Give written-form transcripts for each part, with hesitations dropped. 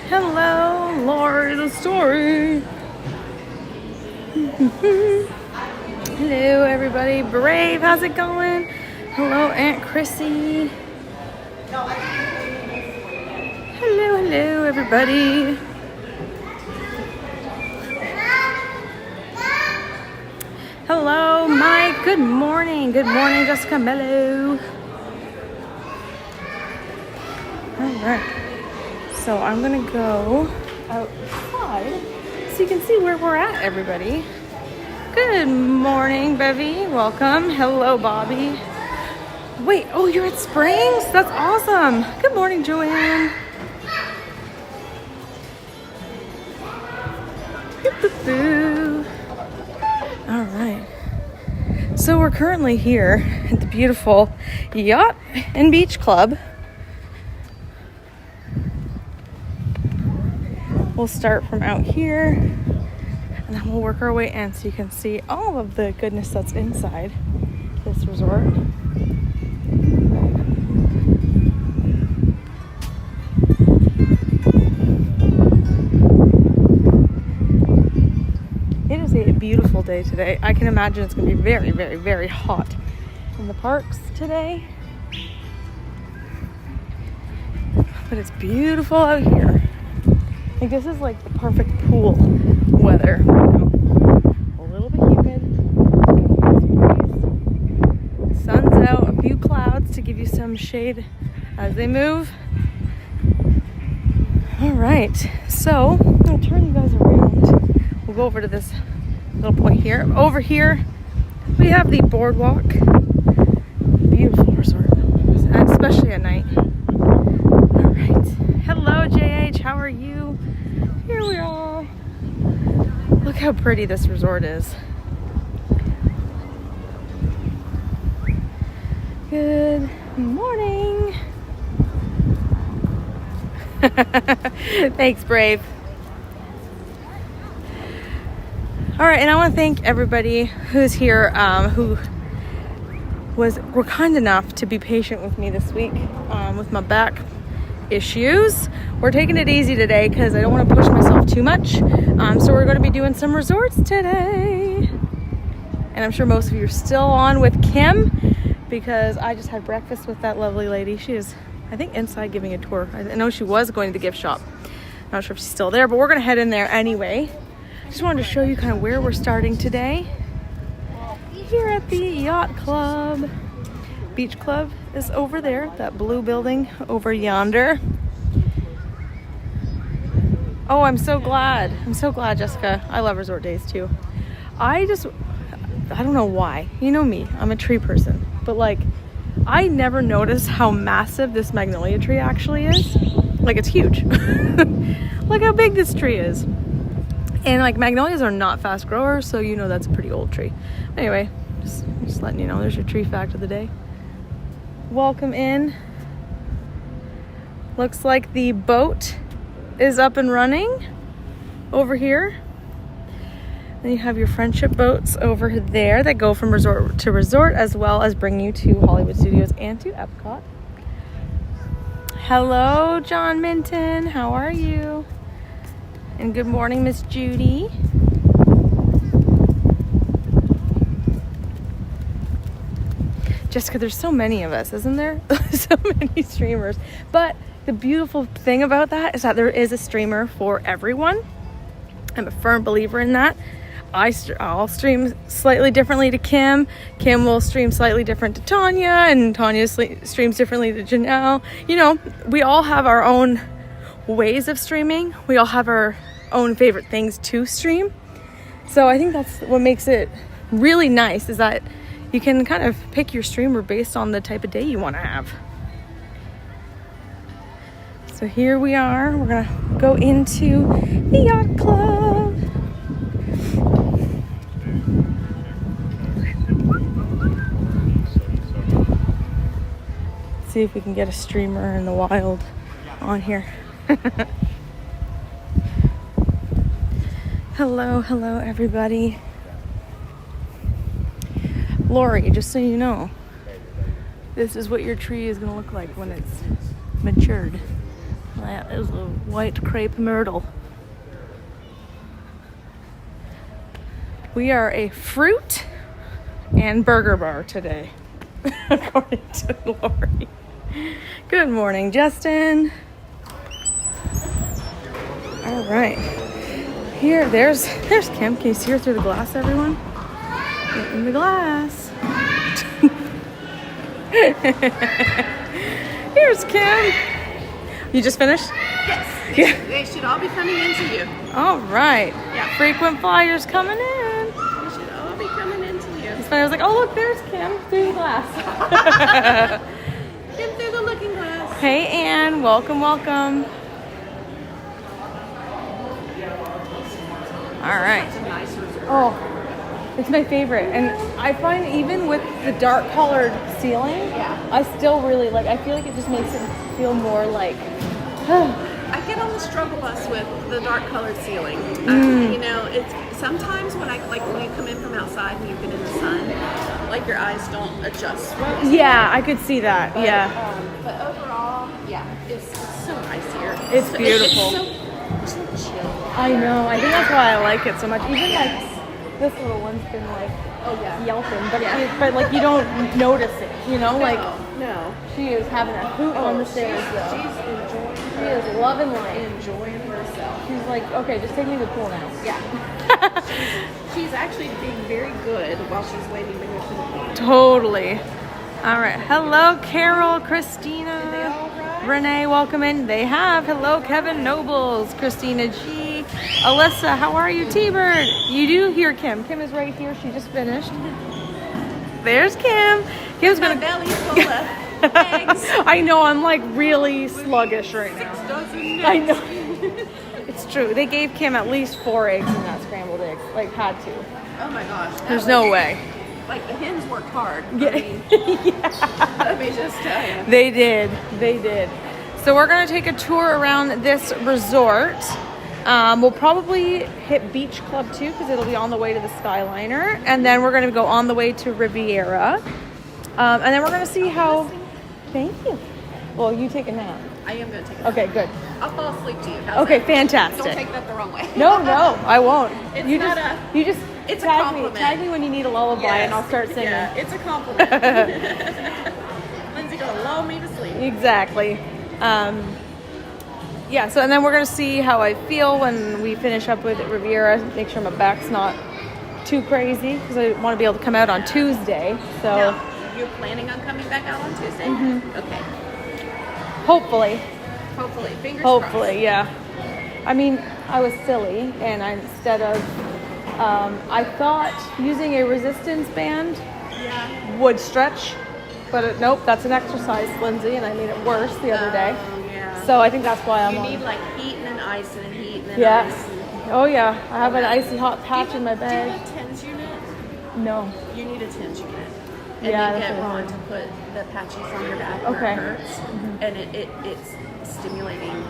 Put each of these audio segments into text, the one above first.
Hello, Lori the Story. Hello, everybody. Brave, how's it going? Hello, Aunt Chrissy. Hello, everybody. Hello, Mike. Good morning. Good morning, Jessica Mello. All right. So I'm going to go outside so you can see where we're at, everybody. Good morning, Bevy. Welcome. Hello, Bobby. Wait, oh, you're at Springs? That's awesome. Good morning, Joanne. All right. So we're currently here at the beautiful Yacht and Beach Club. We'll start from out here and then we'll work our way in so you can see all of the goodness that's inside this resort. It is a beautiful day today. I can imagine it's going to be very, very, very hot in the parks today. But it's beautiful out here. Like this is like the perfect pool weather, you know. A little bit humid, sun's out, a few clouds to give you some shade as they move. All right, so I'll turn you guys around. We'll go over to this little point here. Over here, we have the boardwalk. Beautiful resort, especially at night. All right, hello JH, how are you? Here we are. Look how pretty this resort is. Good morning. Thanks, Brave. All right, and I want to thank everybody who's here, who were kind enough to be patient with me this week with my back issues. We're taking it easy today because I don't want to push myself too much. So we're going to be doing some resorts today. And I'm sure most of you are still on with Kim because I just had breakfast with that lovely lady. She is, I think, inside giving a tour. I know she was going to the gift shop. Not sure if she's still there, but we're going to head in there anyway. Just wanted to show you kind of where we're starting today. Here at the Yacht Club. Beach Club is over there, that blue building over yonder. Oh, I'm so glad, Jessica. I love resort days too. I don't know why. You know me, I'm a tree person. But like, I never noticed how massive this magnolia tree actually is. Like, it's huge. Look how big this tree is. And like, magnolias are not fast growers, so you know that's a pretty old tree. Anyway, just letting you know, there's your tree fact of the day. Welcome in. Looks like the boat is up and running over here. Then you have your friendship boats over there that go from resort to resort, as well as bring you to Hollywood Studios and to Epcot. Hello, John Minton. How are you? And good morning, Miss Judy. Jessica, there's so many of us, isn't there? So many streamers. But the beautiful thing about that is that there is a streamer for everyone. I'm a firm believer in that. I'll stream slightly differently to Kim. Kim will stream slightly different to Tanya, and Tanya streams differently to Janelle. You know, we all have our own ways of streaming. We all have our own favorite things to stream. So I think that's what makes it really nice, is that you can kind of pick your streamer based on the type of day you want to have. So here we are. We're going to go into the Yacht Club. See if we can get a streamer in the wild on here. Hello everybody. Lori, just so you know, this is what your tree is going to look like when it's matured. That is a white crepe myrtle. We are a fruit and burger bar today, according to Lori. Good morning, Justin. All right. Here, there's Kim. Can you see her through the glass, everyone? Get in the glass. Here's Kim. You just finished? Yes. Yeah. They should all be coming into you. All right. Yeah. Frequent flyers coming in. They should all be coming into you. It's funny. I was like, oh, look, there's Kim through the glass. Kim through the looking glass. Hey, Ann. Welcome, welcome. All right. It's a nice resort. Oh, it's my favorite. And I find even with the dark colored ceiling, Yeah. I still really like, I feel like it just makes it feel more like, I get on the struggle bus with the dark colored ceiling. You know, it's sometimes when when you come in from outside and you've been in the sun, like your eyes don't adjust. yeah, I could see that. But, Yeah. But overall, yeah, it's so nice here. It's beautiful. It's so chill. I know. I think that's why I like it so much. Even like this little one's been like yelping, but but like you don't notice it, you know? Like No. she is having a hoot on the stairs though. She's enjoying She is loving life. enjoying herself. She's like, okay, just take me to the pool now. Yeah. She's actually being very good while she's waiting to go to the pool. Totally. All right. Hello, Carol, Christina, Did they all arrive? Renee, welcome in. They have. Hello, Kevin Nobles, Christina G, Alyssa. How are you, T-Bird? You do hear Kim. Kim is right here. She just finished. There's Kim. Kim's My gonna. belly's full of eggs. I know. I'm like really sluggish right now. 6 dozen I eggs. know. It's true. They gave Kim at least 4 eggs in that scrambled eggs. Like had to. Oh my gosh. There's no way. Like the hens worked hard. Yeah. I mean, let me just tell you. They did. They did. So we're going to take a tour around this resort. We'll probably hit Beach Club too because it'll be on the way to the Skyliner. And then we're going to go on the way to Riviera. And then we're going to see how... Thank you. Well, you take a nap. I am going to take a Okay, good. I'll fall asleep to you. How's Okay, that? fantastic. Don't take that the wrong way. No, I won't. It's you not just it's a tag compliment. Tag me when you need a lullaby and I'll start singing. Yeah, it's a compliment. Lindsay gonna lull me to sleep. Exactly. Yeah, so and then we're going to see how I feel when we finish up with Riviera. Make sure my back's not too crazy because I want to be able to come out on Tuesday. So Now, you're planning on coming back out on Tuesday? Mm-hmm. Okay. hopefully, Fingers crossed. yeah. I mean, I was silly and instead of, I thought using a resistance band would stretch, but nope, that's an exercise, Lindsay, and I made it worse the other day. Yeah. So I think that's why I'm You on. need like heat and then ice and then heat and then Yeah. ice. And... Oh yeah, I have an icy hot patch in my Do you bag. have a TENS unit? No. You need a TENS unit. And Yeah, you that's get what I one want. to put the patches on your back where Okay. it hurts. And it's stimulating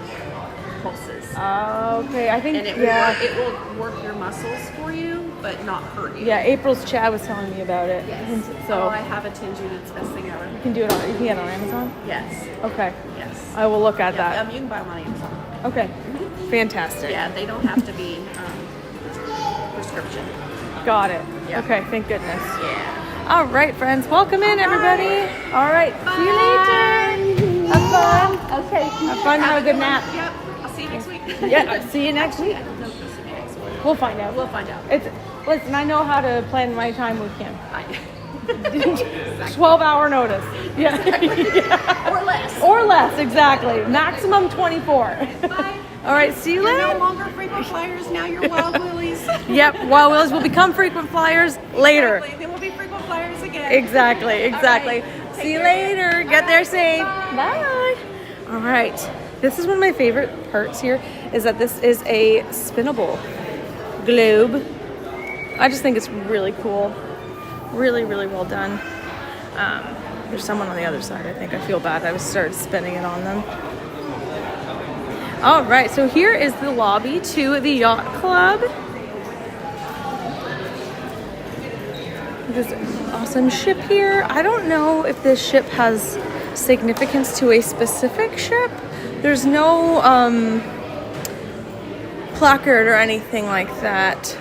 pulses. Okay, I think And it will work your muscles for you, but not hurt you. Yeah, April's Chad was telling me about it. Yes. So Oh, I have a TENS unit. It's the best thing ever. you can do it on. You can get it on Amazon. Yes. Okay, Yes. I will look at Yeah, that. you can buy them on Amazon. Okay, fantastic. Yeah, they don't have to be prescription. Got it. Yeah. Okay, thank goodness. Yeah. All right, friends, welcome in, everybody. All right, see you later. Have fun. Okay, have fun. Have a good nap. Yep. I'll see you next week. Yeah, see you next week. I don't know if you'll see me next week. We'll find out. We'll find out. Listen, I know how to plan my time with Kim. 12 12-hour notice. Yeah. Yeah. or less. Or less, exactly. Maximum 24. Bye. All right, see you You're later. no longer frequent flyers. Now you're Wild Willies. Yep, Wild Willies will become frequent flyers later. Exactly. They will be frequent flyers again. Exactly. All right. See Take you care. later. Get there safe. Bye. Bye. All right. This is one of my favorite parts here is that this is a spinnable globe. I just think it's really cool. Really, really well done. There's someone on the other side, I think. I feel bad. I started spinning it on them. All right, so here is the lobby to the Yacht Club. This awesome ship here. I don't know if this ship has significance to a specific ship. There's no placard or anything like that.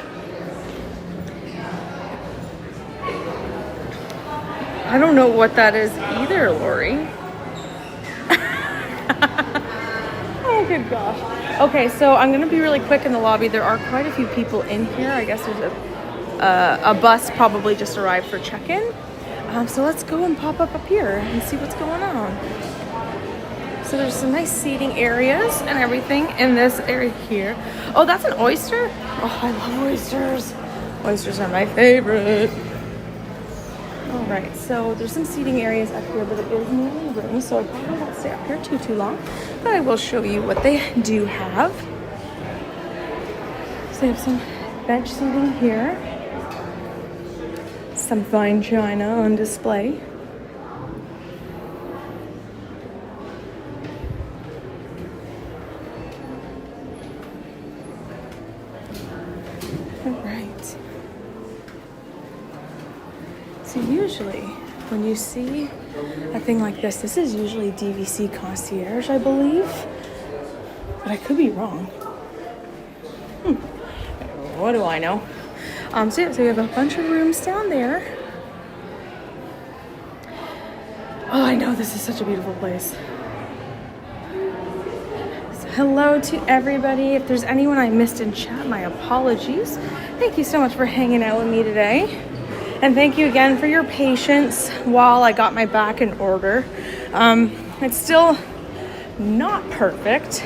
I don't know what that is either, Lori. Oh, good gosh. Okay, so I'm gonna be really quick in the lobby. There are quite a few people in here. I guess there's a bus probably just arrived for check-in. So let's go and pop up here and see what's going on. So there's some nice seating areas and everything in this area here. Oh, that's an oyster? Oh, I love oysters. Oysters are my favorite. All right, so there's some seating areas up here, but it is mainly rooms, so I probably won't stay up here too long. But I will show you what they do have. So they have some bench seating here. Some fine china on display. All right. So usually when you see a thing like this is usually DVC concierge, I believe, but I could be wrong. What do I know? So we have a bunch of rooms down there. Oh, I know, this is such a beautiful place. So hello to everybody. If there's anyone I missed in chat, my apologies. Thank you so much for hanging out with me today. And thank you again for your patience while I got my back in order. It's still not perfect,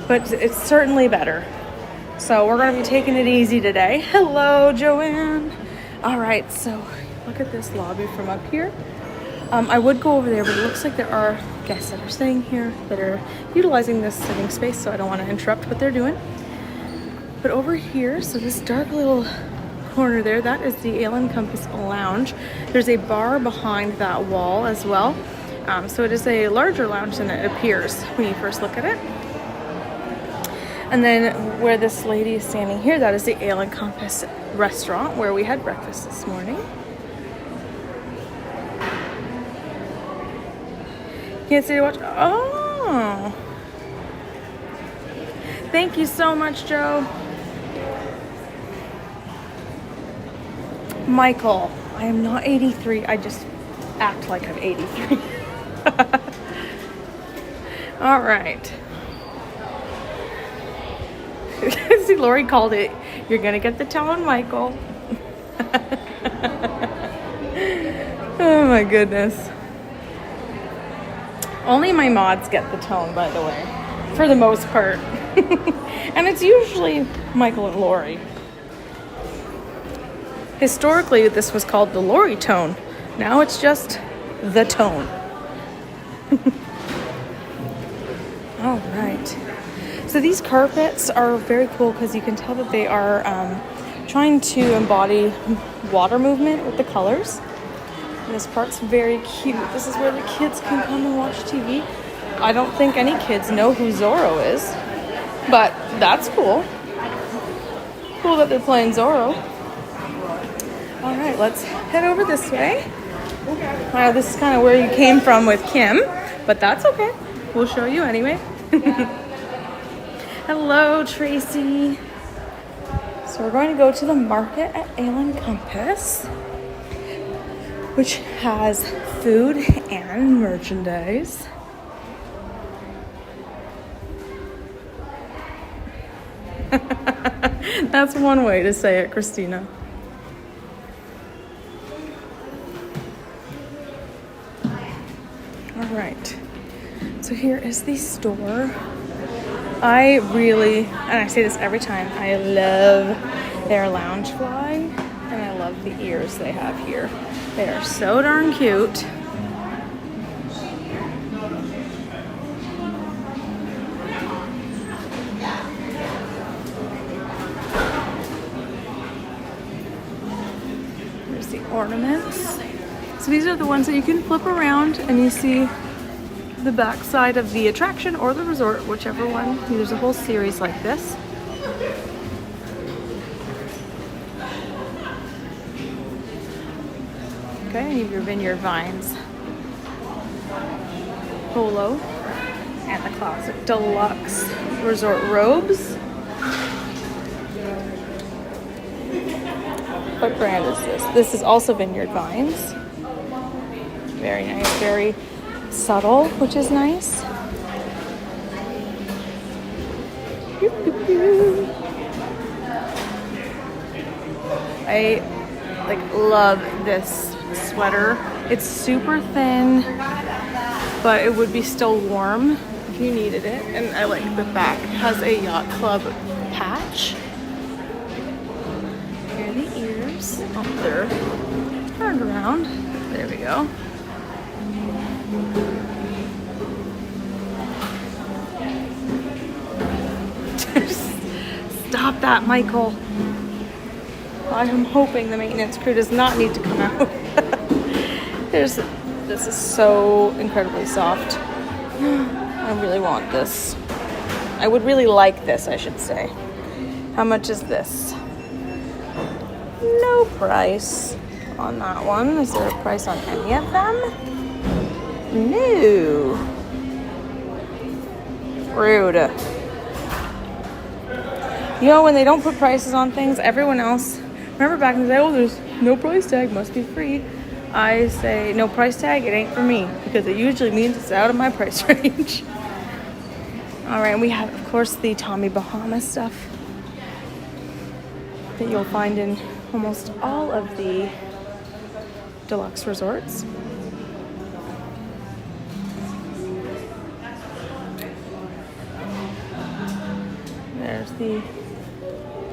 but it's certainly better. So we're going to be taking it easy today. Hello, Joanne. All right, so look at this lobby from up here. I would go over there, but it looks like there are guests that are staying here that are utilizing this sitting space, so I don't want to interrupt what they're doing. But over here, so this dark little corner there, that is the Ale and Compass Lounge. There's a bar behind that wall as well. So it is a larger lounge than it appears when you first look at it. And then where this lady is standing here, that is the Ale and Compass restaurant where we had breakfast this morning. Can't see to watch. Oh, thank you so much, Joe. Michael, I am not 83. I just act like I'm 83. All right. See, Lori called it. You're gonna get the tone, Michael. Oh my goodness. Only my mods get the tone, by the way, for the most part. And it's usually Michael and Lori. Historically, this was called the Lori tone. Now it's just the tone. All right. So these carpets are very cool because you can tell that they are trying to embody water movement with the colors. And this part's very cute. This is where the kids can come and watch TV. I don't think any kids know who Zorro is, but that's cool. Cool that they're playing Zorro. All right, let's head over this way. This is kind of where you came from with Kim, but that's okay. We'll show you anyway. Hello, Tracy. So we're going to go to the market at Ale and Compass, which has food and merchandise. That's one way to say it, Christina. All right. So here is the store. I really, and I say this every time, I love their lounge fly, and I love the ears they have here. They are so darn cute. There's the ornaments. So these are the ones that you can flip around and you see the back side of the attraction or the resort, whichever one. There's a whole series like this. Okay, and you have your Vineyard Vines polo and the classic deluxe resort robes. What brand is this? This is also Vineyard Vines. Very nice, very subtle, which is nice. I love this sweater. It's super thin, but it would be still warm if you needed it. And I like the back. It has a Yacht Club patch. Here are the ears. Oh, they're turned around. There we go. Stop that, Michael. I am hoping the maintenance crew does not need to come out. This is so incredibly soft. I really want this. I would really like this, I should say. How much is this? No price on that one. Is there a price on any of them? No. Rude. You know, when they don't put prices on things, everyone else, remember back in the day, oh, there's no price tag, must be free. I say, no price tag, it ain't for me, because it usually means it's out of my price range. All right, and we have, of course, the Tommy Bahama stuff that you'll find in almost all of the deluxe resorts. There's the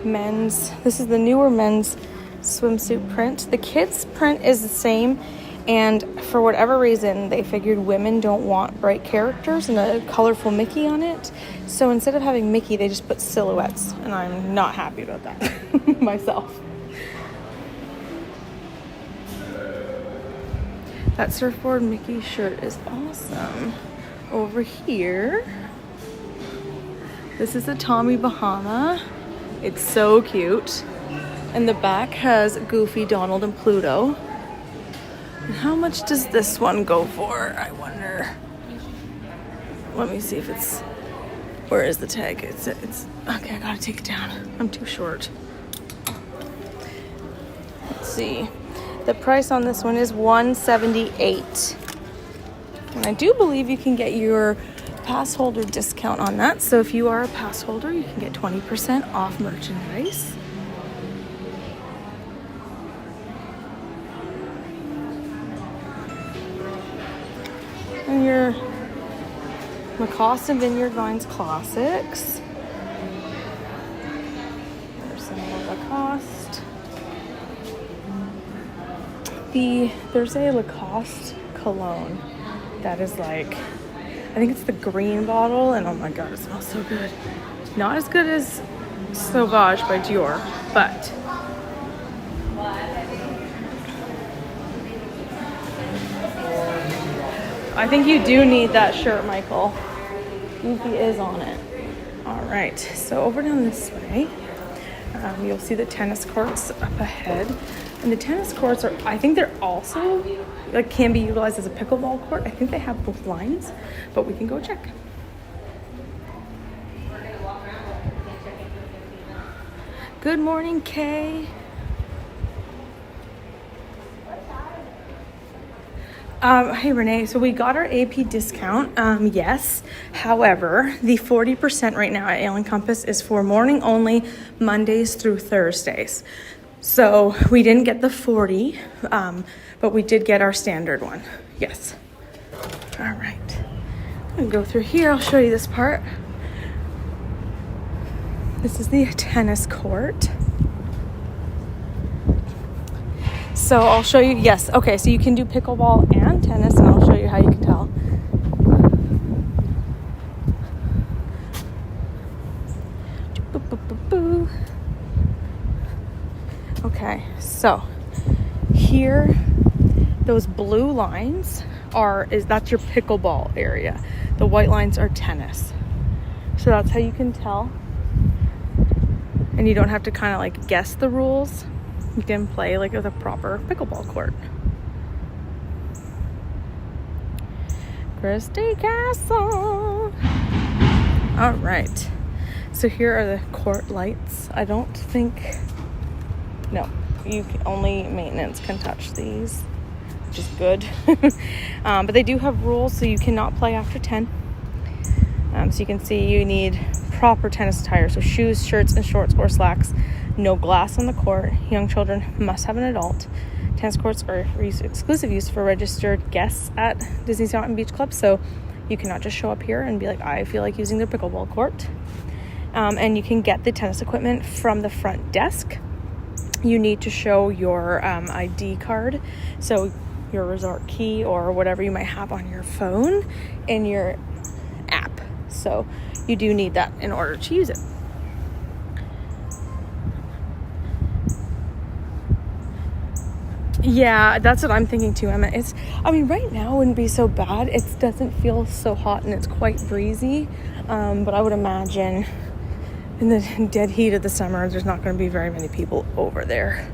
men's. This is the newer men's swimsuit print. The kids print is the same, and for whatever reason they figured women don't want bright characters and a colorful Mickey on it, so instead of having Mickey they just put silhouettes, and I'm not happy about that myself. That surfboard Mickey shirt is awesome. Over here, this is a Tommy Bahama. It's so cute. And the back has Goofy, Donald, and Pluto. And how much does this one go for, I wonder? Let me see if it's... Where is the tag? It's okay, I gotta take it down. I'm too short. Let's see. The price on this one is $178. And I do believe you can get your pass holder discount on that. So if you are a pass holder, you can get 20% off merchandise. And your Lacoste and Vineyard Vines classics. There's some more Lacoste. There's a Lacoste cologne that is like, I think it's the green bottle, and oh my god, it smells so good. Not as good as Sauvage by Dior, but I think you do need that shirt, Michael. Goofy is on it. All right, so over down this way, you'll see the tennis courts up ahead. And the tennis courts are, I think they're also, like, can be utilized as a pickleball court. I think they have both lines, but we can go check. Good morning, Kay. Hey, Renee. So we got our AP discount. Yes. However, the 40% right now at Ale and Compass is for morning only, Mondays through Thursdays. So we didn't get the 40, but we did get our standard one. Yes. All right. I'm gonna go through here. I'll show you this part. This is the tennis court. So I'll show you. Yes. Okay. So you can do pickleball and tennis, and I'll show you how you can tell. Okay, so here, those blue lines that's your pickleball area. The white lines are tennis. So that's how you can tell. And you don't have to kind of like guess the rules. You can play like with a proper pickleball court. Christie Castle. All right. So here are the court lights. I don't think, no, only maintenance can touch these, which is good. But they do have rules, so you cannot play after 10. So you can see you need proper tennis attire, so shoes, shirts, and shorts or slacks. No glass on the court. Young children must have an adult. Tennis courts are exclusive use for registered guests at Disney's Yacht and Beach Club, so you cannot just show up here and be like, I feel like using the pickleball court. And you can get the tennis equipment from the front desk. You need to show your ID card, so your resort key or whatever you might have on your phone in your app. So you do need that in order to use it. Yeah, that's what I'm thinking too, Emma. Right now wouldn't be so bad. It doesn't feel so hot and it's quite breezy. But I would imagine in the dead heat of the summer, there's not going to be very many people over there.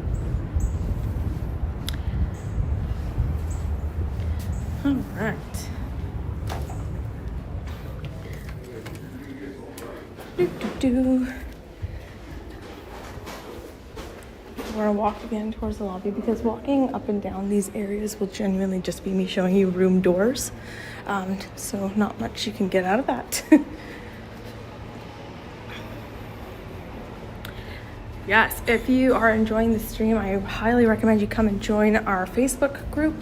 All right. We're going to walk again towards the lobby because walking up and down these areas will genuinely just be me showing you room doors. So not much you can get out of that. Yes, if you are enjoying the stream, I highly recommend you come and join our Facebook group.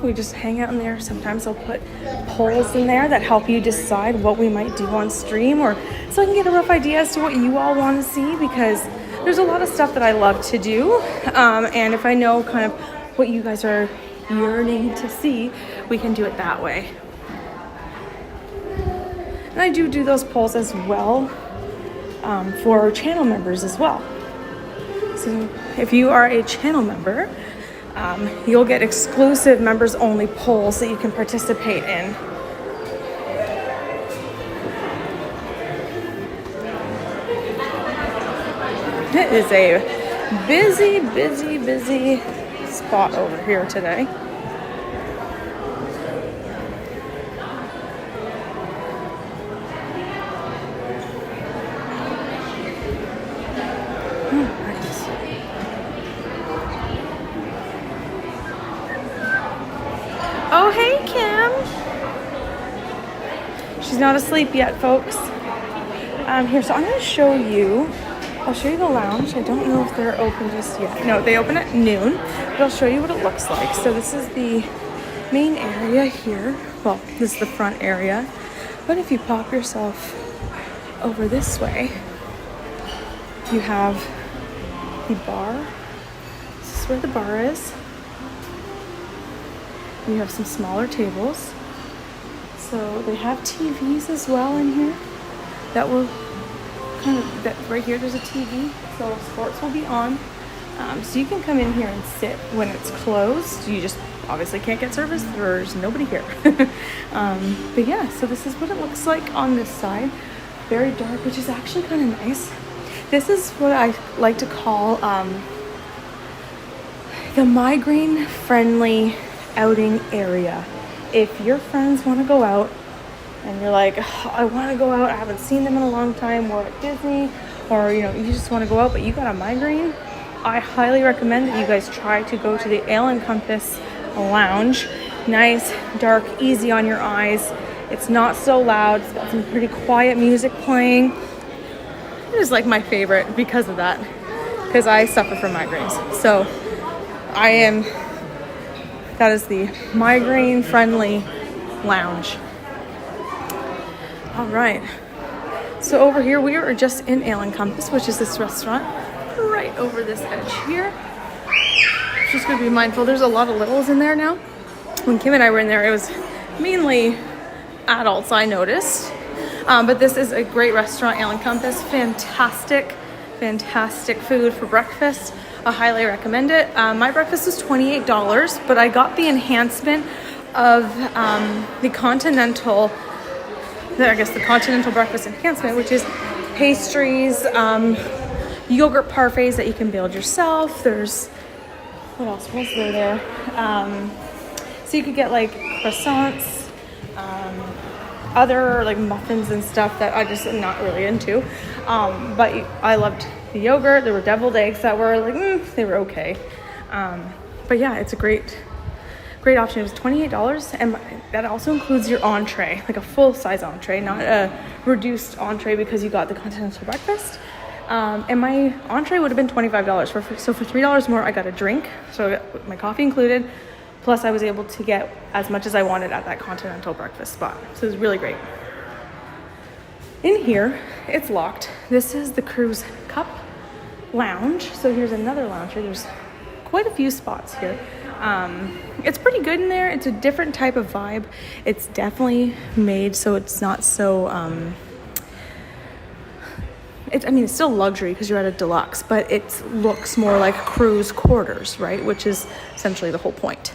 We just hang out in there. Sometimes I'll put polls in there that help you decide what we might do on stream, or so I can get a rough idea as to what you all want to see, because there's a lot of stuff that I love to do. And if I know kind of what you guys are yearning to see, we can do it that way. And I do those polls as well for channel members as well. So if you are a channel member, you'll get exclusive members only polls that you can participate in. It is a busy spot over here today. Oh, hey, Kim. She's not asleep yet, folks. Here, so I'm going to show you. I'll show you the lounge. I don't know if they're open just yet. No, they open at noon, but I'll show you what it looks like. So this is the main area here. Well, this is the front area. But if you pop yourself over this way, you have the bar. This is where the bar is. You have some smaller tables. So they have TVs as well in here. That will that right here, there's a TV, so sports will be on. So you can come in here and sit when it's closed. You just obviously can't get service. There's nobody here. But yeah, so this is what it looks like on this side. Very dark, which is actually kind of nice. This is what I like to call the migraine-friendly outing area. If your friends want to go out and you're like, oh, I want to go out, I haven't seen them in a long time, we're at Disney, or you just want to go out but you got a migraine, I highly recommend that you guys try to go to the Ale and Compass Lounge. Nice, dark, easy on your eyes. It's not so loud. It's got some pretty quiet music playing. It is like my favorite because of that, because I suffer from migraines. So that is the migraine-friendly lounge. All right. So over here, we are just in Ale and Compass, which is this restaurant right over this edge here. Just going to be mindful. There's a lot of littles in there now. When Kim and I were in there, it was mainly adults, I noticed. But this is a great restaurant, Ale and Compass. Fantastic food for breakfast. I highly recommend it. My breakfast was $28, but I got the enhancement of the continental breakfast enhancement, which is pastries, yogurt parfaits that you can build yourself. There's, what else was there? So you could get like croissants, other like muffins and stuff that I just am not really into. But I loved the yogurt. There were deviled eggs that were like, they were okay. But yeah, it's a great option. It was $28, and that also includes your entree, like a full-size entree, not a reduced entree because you got the continental breakfast. And my entree would have been $25. So for $3 more, I got a drink. So I got my coffee included. Plus, I was able to get as much as I wanted at that continental breakfast spot. So it was really great. In here, it's locked. This is the Cruise Cup Lounge. So here's another lounge. There's quite a few spots here. It's pretty good in there. It's a different type of vibe. It's definitely made so it's not so... it's still luxury because you're at a deluxe, but it looks more like cruise quarters, right? Which is essentially the whole point.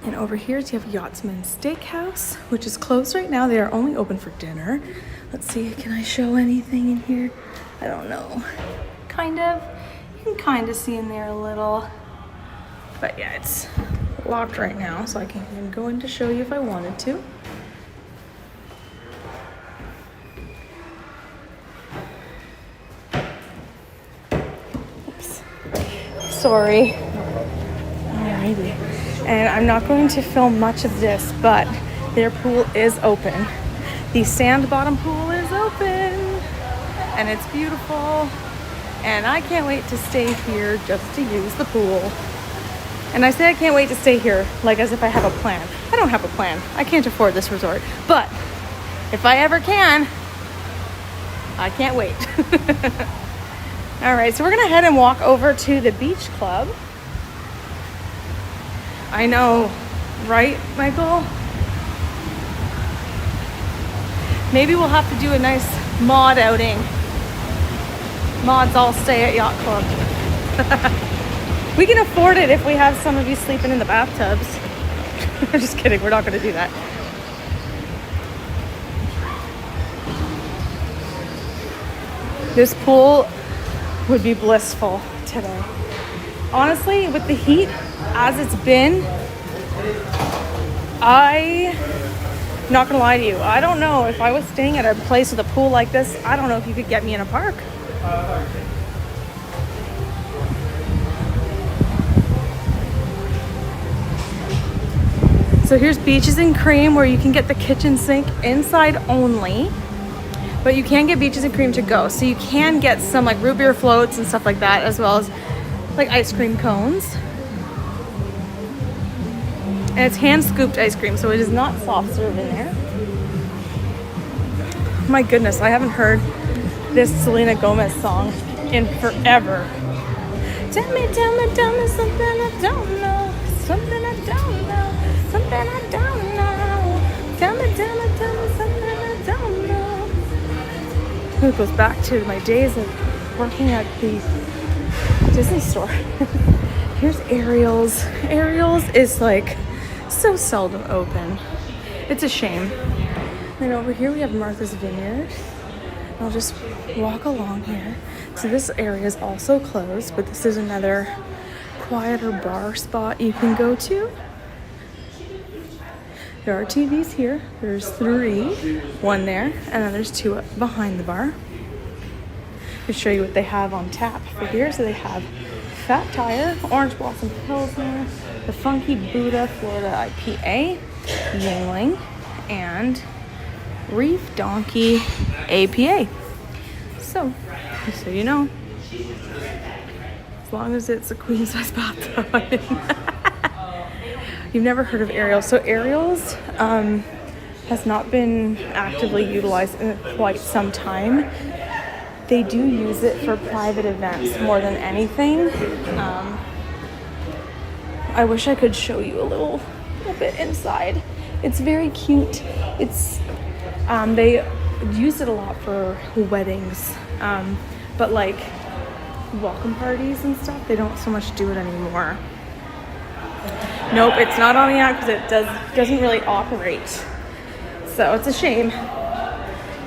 And over here, you have Yachtsman Steakhouse, which is closed right now. They are only open for dinner. Let's see, can I show anything in here? I don't know. Kind of. You can kind of see in there a little. But yeah, it's locked right now, so I can't even go in to show you if I wanted to. Sorry. Alrighty. And I'm not going to film much of this, but their pool is open. The sand bottom pool is open, and it's beautiful. And I can't wait to stay here just to use the pool. And I say I can't wait to stay here like as if I have a plan. I don't have a plan. I can't afford this resort. But if I ever can, I can't wait. All right, so we're gonna head and walk over to the beach club. I know, right, Michael? Maybe we'll have to do a nice mod outing. Mods all stay at Yacht Club. We can afford it if we have some of you sleeping in the bathtubs. I'm just kidding, we're not gonna do that. This pool would be blissful today. Honestly, with the heat as it's been, not gonna lie to you, I don't know if I was staying at a place with a pool like this, I don't know if you could get me in a park. So here's Beaches and Cream, where you can get the kitchen sink inside only. But you can get Beaches and Cream to go. So you can get some like root beer floats and stuff like that, as well as like ice cream cones. And it's hand scooped ice cream, so it is not soft serve in there. My goodness, I haven't heard this Selena Gomez song in forever. Tell me something I don't know. Something I don't know. Something I don't know. Tell me something I don't know. It goes back to my days of working at the Disney store. Here's Ariel's. Ariel's is like so seldom open. It's a shame. And over here we have Martha's Vineyard. I'll just walk along here. So this area is also closed, but this is another quieter bar spot you can go to. There are TVs here. There's 3, one there, and then there's 2 behind the bar. I'll show you what they have on tap for here. So they have Fat Tire, Orange Blossom Pilsner, the Funky Buddha Florida IPA, Yingling, and Reef Donkey APA. So, just so you know, as long as it's a queen size bathtub. You've never heard of Ariel's. So Ariel's has not been actively utilized in quite some time. They do use it for private events more than anything. I wish I could show you a little bit inside. It's very cute. It's they use it a lot for weddings, but like welcome parties and stuff, they don't so much do it anymore. Nope, it's not on the app because it doesn't really operate. So it's a shame.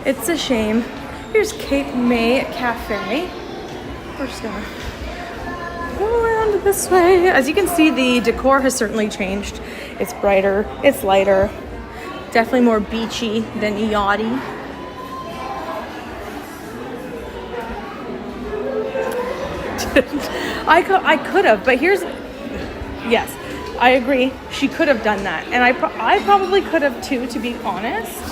It's a shame. Here's Cape May Cafe. We're just gonna go around around this way. As you can see, the decor has certainly changed. It's brighter, it's lighter, definitely more beachy than yachty. I could have, but yes, I agree. She could have done that, and I probably could have too, to be honest.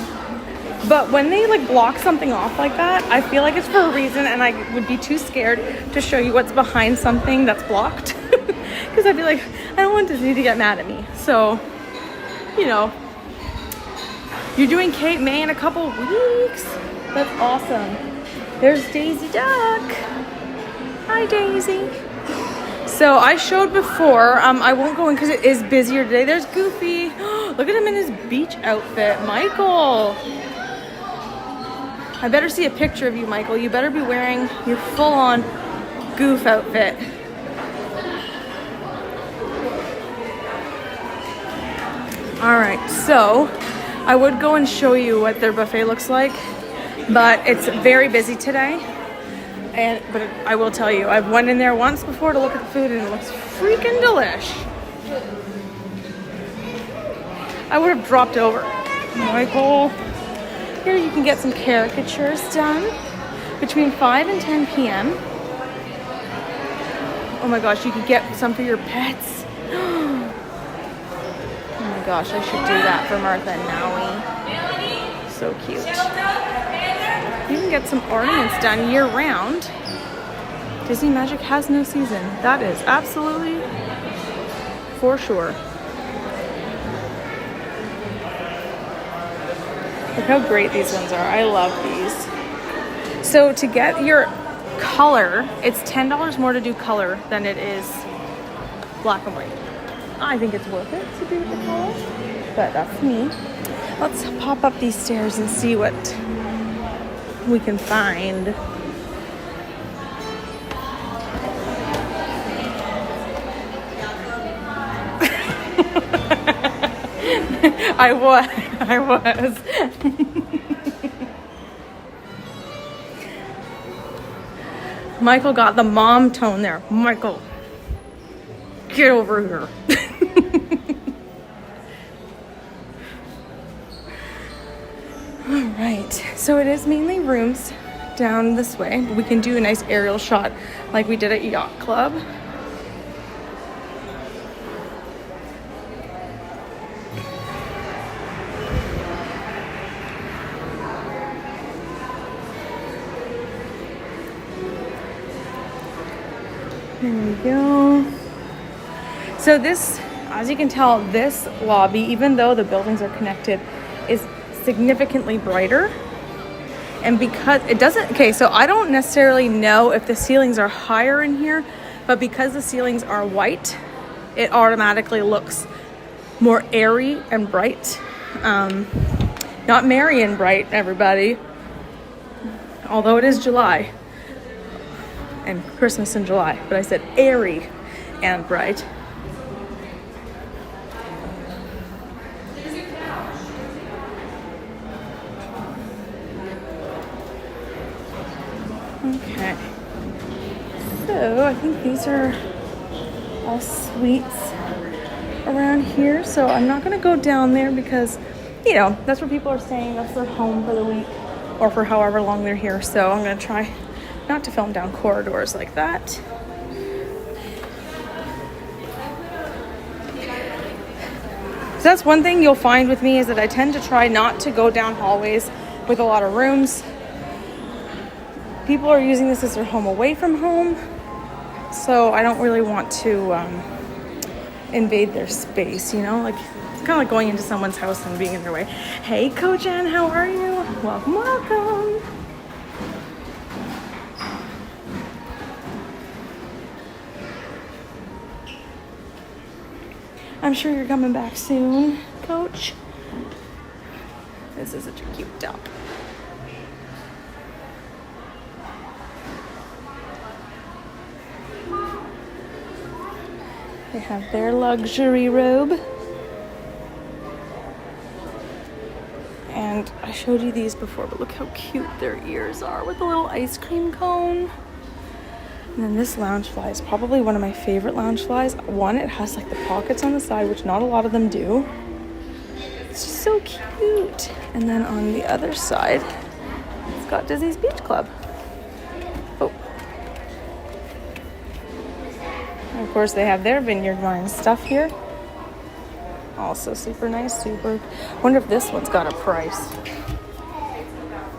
But when they like block something off like that, I feel like it's for a reason, and I would be too scared to show you what's behind something that's blocked, because I'd be like, I don't want Disney to get mad at me. So, you know, you're doing Cape May in a couple weeks. That's awesome. There's Daisy Duck. Hi, Daisy. So I showed before, I won't go in because it is busier today. There's Goofy. Look at him in his beach outfit. Michael. I better see a picture of you, Michael. You better be wearing your full-on Goof outfit. All right, so I would go and show you what their buffet looks like, but it's very busy today. But I will tell you, I've went in there once before to look at the food, and it looks freaking delish. I would have dropped over. Michael. Here you can get some caricatures done between 5 and 10 p.m. Oh my gosh, you could get some for your pets. Oh my gosh, I should do that for Martha and Naui. So cute. You can get some ornaments done year round. Disney Magic has no season. That is absolutely for sure. Look how great these ones are. I love these. So to get your color, it's $10 more to do color than it is black and white. I think it's worth it to do the color, but that's me. Let's pop up these stairs and see what we can find. I was. Michael got the mom tone there. Michael, get over here. All right, so it is mainly rooms down this way. We can do a nice aerial shot like we did at Yacht Club. There we go. So this, as you can tell, this lobby, even though the buildings are connected, is significantly brighter. And because it doesn't, okay, so I don't necessarily know if the ceilings are higher in here, but because the ceilings are white, it automatically looks more airy and bright. Not merry and bright, everybody. Although it is July. And Christmas in July, but I said airy and bright. Okay, so I think these are all suites around here, so I'm not going to go down there because, you know, that's where people are staying. That's their home for the week or for however long they're here, so I'm going to try not to film down corridors like that. So that's one thing you'll find with me, is that I tend to try not to go down hallways with a lot of rooms. People are using this as their home away from home, so I don't really want to invade their space, you know? Like, it's kind of like going into someone's house and being in their way. Hey, Coach Ann, how are you? Welcome, welcome. I'm sure you're coming back soon, Coach. This is such a cute top. They have their luxury robe. And I showed you these before, but look how cute their ears are with a little ice cream cone. And then this lounge fly is probably one of my favorite lounge flies. One, it has like the pockets on the side, which not a lot of them do. It's just so cute. And then on the other side, it's got Disney's Beach Club. Oh. And of course, they have their vineyard wine stuff here. Also super nice, super. Wonder if this one's got a price.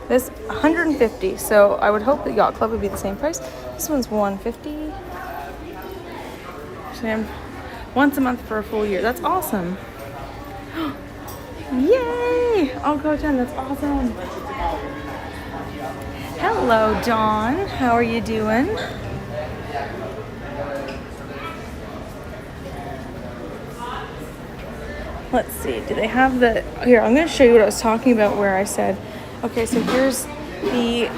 This $150, so I would hope that Yacht Club would be the same price. This one's $150. Same. Once a month for a full year. That's awesome. Yay! I'll go down. That's awesome. Hello, Dawn. How are you doing? Let's see. Do they have the... Here, I'm going to show you what I was talking about where I said... Okay, so here's the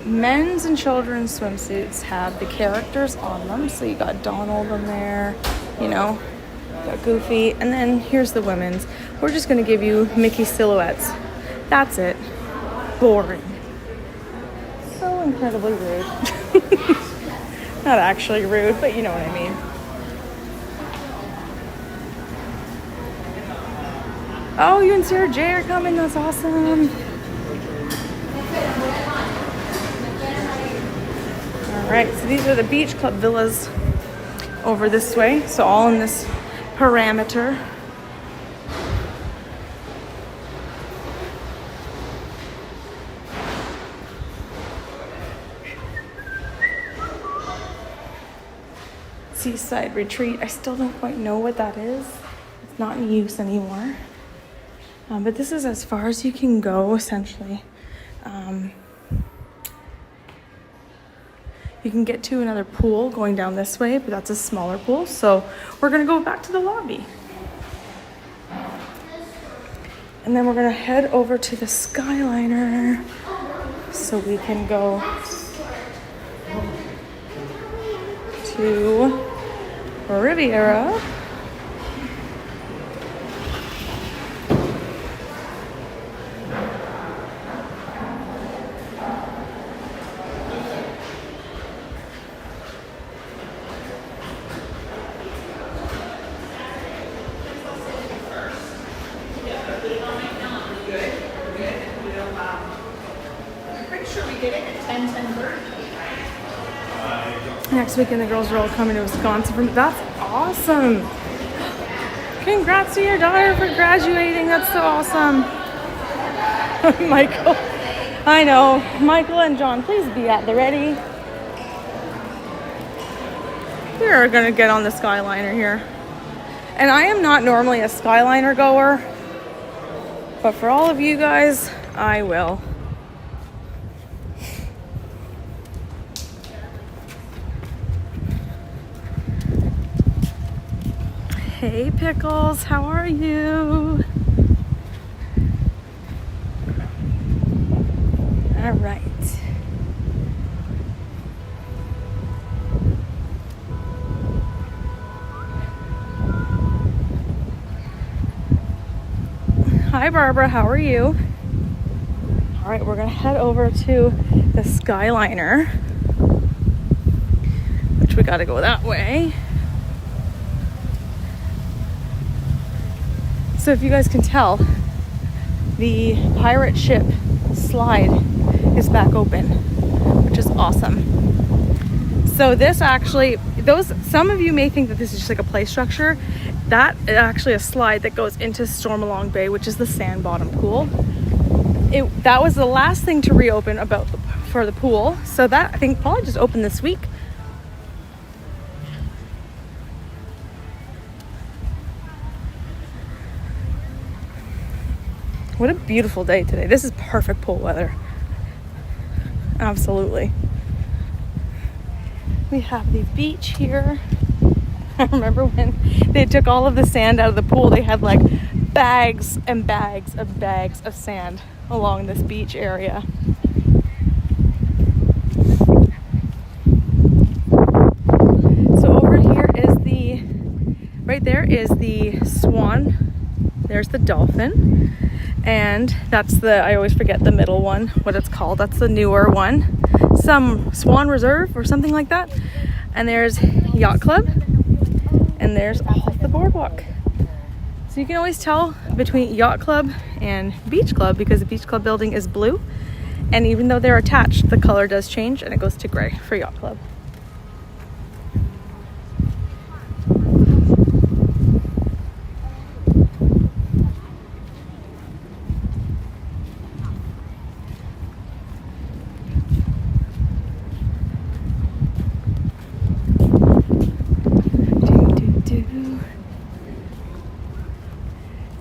men's and children's swimsuits have the characters on them. So you got Donald in there, you know, got Goofy. And then here's the women's. We're just going to give you Mickey silhouettes. That's it. Boring. So incredibly rude. Not actually rude, but you know what I mean. Oh, you and Sarah J are coming. That's awesome. Alright, so these are the Beach Club villas over this way. So all in this parameter. Seaside Retreat. I still don't quite know what that is. It's not in use anymore. But this is as far as you can go, essentially. You can get to another pool going down this way, but that's a smaller pool. So we're going to go back to the lobby. And then we're going to head over to the Skyliner so we can go to Riviera. Next weekend, the girls are all coming to Wisconsin from. That's awesome. Congrats to your daughter for graduating. That's so awesome. Michael. I know. Michael and John, please be at the ready. We are going to get on the Skyliner here. And I am not normally a Skyliner goer, but for all of you guys, I will. Hey Pickles, how are you? All right. Hi Barbara, how are you? All right, we're gonna head over to the Skyliner, which we gotta go that way. So if you guys can tell, the pirate ship slide is back open, which is awesome. So this actually, some of you may think that this is just like a play structure. That is actually a slide that goes into Stormalong Bay, which is the sand bottom pool. That was the last thing to reopen for the pool. So that I think probably just opened this week. What a beautiful day today. This is perfect pool weather. Absolutely. We have the beach here. I remember when they took all of the sand out of the pool, they had like bags and bags of sand along this beach area. So over here is right there is the swan. There's the dolphin. And that's I always forget the middle one, what it's called. That's the newer one. some Swan Reserve or something like that. And there's Yacht Club, and there's all the boardwalk. So you can always tell between Yacht Club and Beach Club because the Beach Club building is blue. And even though they're attached, the color does change and it goes to gray for Yacht Club.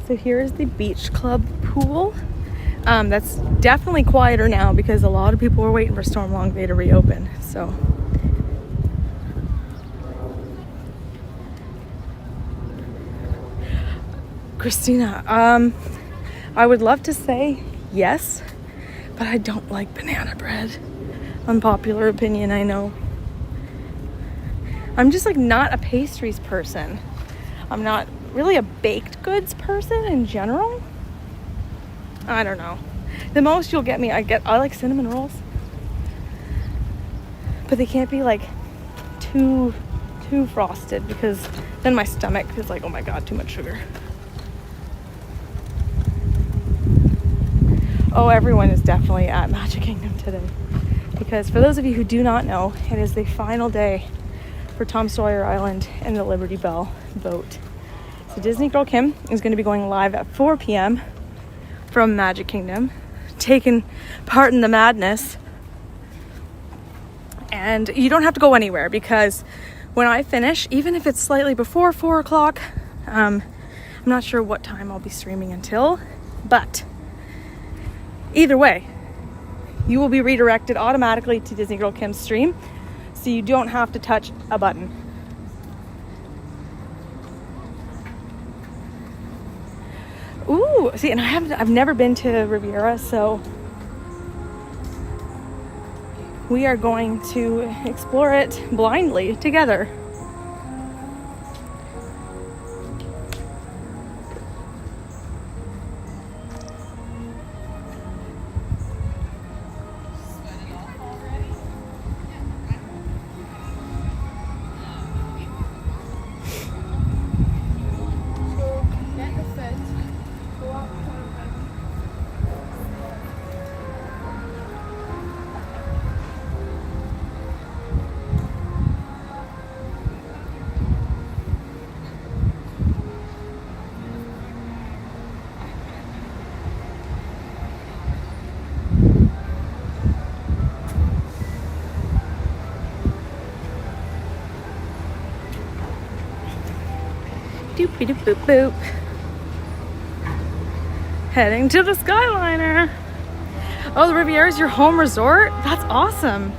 So here's the Beach Club pool. That's definitely quieter now because a lot of people were waiting for Storm Long Bay to reopen. So Christina, I would love to say yes, but I don't like banana bread. Unpopular opinion, I know. I'm just like not a pastries person. I'm not really a baked goods person in general. I don't know. The most you'll get me, I like cinnamon rolls, but they can't be like too frosted because then my stomach is like, oh my god, too much sugar. Oh, everyone is definitely at Magic Kingdom today because for those of you who do not know, it is the final day for Tom Sawyer Island and the Liberty Bell boat. So Disney Girl Kim is going to be going live at 4 p.m. from Magic Kingdom, taking part in the madness. And you don't have to go anywhere because when I finish, even if it's slightly before 4 o'clock, I'm not sure what time I'll be streaming until, but either way, you will be redirected automatically to Disney Girl Kim's stream, so you don't have to touch a button. Ooh, see, and I've never been to Riviera, so we are going to explore it blindly together. Doopy doop boop boop. Heading to the Skyliner. Oh, the Riviera is your home resort? That's awesome.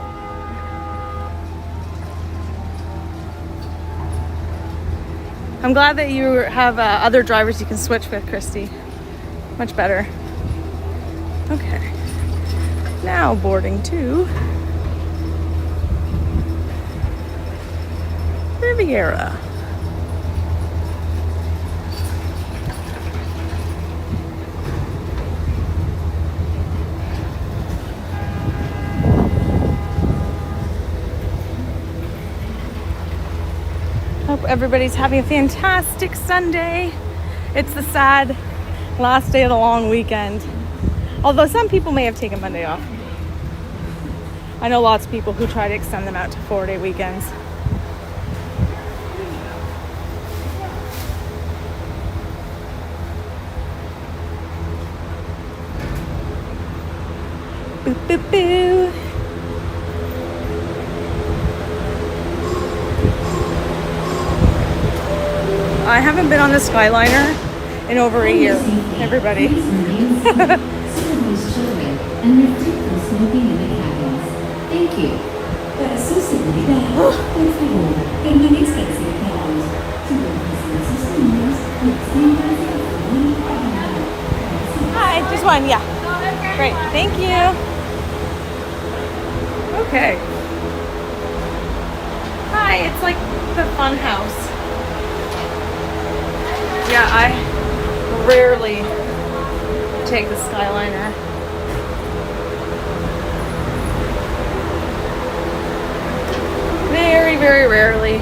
I'm glad that you have other drivers you can switch with, Christy. Much better. Okay. Now boarding to Riviera. Hope everybody's having a fantastic Sunday. It's the sad last day of the long weekend. Although some people may have taken Monday off. I know lots of people who try to extend them out to 4-day weekends. Boo, boo, boo. I haven't been on the Skyliner in over a year, everybody. Thank you. Para su seguridad, por favor, permanezcan sentados. Hi, just one, yeah. Great, thank you. Okay. Hi, it's like the fun house. Yeah, I rarely take the Skyliner. very rarely.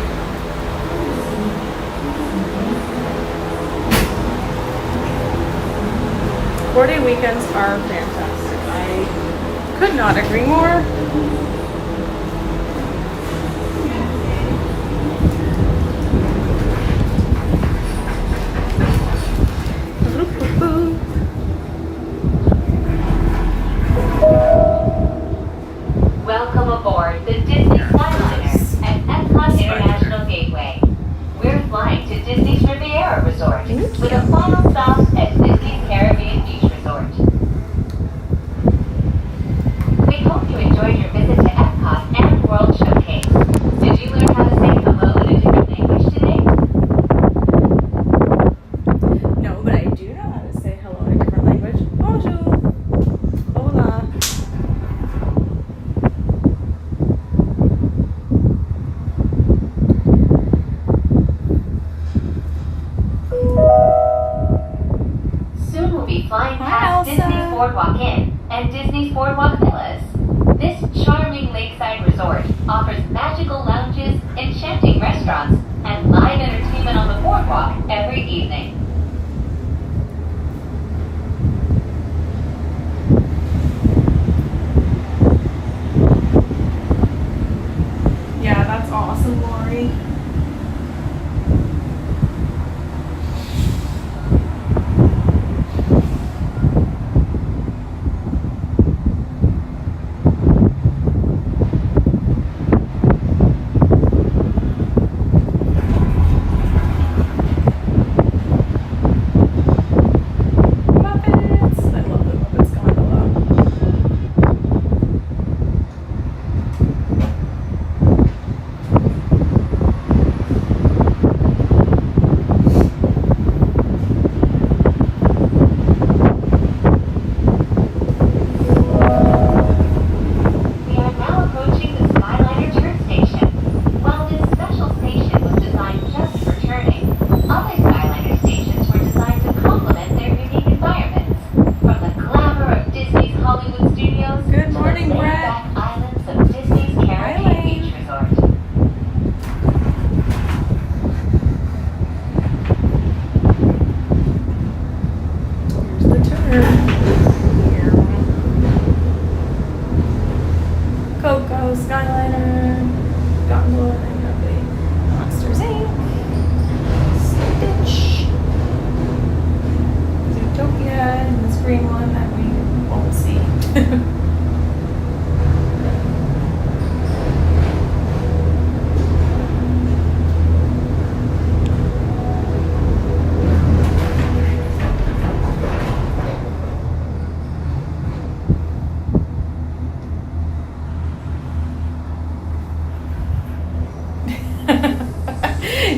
Four-day weekends are fantastic. I could not agree more. Welcome aboard the Disney Skyliner at Epcot International Gateway. We're flying to Disney's Riviera Resort with a final stop at Disney's Caribbean Beach Resort. We hope you enjoyed your visit to Epcot and World Showcase. Did you learn how to say hello in a different language today? No, but I do know how to say hello in a different language. Bonjour. Hola. Soon we'll be flying Hi, past Elsa. Disney's Boardwalk Inn and Disney's Boardwalk Villas. This charming lakeside resort offers magical lounges, enchanting restaurants, and live entertainment on the boardwalk every evening. Yeah, that's awesome, Lori. Muppets. I love the Muppets gondola. We are now approaching the Skyliner turn station. While this special station was designed just for turning, other Skyliner stations were designed to complement their unique environments. From the glamour of Disney's Hollywood studios Good to morning, the Brett. laid-back islands of Disney's Caribbean Lane. Beach Resort. Here's the turn. Here. Coco, Skyliner, gondola, and lovely Monsters Inc. Stitch. Zootopia, and this green one that we won't see.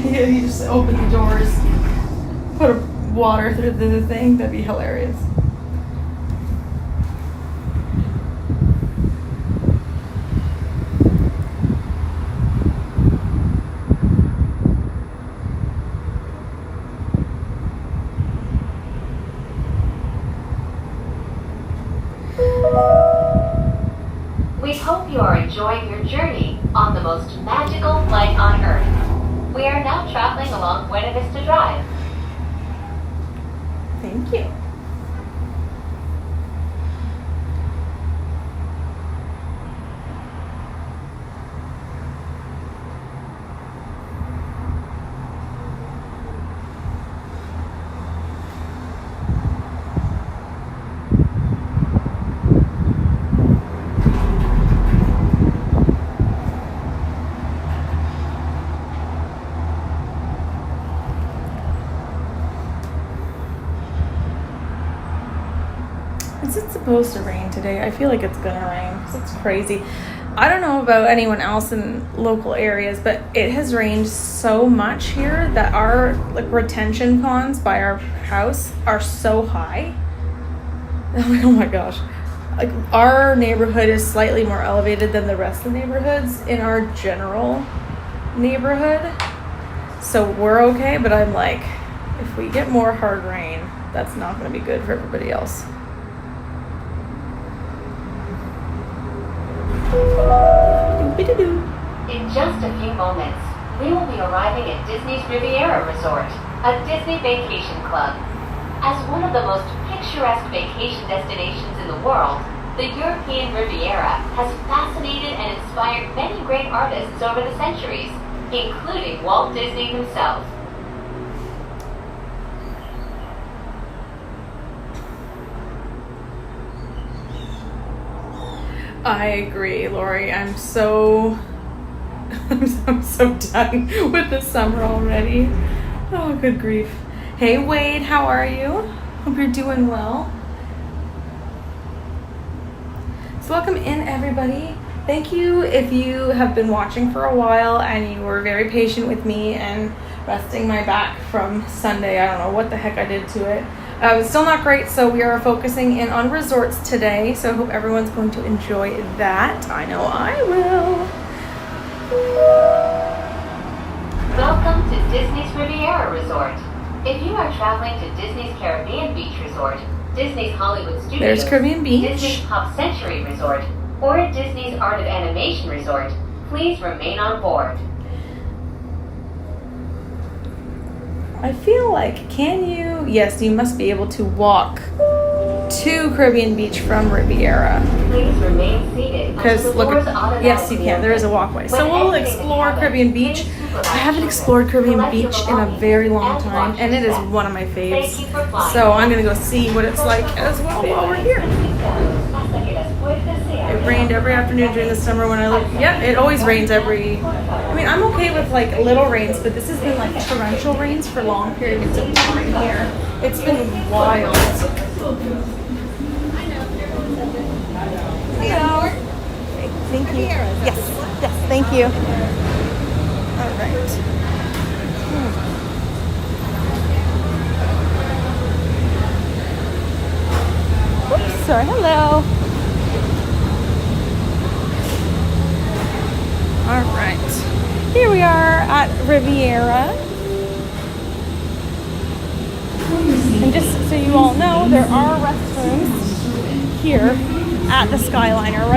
Yeah, you just open the doors, put water through the thing, that'd be hilarious. We hope you are enjoying your journey on the most magical flight on Earth. We are now traveling along Buena Vista Drive. Thank you. Is it supposed to rain today? I feel like it's gonna rain 'cause it's crazy. I don't know about anyone else in local areas, but it has rained so much here that our retention ponds by our house are so high. I'm like, oh my gosh. Like, our neighborhood is slightly more elevated than the rest of the neighborhoods in our general neighborhood. So we're okay, but I'm like, if we get more hard rain, that's not gonna be good for everybody else. Doobie-doo-doo. In just a few moments, we will be arriving at Disney's Riviera Resort, a Disney vacation club. As one of the most picturesque vacation destinations in the world, the European Riviera has fascinated and inspired many great artists over the centuries, including Walt Disney himself. I agree, Lori. I'm so done with the summer already. Oh, good grief. Hey, Wade, how are you? Hope you're doing well. So welcome in, everybody. Thank you if you have been watching for a while and you were very patient with me and resting my back from Sunday. I don't know what the heck I did to it. It was still not great, so we are focusing in on resorts today. So I hope everyone's going to enjoy that. I know I will. Welcome to Disney's Riviera Resort. If you are traveling to Disney's Caribbean Beach Resort, Disney's Hollywood Studios, There's Caribbean Beach, Disney's Pop Century Resort, or Disney's Art of Animation Resort, please remain on board. I feel like, can you? Yes, you must be able to walk to Caribbean Beach from Riviera. Please remain seated. Because look, yes, you can. There is a walkway. So we'll explore Caribbean Beach. I haven't explored Caribbean Beach in a very long time, and it is one of my faves. So I'm gonna go see what it's like as well while we're here. It rained every afternoon during the summer when I lived. Yeah, it always rains every. I mean, I'm okay with like little rains, but this has been like torrential rains for long periods of time here. It's been wild. Hello. Thank you. Yes, thank you. All right. Oops, sorry. Hello. All right. Here we are at Riviera. And just so you all know, there are restrooms here at the Skyliner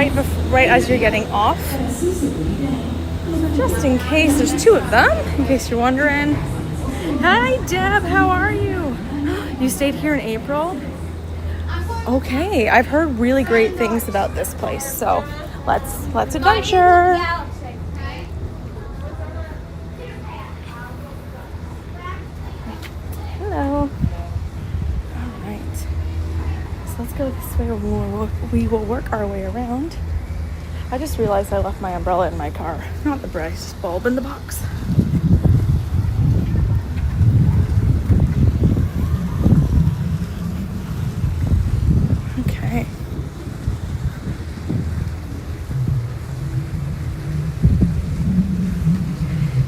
right as you're getting off. So just in case, there's two of them, in case you're wondering. Hi Deb, how are you? You stayed here in April? Okay, I've heard really great things about this place, so let's adventure. Hello. Let's go this way. We will work our way around. I just realized I left my umbrella in my car. Not the brightest bulb in the box. Okay.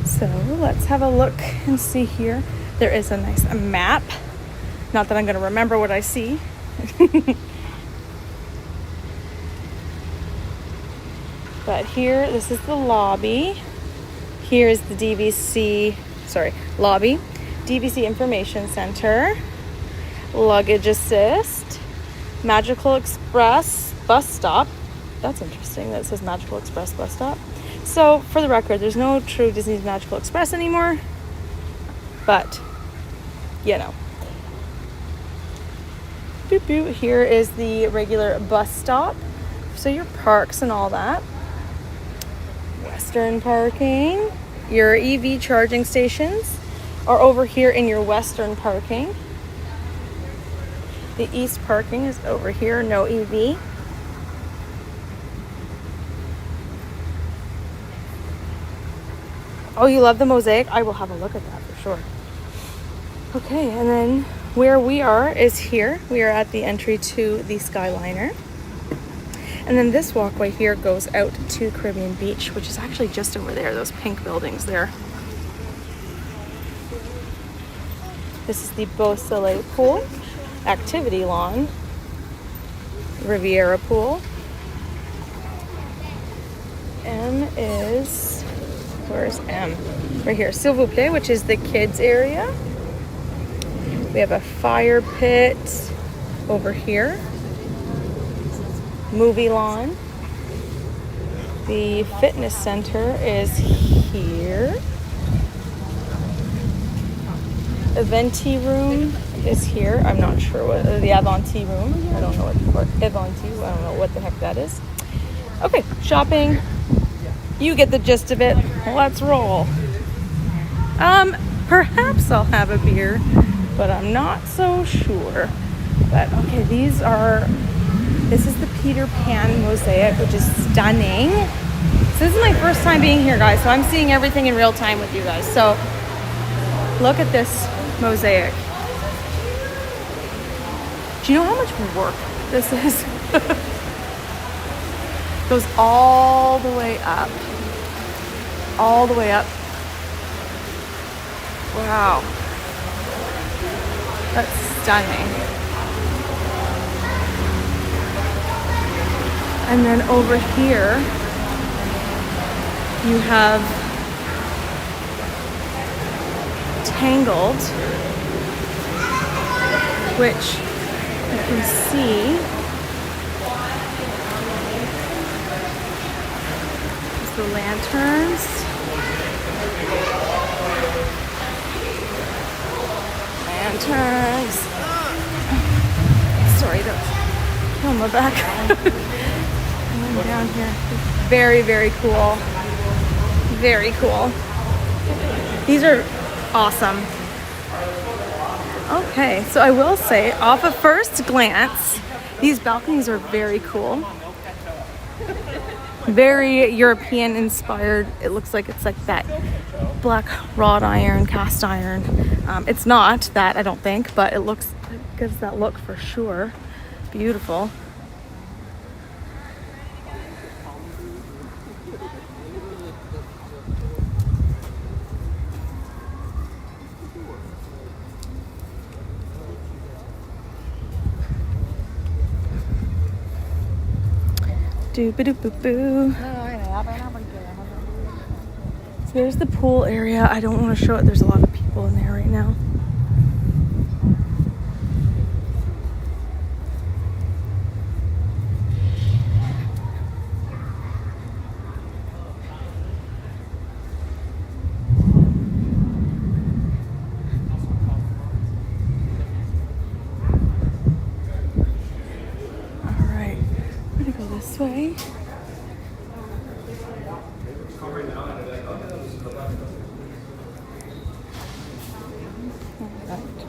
So let's have a look and see here. There is a nice map. Not that I'm going to remember what I see. But here, this is the lobby. Here is the lobby. DVC Information Center. Luggage Assist. Magical Express Bus Stop. That's interesting that it says Magical Express Bus Stop. So, for the record, there's no true Disney's Magical Express anymore. But, you know. Boop, boop. Here is the regular bus stop. So your parks and all that. Western parking. Your EV charging stations are over here in your western parking. The east parking is over here, no EV. Oh, you love the mosaic? I will have a look at that for sure. Okay, and then where we are is here. We are at the entry to the Skyliner. And then this walkway here goes out to Caribbean Beach, which is actually just over there, those pink buildings there. This is the Beau Soleil pool, activity lawn, Riviera pool. M is, where's M? Right here, S'il vous plaît, which is the kids area. We have a fire pit over here. Movie lawn. The fitness center is here. Eventi room is here. I'm not sure what the Aventi room. I don't know what Eventi. I don't know what the heck that is. Okay, shopping. You get the gist of it. Let's roll. Perhaps I'll have a beer, but I'm not so sure. But okay, this is the Peter Pan mosaic, which is stunning. So this is my first time being here, guys, so I'm seeing everything in real time with you guys. So look at this mosaic. Do you know how much work this is? Goes all the way up. All the way up. Wow. That's stunning. And then over here, you have Tangled, which you can see is the lanterns. Lanterns. Sorry, that's on my back. And down here. Very, very cool. Very cool. These are awesome. Okay, so I will say, off a first glance, these balconies are very cool. Very European inspired. It looks like it's like that black wrought iron, cast iron. It's not that, I don't think, but it gives that look for sure. Beautiful. Doo-ba-doo-boo-boo. So there's the pool area. I don't want to show it. There's a lot of people in there right now. Way.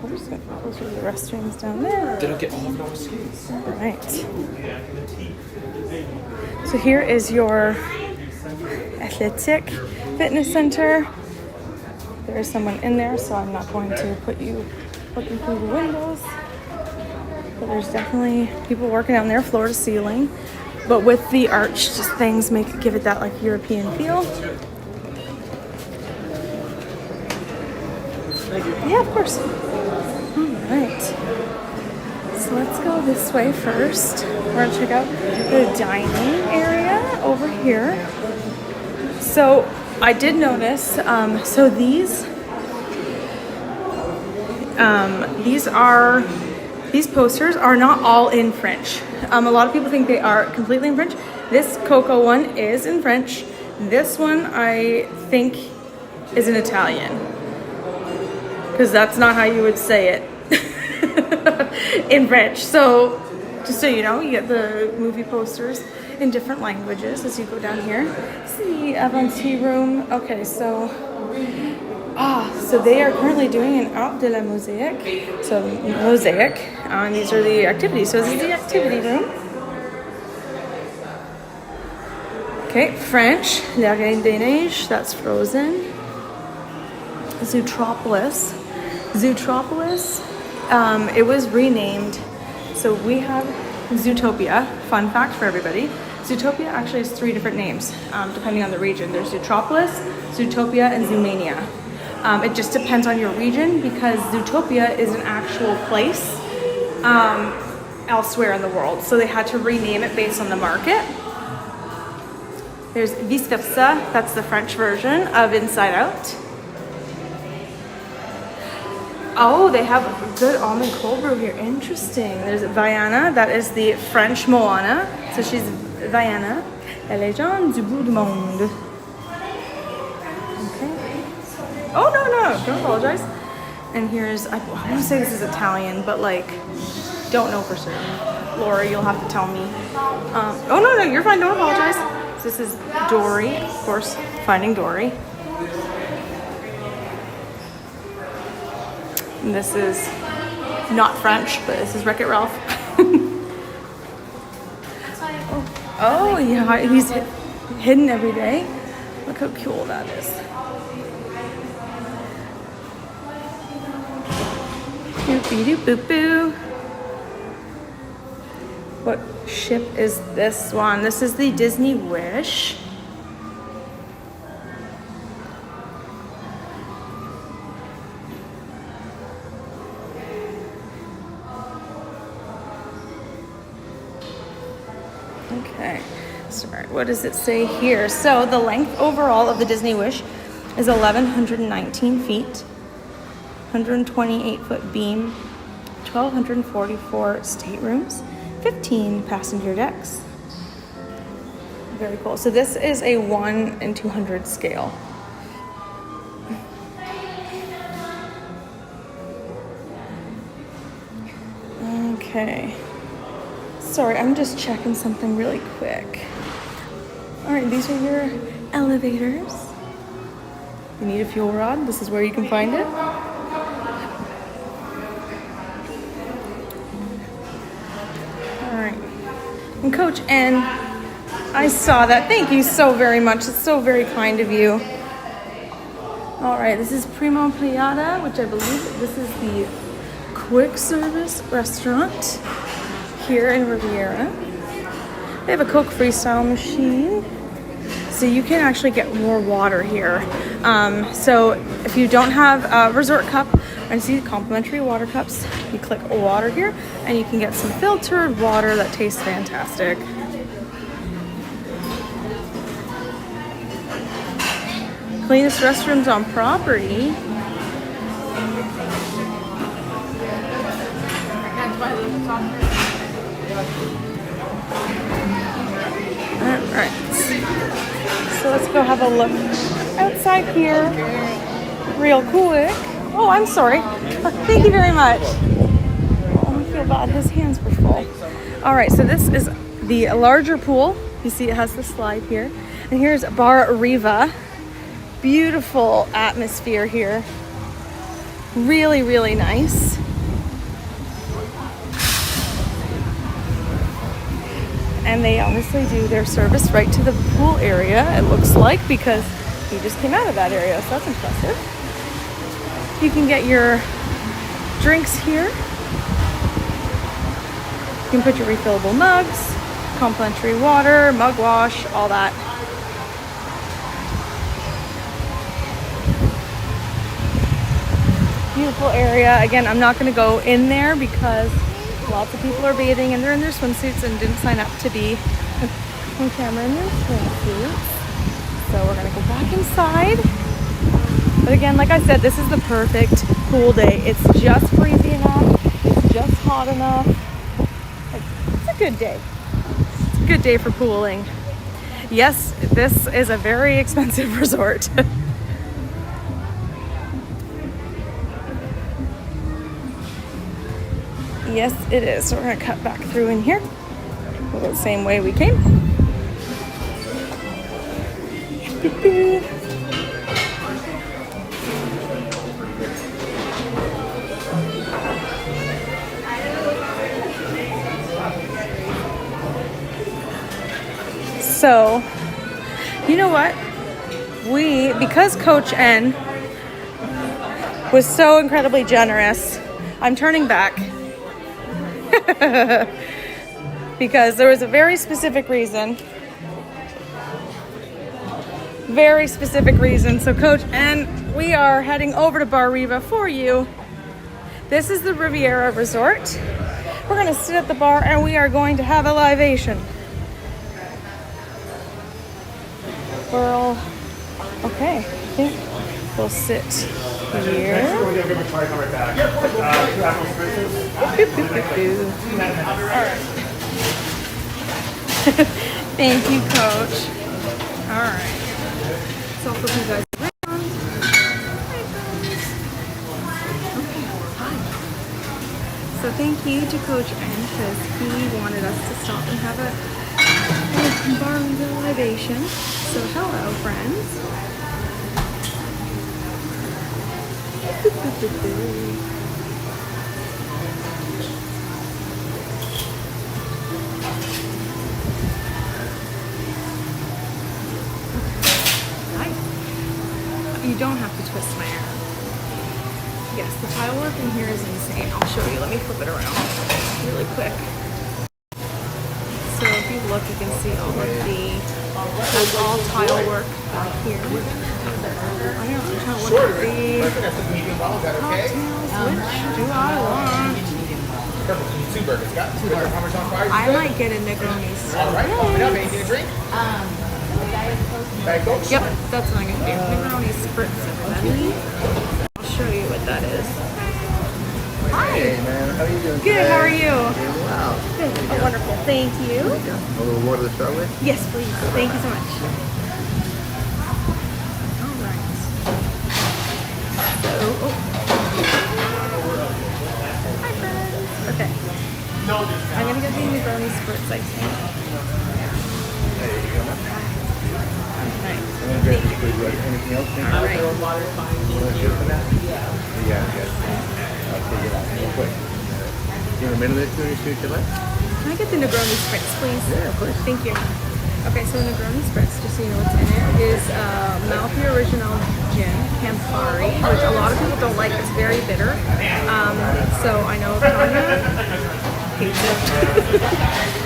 We're just going to go through the restrooms down there. Did I get all of those? Right. So here is your athletic fitness center. There is someone in there, so I'm not going to put you looking through the windows. But there's definitely people working down there, floor to ceiling. But with the arched things, give it that like European feel. Yeah, of course. All right. So let's go this way first. We're gonna check out the dining area over here. So I did notice. So these posters are not all in French. A lot of people think they are completely in French. This Coco one is in French. This one I think is in Italian, because that's not how you would say it in French. So just so you know, you get the movie posters in different languages as you go down here. This is the Aventi room. Okay, so they are currently doing an Art de la Mosaic. So mosaic, and these are the activities. So this is the activity room. Okay, French, La Reine des Neiges, that's Frozen. Zootropolis, it was renamed. So we have Zootopia. Fun fact for everybody. Zootopia actually has 3 different names, depending on the region. There's Zootropolis, Zootopia, and Zoomania. It just depends on your region, because Zootopia is an actual place elsewhere in the world. So they had to rename it based on the market. There's Vice Versa, that's the French version of Inside Out. Oh, they have good almond cold brew here. Interesting. There's Vaiana, that is the French Moana. So she's Vaiana. Et les gens du bout du monde. Okay. Oh, no, don't apologize. And here's, I want to say this is Italian, but like, don't know for certain. Laura, you'll have to tell me. Oh, no, you're fine, don't apologize. This is Dory, of course, Finding Dory. And this is not French, but this is Wreck-It Ralph. Oh, yeah, he's hidden every day. Look how cool that is. Doop-dee-doop-boop-boo. What ship is this one? This is the Disney Wish. Okay, sorry, what does it say here? So the length overall of the Disney Wish is 1,119 feet, 128-foot beam, 1,244 staterooms, 15 passenger decks. Very cool. So this is a 1 in 200 scale. Okay. Sorry, I'm just checking something really quick. All right, these are your elevators. You need a fuel rod, this is where you can find it. All right, and Coach N, I saw that. Thank you so very much. It's so very kind of you. All right, this is Primo Plata, which I believe this is the quick service restaurant here in Riviera. They have a Coke Freestyle machine, so you can actually get more water here. So if you don't have a resort cup and see complimentary water cups, you click water here and you can get some filtered water that tastes fantastic. Cleanest restrooms on property. Alright, so let's go have a look outside here real quick. Oh, I'm sorry. Oh, thank you very much. Oh, I feel bad. His hands were full. Alright, so this is the larger pool. You see it has the slide here. And here's Bar Riva. Beautiful atmosphere here. Really, really nice. And they honestly do their service right to the pool area, it looks like, because he just came out of that area, so that's impressive. You can get your drinks here. You can put your refillable mugs, complimentary water, mug wash, all that. Beautiful area. Again, I'm not going to go in there because lots of people are bathing and they're in their swimsuits and didn't sign up to be on camera in their swimsuits. So we're gonna go back inside. But again, like I said, this is the perfect pool day. It's just breezy enough. It's just hot enough. It's a good day. It's a good day for pooling. Yes, this is a very expensive resort. Yes, it is. So we're going to cut back through in here. We'll go the same way we came. So, you know what? Because Coach N was so incredibly generous, I'm turning back. Because there was a very specific reason. Very specific reason. So Coach, and we are heading over to Bar Riva for you. This is the Riviera Resort. We're going to sit at the bar and we are going to have a libation. We're all okay. I think we'll sit here. All right. Thank you, Coach. All right. So I'll flip you guys around. Hi, guys. Okay, hi. So thank you to Coach N because he wanted us to stop and have a bar libation. So hello, friends. Hi. You don't have to twist my hair. Yes, the tile work in here is insane. I'll show you. Let me flip it around really quick. So if you look, you can see all of that's all tile work back here. I know, I'm trying to look at the cocktails. Which do I want? Two burgers. Got two burgers. How much on fries? I might get a Negroni. All right. Anything to drink? Diet Coke? Yep, that's what I'm gonna do. Negroni spritz and lemon. I'll show you what that is. Hey man, how are you doing? Good, how are you? Doing well. Good. Oh, wonderful. Thank you. A little water to start with? Yes, please. Thank you so much. All right. So, hi, friends. Okay. I'm gonna get the Negroni spritz, I think. There you go. Okay. I'm gonna grab this food ready. Anything else? All right. You want to shoot for that? Yeah. I'll take it out real quick. Give a minute or two to shoot your left. Can I get the Negroni spritz, please? Yeah, of course. Thank you. Okay, so Negroni spritz, just so you know what's in it, is Malfi Original Gin, Campari, which a lot of people don't like. It's very bitter. So I know Tanya hates it.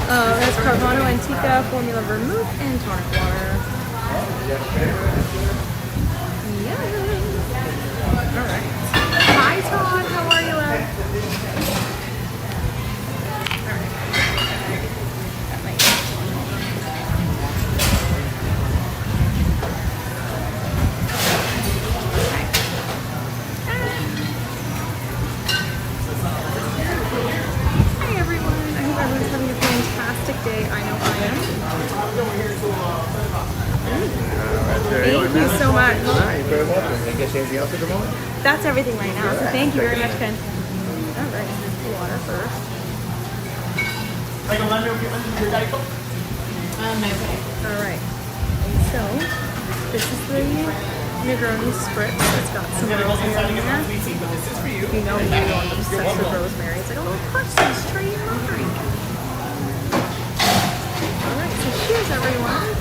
That's Carbono Antica, Formula Vermouth, and tonic water. Yeah. All right. Hi, Todd. How are you, love? All right. Got my Hi, everyone. I hope everyone's having a fantastic day. I know I am. Thank you so much. You're very welcome. I guess anything else at the moment? That's everything right now. So thank you very much, Ken. All right, water first. Like a lemon with your Diet Coke? All right. So this is the Negroni spritz. It's got some rosemary in there. You know me, I'm obsessed with rosemary. It's like a little Christmas tree in my drink. All right, so cheers, everyone.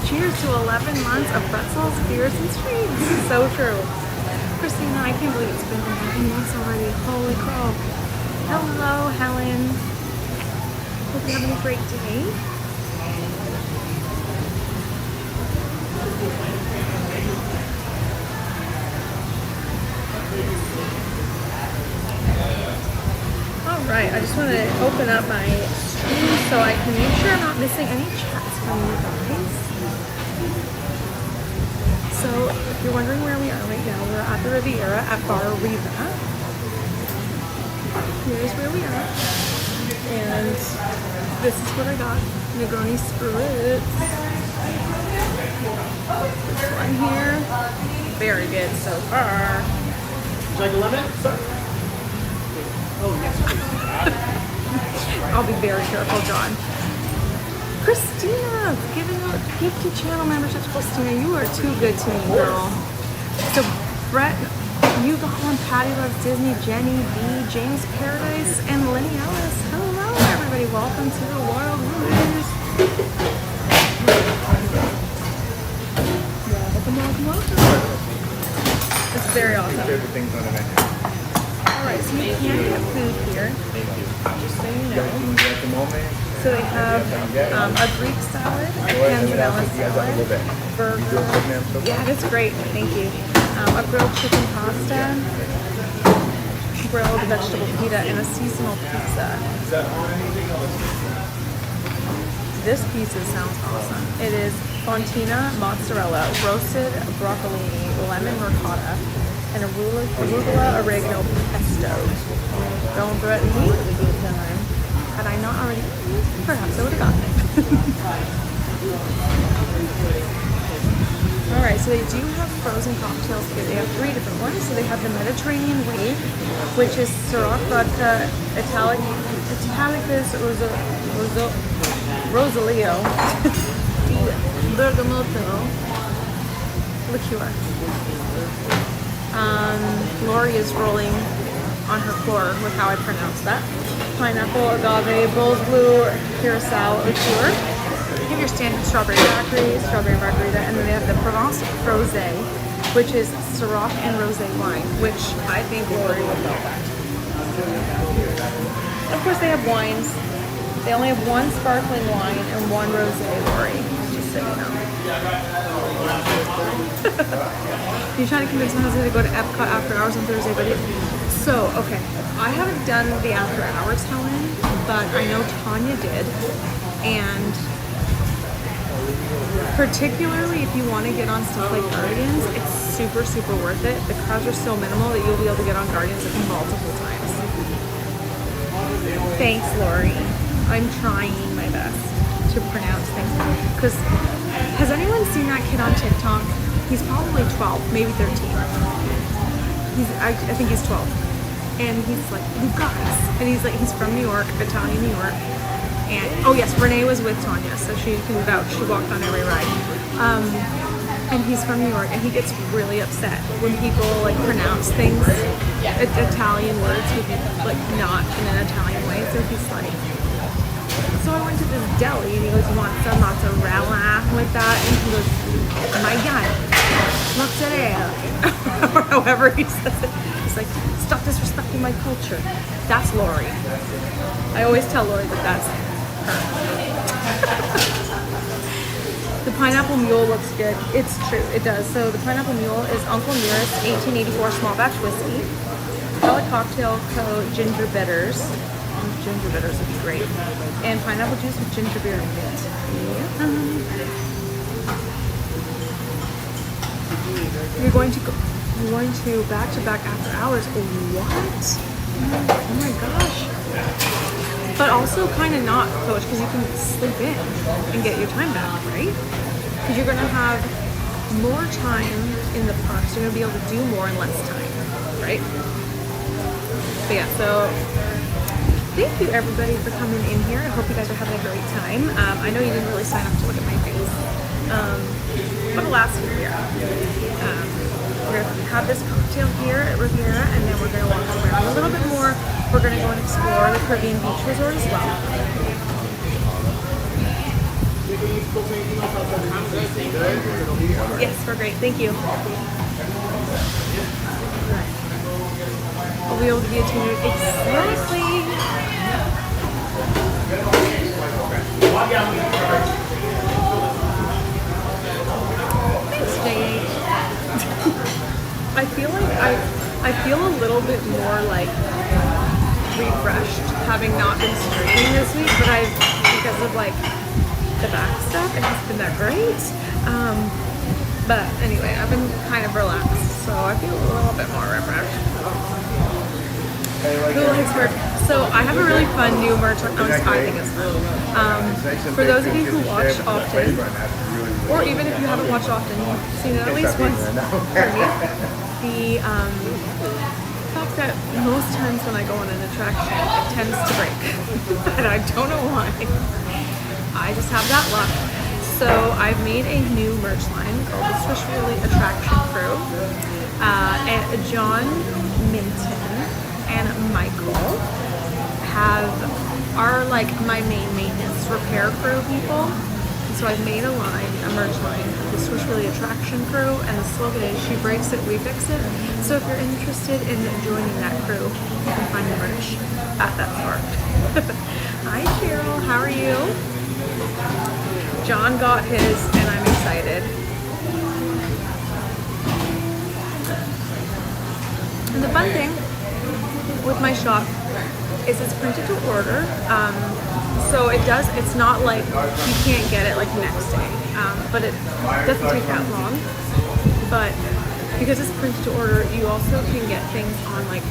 Cheers to 11 months of pretzels, beers, and treats. So true. Christina, I can't believe it's been 11 months already. Holy crow. Hello, Helen. Hope you're having a great day. All right, I just want to open up my screen so I can make sure I'm not missing any chats from you guys. So, if you're wondering where we are right now, we're at the Riviera at Bar Riva. Here's where we are. And this is what I got. Negroni spritz. This one here. Very good so far. Would you like a lemon? Sorry. Oh, yes, please. I'll be very careful, John. Christina, giving out gifted channel memberships. Christina, you are too good to me, girl. So, Brett, Yuga Holland, Patty Loves Disney, Jenny B, James Paradise, and Lenny Ellis. Hello, everybody. Welcome to the Wild Rivers. Welcome. It's very awesome. Favorite things on the menu. Alright, so you can get food here. Thank you. Just so you At know. the moment, So they have a Greek salad, a panzanella salad, burger. Yeah, that's great. Thank you. A grilled chicken pasta, grilled vegetable pita, and a seasonal pizza. This pizza sounds awesome. It is fontina mozzarella, roasted broccolini, lemon ricotta, and arugula oregano pesto. stoked. Don't threaten me with a good time. Had I not already, perhaps I would have gotten it. Alright, so they do have frozen cocktails here. They have 3 different ones. So they have the Mediterranean Wave, which is Ciroc vodka, Italicus Rosalio, Bergamotto liqueur. Lori is rolling on her floor with how I pronounce that. Pineapple, agave, Bull's Blue, Curacao liqueur. You have your standard strawberry daiquiri, strawberry margarita, and then they have the Provence Rosé, which is Ciroc and Rosé wine, which I think Lori would love that. Of course, they have wines. They only have 1 sparkling wine and 1 rosé, Lori, just so you know. You're trying to convince my husband to go to Epcot after hours on Thursday, but okay, I haven't done the after hours, Helen, but I know Tanya did, and particularly if you want to get on stuff like Guardians, it's super, super worth it. The crowds are so minimal that you'll be able to get on Guardians like multiple times. Thanks, Lori. I'm trying my best to pronounce things. Because has anyone seen that kid on TikTok? He's probably 12, maybe 13. I think he's 12. And he's like, you guys. And he's from New York, Italian New York. And, oh yes, Renee was with Tanya, so she can vouch. She walked on every ride. And he's from New York, and he gets really upset when people like pronounce things, Italian words, with like not in an Italian way. So he's like, so I went to this deli, and he goes, you want some mozzarella with that? And he goes, my God, mozzarella, or however he says it. He's like, stop disrespecting my culture. That's Lori. I always tell Lori that that's her. The Pineapple Mule looks good. It's true, it does. So the Pineapple Mule is Uncle Nearest 1884 small batch whiskey. Pellet Cocktail Co. Ginger Bitters. Ginger bitters would be great. And pineapple juice with ginger beer and mint. Yeah. You're going to back-to-back after hours. What? Oh my gosh. But also kind of not, Coach, because you can sleep in and get your time back, right? Because you're going to have more time in the parks. You're going to be able to do more in less time, right? But yeah, so thank you everybody for coming in here. I hope you guys are having a great time. I know you didn't really sign up to look at my face. But alas, here we are. We're going to have this cocktail here at Riviera, and then we're going to walk around a little bit more. We're going to go and explore the Caribbean Beach Resort as well. Yes, we're great. Thank you. We'll be able to be attuned. Exactly. Thanks, Jane. I feel like I feel a little bit more like refreshed having not been streaming this week, but because of like the back stuff, it has been that great. But anyway, I've been kind of relaxed, so I feel a little bit more refreshed. Who likes merch? So I have a really fun new merch. I think it's fun. For those of you who watch often, or even if you haven't watched often, you've seen it at least once for me. The fact that most times when I go on an attraction, it tends to break. And I don't know why. I just have that luck. So I've made a new merch line called the SwishWilly Attraction Crew. And John Minton and Michael are like my main maintenance repair crew people. So I've made a merch line, the SwishWilly Attraction Crew, and the slogan is, she breaks it, we fix it. So if you're interested in joining that crew, you can find the merch at that store. Hi Cheryl, how are you? John got his, and I'm excited. And the fun thing with my shop is it's printed to order. So it's not like you can't get it like next day, but it doesn't take that long. But because it's printed to order, you also can get things on like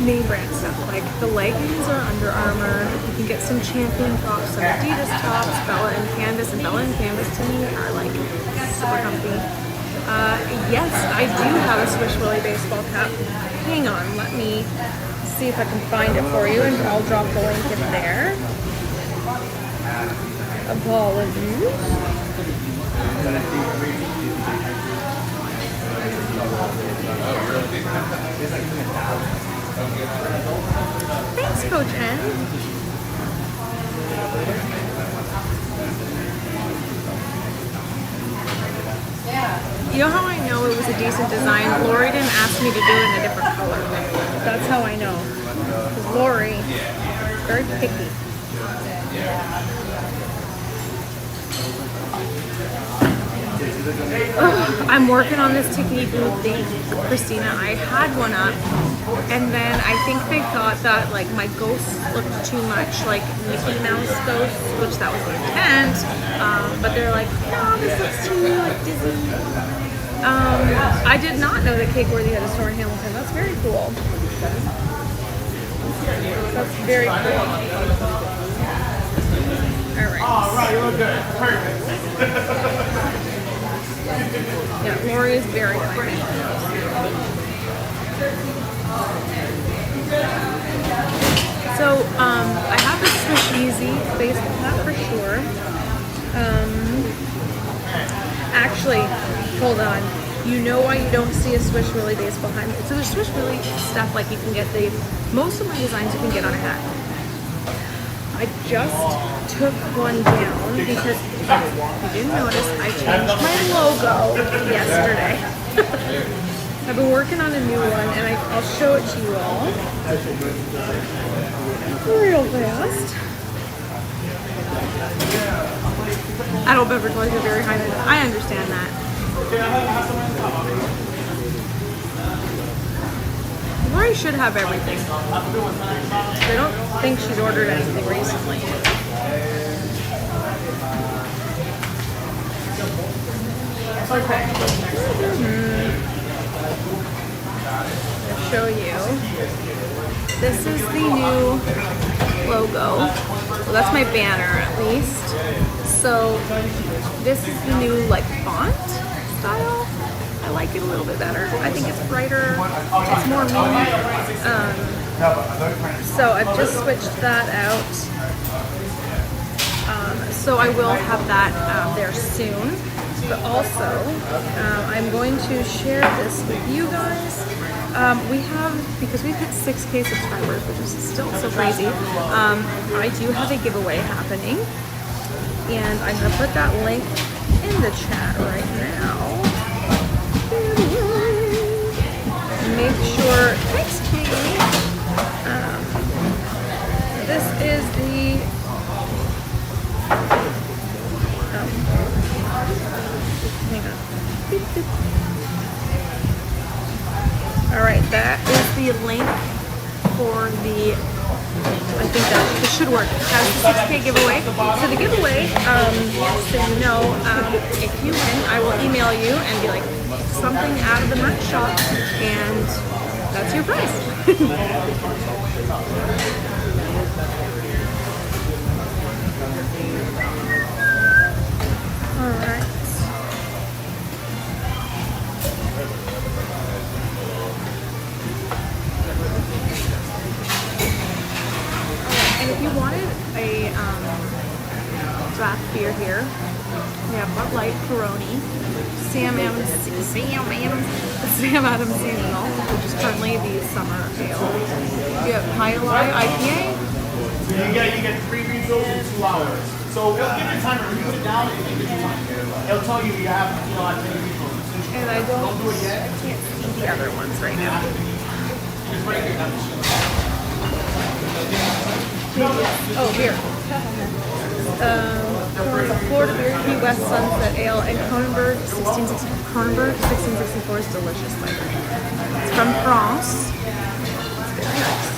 name brand stuff. Like the leggings are Under Armour. You can get some Champion tops, some Adidas tops, Bella and Canvas. And Bella and Canvas to me are like super comfy. Yes, I do have a SwishWilly baseball cap. Hang on, let me see if I can find it for you, and I'll drop the link in there. Apologies. Thanks, Coach N. You know how I know it was a decent design? Lori didn't ask me to do it in a different color. That's how I know. Because Lori is very picky. Ugh, I'm working on this technique thing, Christina. I had one up, and then I think they thought that like my ghosts looked too much like Mickey Mouse ghosts, which that was the intent. But they're like, no, this looks too like Disney. I did not know that Cake Worthy had a store in Hamilton. That's very cool. That's very cool. All right, you look good. Perfect. Yeah, Lori is very funny. So, I have the SwishWilly baseball hat for sure. Actually, hold on. You know why you don't see a SwishWilly baseball hat? So there's SwishWilly stuff like you can get most of my designs you can get on a hat. I just took one down because if you didn't notice, I changed my logo yesterday. I've been working on a new one, and I'll show it to you all real fast. Adult beverage toys are very high maintenance. I understand that. Lori should have everything. I don't think she's ordered anything recently. Okay. I'll show you. This is the new logo. Well, that's my banner at least. So this is the new like font style. I like it a little bit better. I think it's brighter. It's more me. So I've just switched that out. So I will have that there soon. But also, I'm going to share this with you guys. Because we've hit 6K subscribers, which is still so crazy. I do have a giveaway happening. And I'm going to put that link in the chat right now. Make sure, thanks Katie. This is the, hang on. All right, that is the link for the, I think that this should work. That's the 6K giveaway. So the giveaway, so you know, if you win, I will email you and be like, something out of the merch shop, and that's your prize. All right. And if you wanted a draft beer here, we have Bud Light, Peroni, Sam Adams Seasonal, which is currently the summer ale. You have Highlight IPA. You get 3 refills in 2 hours. So it'll give you time to put it down and give you time. It'll tell you have, like 3 refills. And I can't see the other ones right now. Oh, here. Florida Beer Key West Sunset Ale and Kronenberg 1664 is delicious cider. It's from France. It's very nice.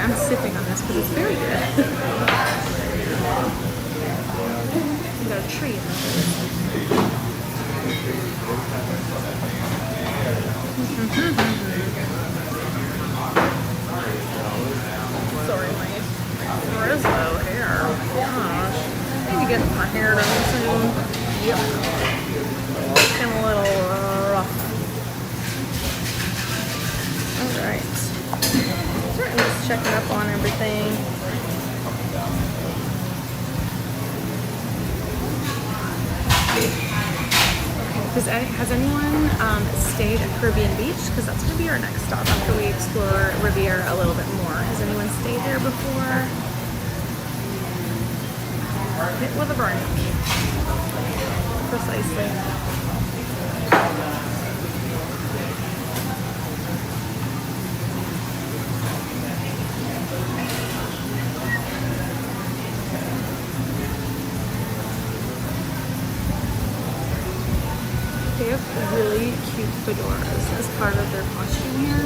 I'm sipping on this because it's very good. We got a tree in Sorry, my Frizzo hair. Gosh. I need to get my hair done soon. Yep. Looking a little rough. Alright. Certainly just checking up on everything. Has anyone stayed at Caribbean Beach? Because that's going to be our next stop after we explore Riviera a little bit more. Has anyone stayed there before? Hit with a branch. Precisely. They have really cute fedoras as part of their costume here.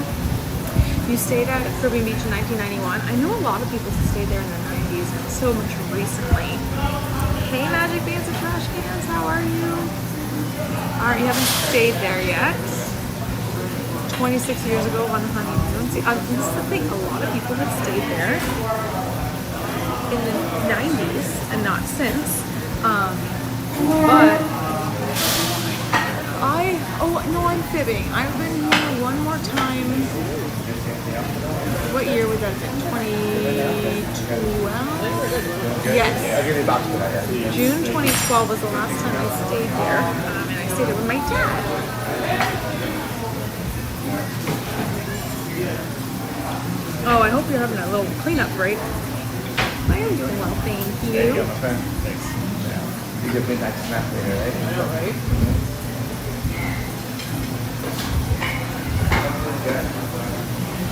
You stayed at Caribbean Beach in 1991. I know a lot of people who stayed there in the 90s, but so much recently. Hey, Magic Bands and Trash Cans, how are you? Alright, you haven't stayed there yet. 26 years ago on the honeymoon. See, this is the thing, a lot of people have stayed there in the 90s and not since. But no, I'm fibbing. I've been here one more time. What year would that have been? 2012? Yes. I'll give you a box for that, yeah. June 2012 was the last time I stayed there. And I stayed there with my dad. Oh, I hope you're having a little cleanup break. I am doing well, thank you. There you go, my friend. Thanks. Yeah. You get midnight snack later, right? Alright.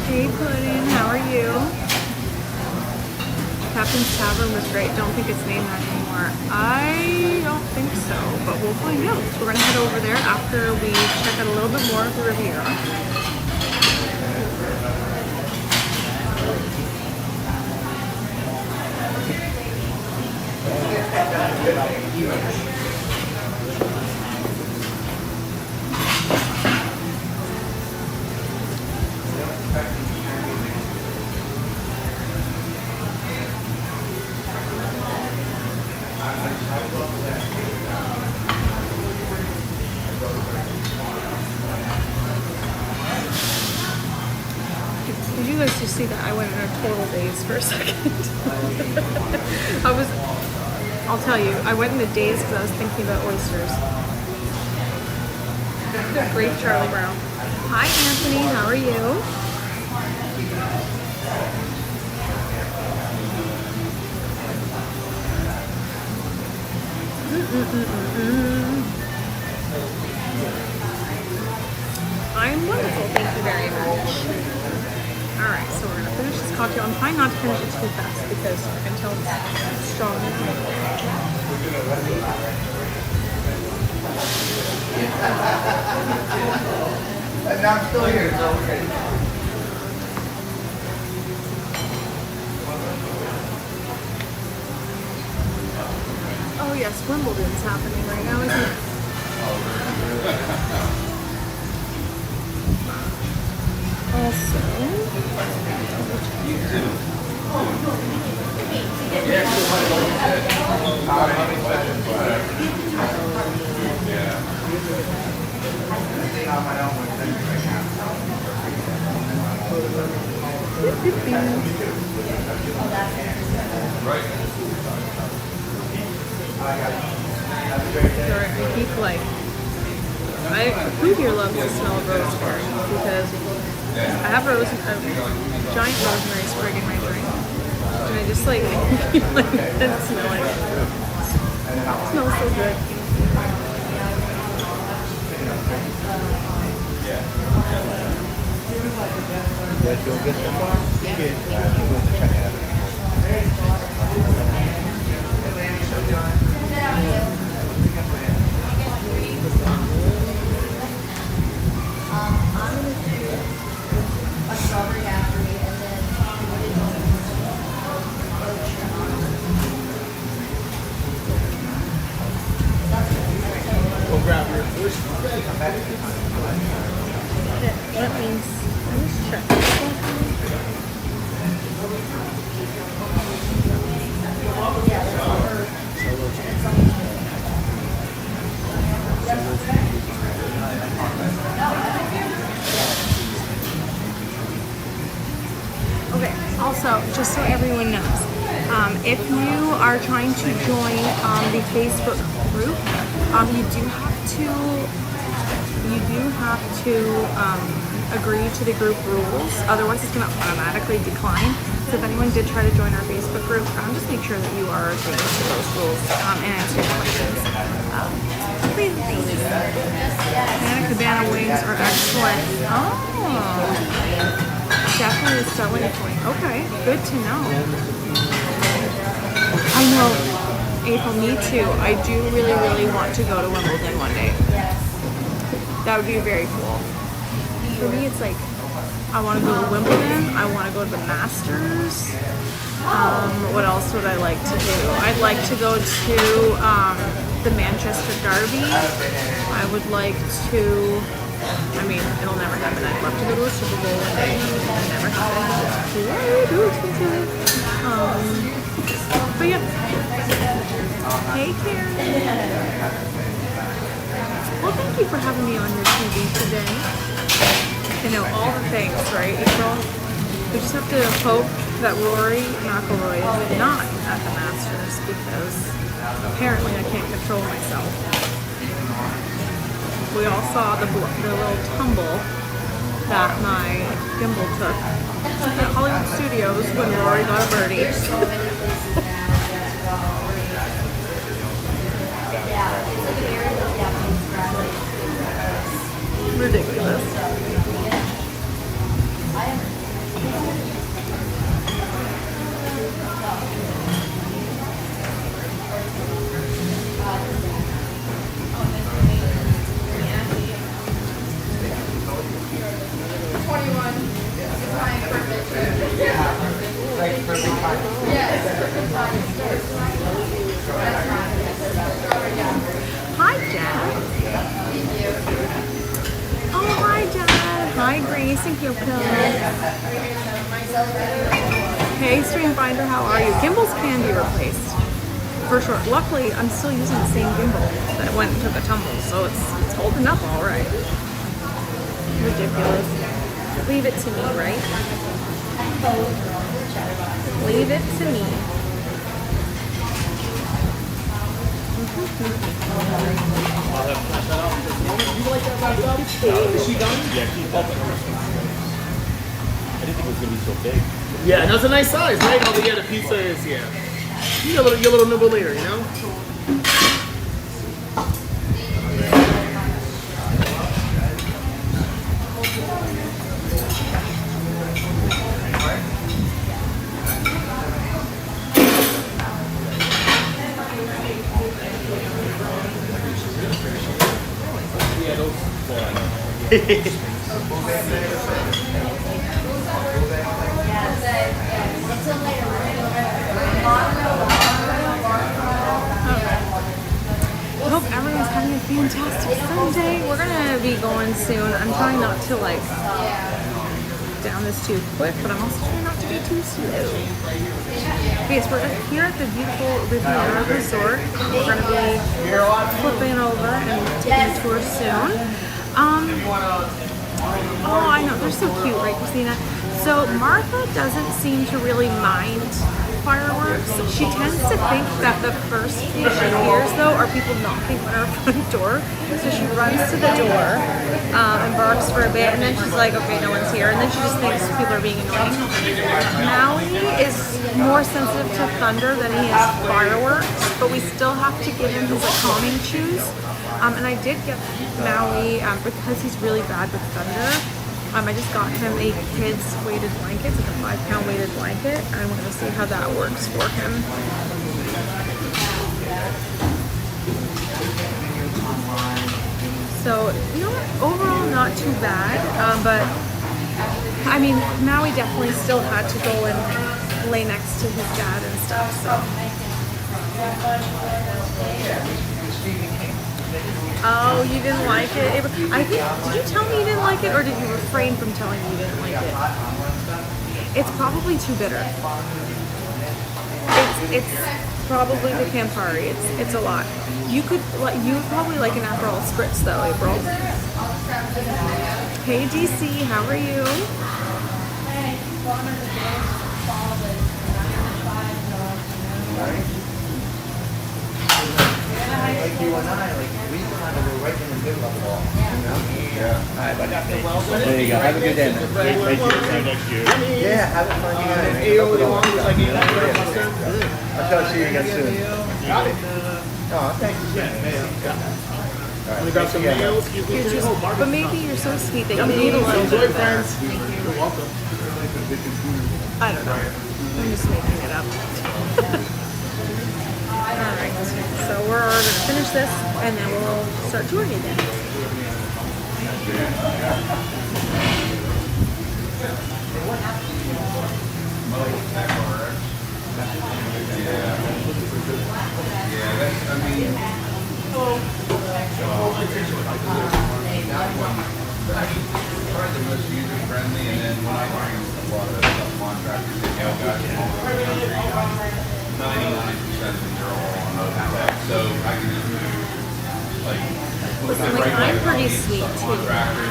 Hey Puddin', how are you? Captain's Tavern was great. Don't think it's named that anymore. I don't think so, but we'll find out. So we're gonna head over there after we check out a little bit more of the Riviera. Did you guys just see that? I went in a total daze for a second. I'll tell you, I went in a daze because I was thinking about oysters. Good grief, Charlie Brown. Hi, Anthony, how are you? I'm wonderful, thank you very much. Alright, so we're going to finish this cocktail. I'm trying not to finish it too fast because I can tell it's strong. And now I'm still here, so okay. Oh yes, Wimbledon's happening right now, isn't it? Also, I keep like, who here loves the smell of rosemary? Because I have a giant rosemary sprig in my drink, and I just like keep like and smelling it. It smells so good. You guys feel good so far? Good. I'm going to check it out. A strawberry after me, and then let me just check. Okay, also, just so everyone knows, if you are trying to join the Facebook group, you do have to agree to the group rules. Otherwise, it's going to automatically decline. So if anyone did try to join our Facebook group, just make sure that you are agreeing to those rules and answer your questions. Please. Banana Cabana wings are excellent. Oh, definitely a selling point. Okay, good to know. I know, April, me too. I do really, really want to go to Wimbledon one day. That would be very cool. For me, it's like, I want to go to Wimbledon. I want to go to the Masters. What else would I like to do? I'd like to go to the Manchester Derby. I would like to, I mean, it'll never happen. I'd love to go to a Super Bowl one day. It'll never happen. It's way too expensive. But yeah. Hey, Karen. Well, thank you for having me on your TV today. You know, all the things, right, April? We just have to hope that Rory McIlroy is not at the Masters because apparently I can't control myself. We all saw the little tumble that my gimbal took at Hollywood Studios when Rory got a birdie. Ridiculous. Hi, Dad. Oh, hi, Dad. Hi, Grace and Kyoko. Hey, Streamfinder, how are you? Gimbals can be replaced, for sure. Luckily, I'm still using the same gimbal that went and took a tumble, so it's holding up all right. Ridiculous. Leave it to me, right? Leave it to me. Is she done? Yeah, she's open. I didn't think it was going to be so big. Yeah, that's a nice size, right? Oh, but yeah, the pizza is, yeah. You get a little nibble later, you know? I hope everyone's having a fantastic Sunday. We're gonna be going soon. I'm trying not to like down this too quick, but I'm also trying not to be too slow. Okay, so we're here at the beautiful Riviera Resort. We're gonna be flipping over and taking a tour soon. Oh, I know, they're so cute, right, Christina? So Martha doesn't seem to really mind fireworks. She tends to think that the first few she hears, though, are people knocking on her front door. So she runs to the door and barks for a bit, and then she's like, okay, no one's here. And then she just thinks people are being annoying. Maui is more sensitive to thunder than he is fireworks, but we still have to give him his calming chews. And I did get Maui, because he's really bad with thunder, I just got him a kid's weighted blanket, it's like a 5-pound weighted blanket, and I want to see how that works for him. So, you know what, overall not too bad, but I mean, Maui definitely still had to go and lay next to his dad and stuff, so. Oh, you didn't like it? I think, did you tell me you didn't like it, or did you refrain from telling me you didn't like it? It's probably too bitter. It's probably the Campari. It's a lot. You would probably like an Aperol Spritz though, April. Hey DC, how are you? Like you and I, like we kind of were right in the middle of it all. You know? Yeah. There you go. Have a good day, man. Thank you. Yeah, have a fun time. I'll try to see you again soon. Got it. Oh, thank you. Let me grab some nails. But maybe you're so sweet that you need a little bit Enjoy, of that. friends. You're welcome. I don't know. I'm just making it up. Alright, so we're going to finish this and then we'll start touring again. Probably the most user friendly, and then when I bring a lot of subcontractors, they have guys from all over the country. 99% of them are all on open tech, so I can just like put Listen, my like, right I'm pretty leg sweet on too, subcontractor,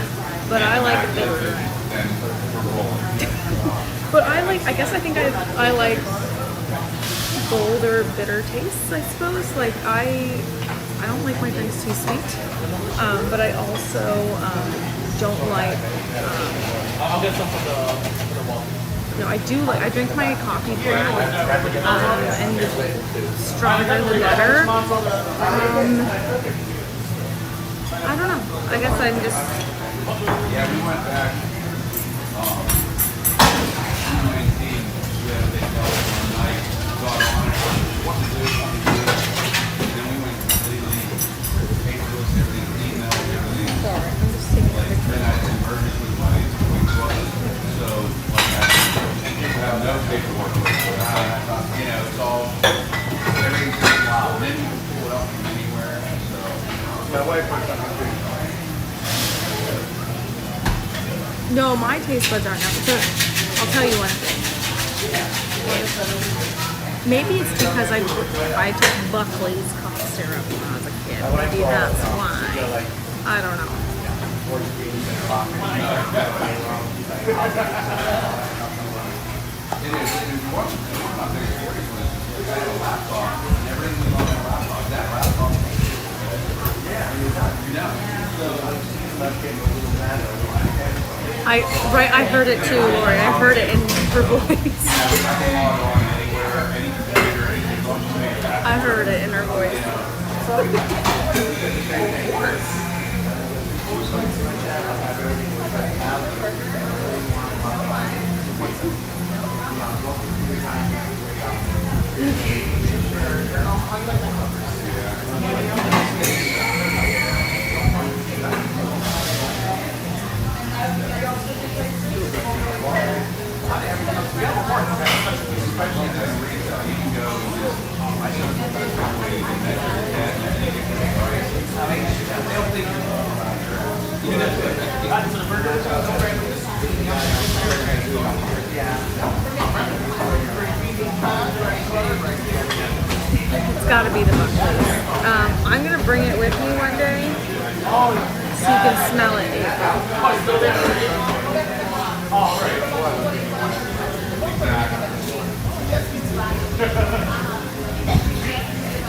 but I like it and bitter. then we're rolling. But I guess I think I like bolder, bitter tastes, I suppose. Like, I don't like my drinks too sweet, but I also don't like, I'll get some for the wall. no, I drink my coffee black, and the stronger the better. I don't know. I guess I'm just, Yeah, we went back. 2019, we had a big one night, got on it, what to do, then we went completely paperless, everything, email, everything. sorry, I'm just taking a Like, picture. then I had merged with my book, so like I have no paperwork. You know, it's all everything's just wild. Then you can pull it up from anywhere. So my wife works on computer. No, my taste buds aren't up. So I'll tell you one thing. Maybe it's because I took Buckley's cough syrup when I was a kid. Maybe that's why. I don't know. It is. And one of my biggest worries was I had a laptop and everything was on that laptop. That laptop. Yeah, you're done. So I heard it too, Lori. I heard it in her voice. I heard it in her voice. It's got to be the Buckley's. I'm gonna bring it with me one day so you can smell it, April.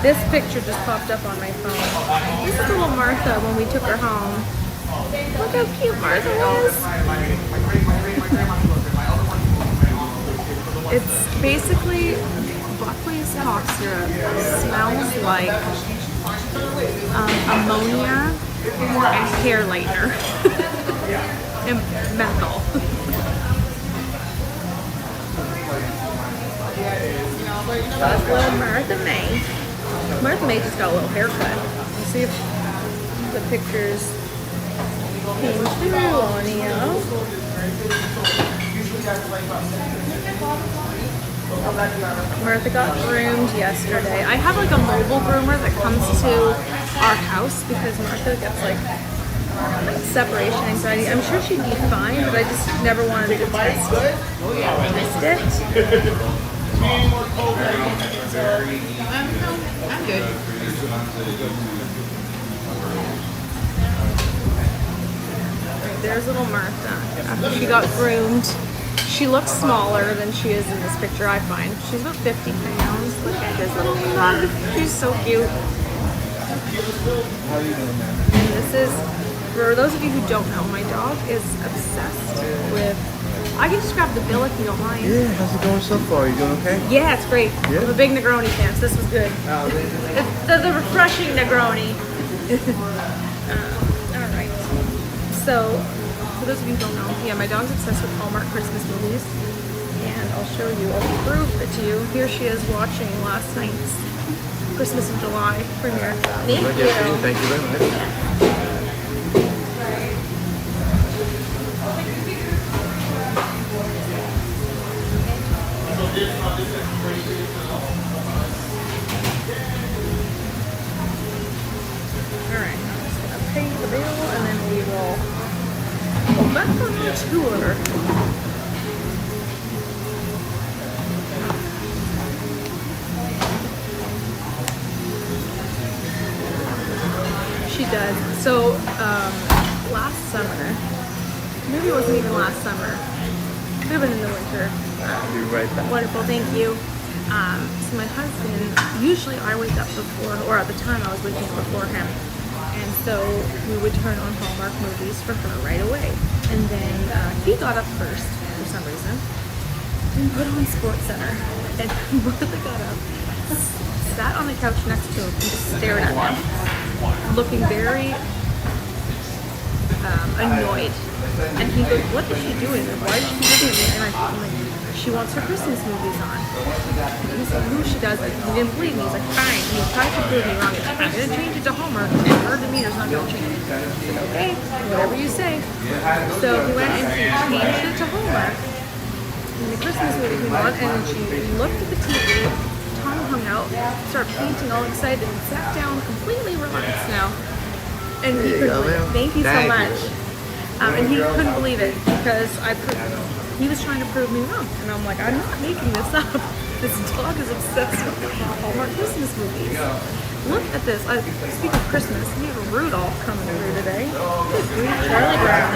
This picture just popped up on my phone. This is little Martha when we took her home. Look how cute Martha was. It's basically Buckley's cough syrup. Smells like ammonia and hair lightener and menthol. That's little Martha May. Martha May just got a little haircut. Let's see if the pictures came through on you. Martha got groomed yesterday. I have like a mobile groomer that comes to our house because Martha gets like separation anxiety. I'm sure she'd be fine, but I just never wanted to test it. I'm good. There's little Martha. After she got groomed, she looks smaller than she is in this picture, I find. She's about 50 pounds. Look at this little mug. She's so cute. And this is, for those of you who don't know, my dog is obsessed with, I can just grab the bill if you don't mind. Yeah, how's it going so far? You doing okay? Yeah, it's great. Yeah? I'm a big Negroni fan, so this was good. The refreshing Negroni. All right. So, for those of you who don't know, yeah, my dog's obsessed with Hallmark Christmas movies. And I'll show you, I'll prove it to you. Here she is watching last night's Christmas in July premiere. Thank you. Thank you very much. Alright, I'm just gonna pay the bill and then we will go back on the tour. She does. So, last summer, maybe it wasn't even last summer, could have been in the winter. Be right back. Wonderful, thank you. So my husband, usually I wake up before, or at the time I was waking up before him. And so we would turn on Hallmark movies for her right away. And then he got up first for some reason and put on Sports Center. And Martha got up, sat on the couch next to him and just stared at him, looking very annoyed. And he goes, "What is she doing? Why is she looking at me?" And I'm like, "She wants her Christmas movies on." And he's like, "No, she doesn't." He didn't believe me. He's like, "Fine." And he tried to prove me wrong. He's like, "I'm going to change it to Hallmark, and her demeanor's not going to change." I said, "Okay, whatever you say." So he went and he changed it to Hallmark. And the Christmas movie came on, and she looked at the TV. Tom hung out, started painting, all excited, and sat down completely relaxed now. And he couldn't believe it. Thank you so much. And he couldn't believe it because he was trying to prove me wrong. And I'm like, I'm not making this up. This dog is obsessed with Hallmark Christmas movies. Look at this. Speaking of Christmas, we have Rudolph coming through today. Charlie Brown.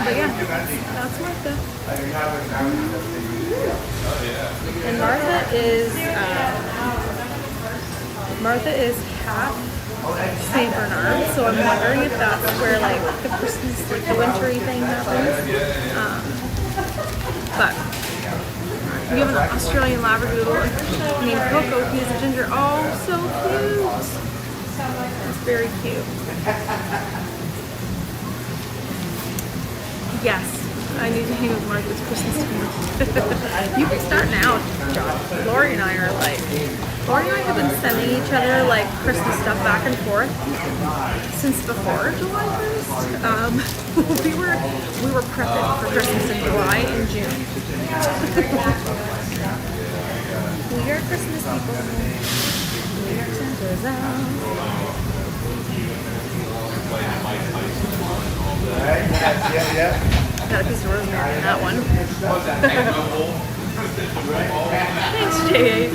But yeah, that's Martha. And Martha is half St. Bernard, so I'm wondering if that's where like the Christmas, like the wintry thing happens. But we have an Australian Labradoodle named Coco. He's a ginger. Oh, so cute. That's very cute. Yes, I need to hang with Martha's Christmas tree. You can start now, John. Lori and I are like, Lori and I have been sending each other like Christmas stuff back and forth since before July 1st. We were prepping for Christmas in July and June. We are Christmas people. We are Santa's out. Yeah. Got a piece of rosemary in that one. Thanks, JH.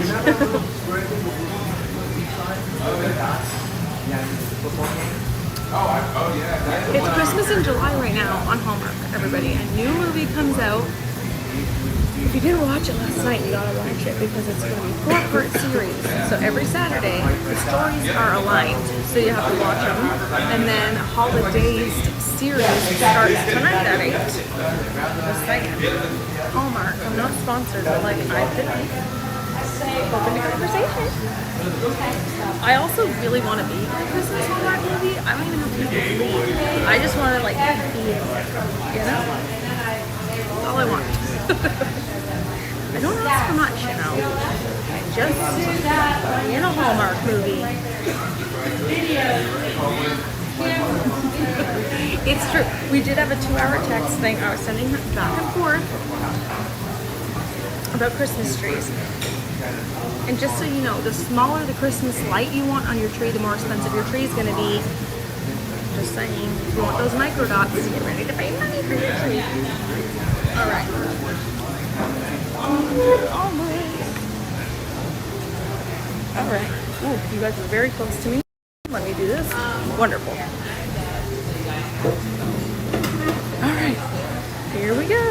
It's Christmas in July right now on Hallmark, everybody. A new movie comes out. If you didn't watch it last night, you gotta watch it because it's going to be a 4-part series. So every Saturday, the stories are aligned, so you have to watch them. And then Holidays series starts tonight at 8. Just saying. Hallmark, I'm not sponsored, but like I've been open to conversation. I also really want to be in a Christmas Hallmark movie. I don't even have to be complete. I just want to like be in it, you know? That's all I want. I don't ask for much, you know. Just in a Hallmark movie. It's true. We did have a 2-hour text thing. I was sending her back and forth about Christmas trees. And just so you know, the smaller the Christmas light you want on your tree, the more expensive your tree is going to be. Just saying, if you want those micro dots, get ready to pay money for your tree. All right. All right. Ooh, you guys are very close to me. Let me do this. Wonderful. All right. Here we go.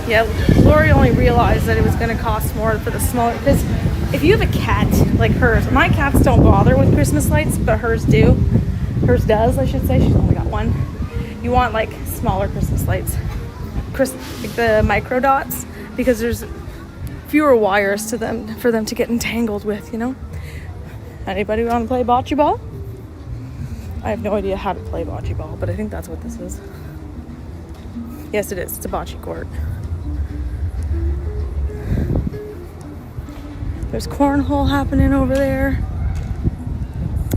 Yeah, Lori only realized that it was going to cost more for the smaller, because if you have a cat like hers, my cats don't bother with Christmas lights, but hers do. Hers does, I should say. She's only got one. You want like smaller Christmas lights, like the micro dots, because there's fewer wires to them for them to get entangled with, you know? Anybody want to play bocce ball? I have no idea how to play bocce ball, but I think that's what this is. Yes, it is. It's a bocce court. There's cornhole happening over there.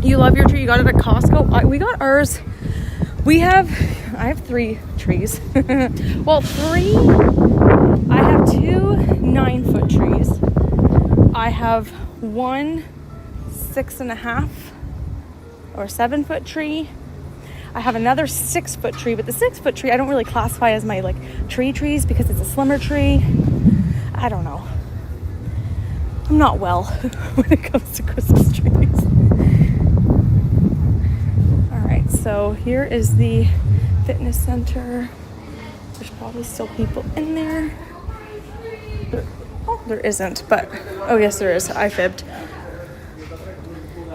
You love your tree. You got it at Costco. We got ours. I have 3 trees. Well, 3. I have 2 9-foot trees. I have 1 6.5 or 7-foot tree. I have another 6-foot tree, but the 6-foot tree I don't really classify as my like trees because it's a slimmer tree. I don't know. I'm not well when it comes to Christmas trees. All right, so here is the fitness center. There's probably still people in there. There isn't, but oh yes, there is. I fibbed.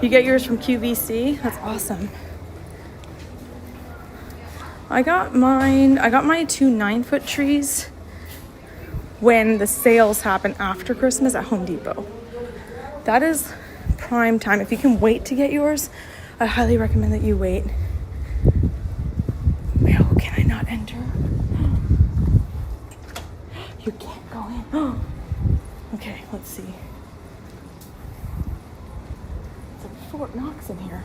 You get yours from QVC. That's awesome. I got my 2 9-foot trees when the sales happen after Christmas at Home Depot. That is prime time. If you can wait to get yours, I highly recommend that you wait. Oh, can I not enter? You can't go in. Okay, let's see. It's like Fort Knox in here.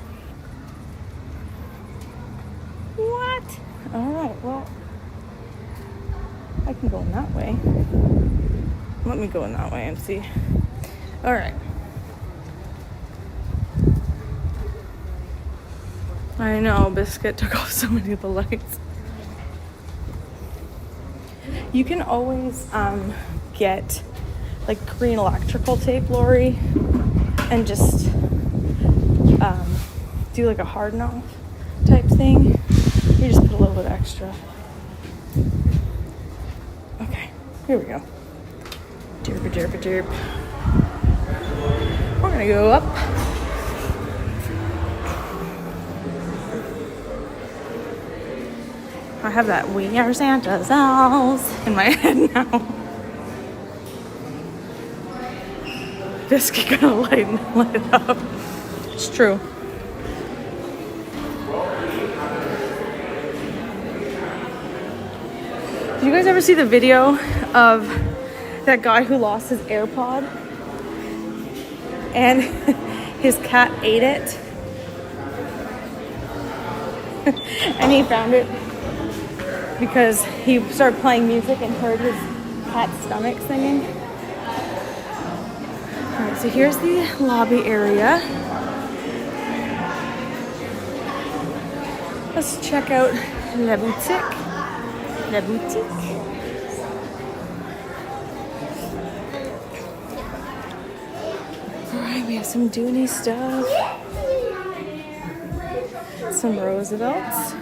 What? All right, well, I can go in that way. Let me go in that way and see. All right. I know, Biscuit took off so many of the lights. You can always get like green electrical tape, Lori, and just do like a harden off type thing. You just put a little bit extra. Okay, here we go. Derp, derp, derp. We're gonna go up. I have that "We Are Santa's Elves" in my head now. Biscuit gonna light it up. It's true. Did you guys ever see the video of that guy who lost his AirPod and his cat ate it? And he found it because he started playing music and heard his cat's stomach singing. Alright, so here's the lobby area. Let's check out La Boutique. La Boutique. Alright, we have some Dooney stuff. Some Roosevelts.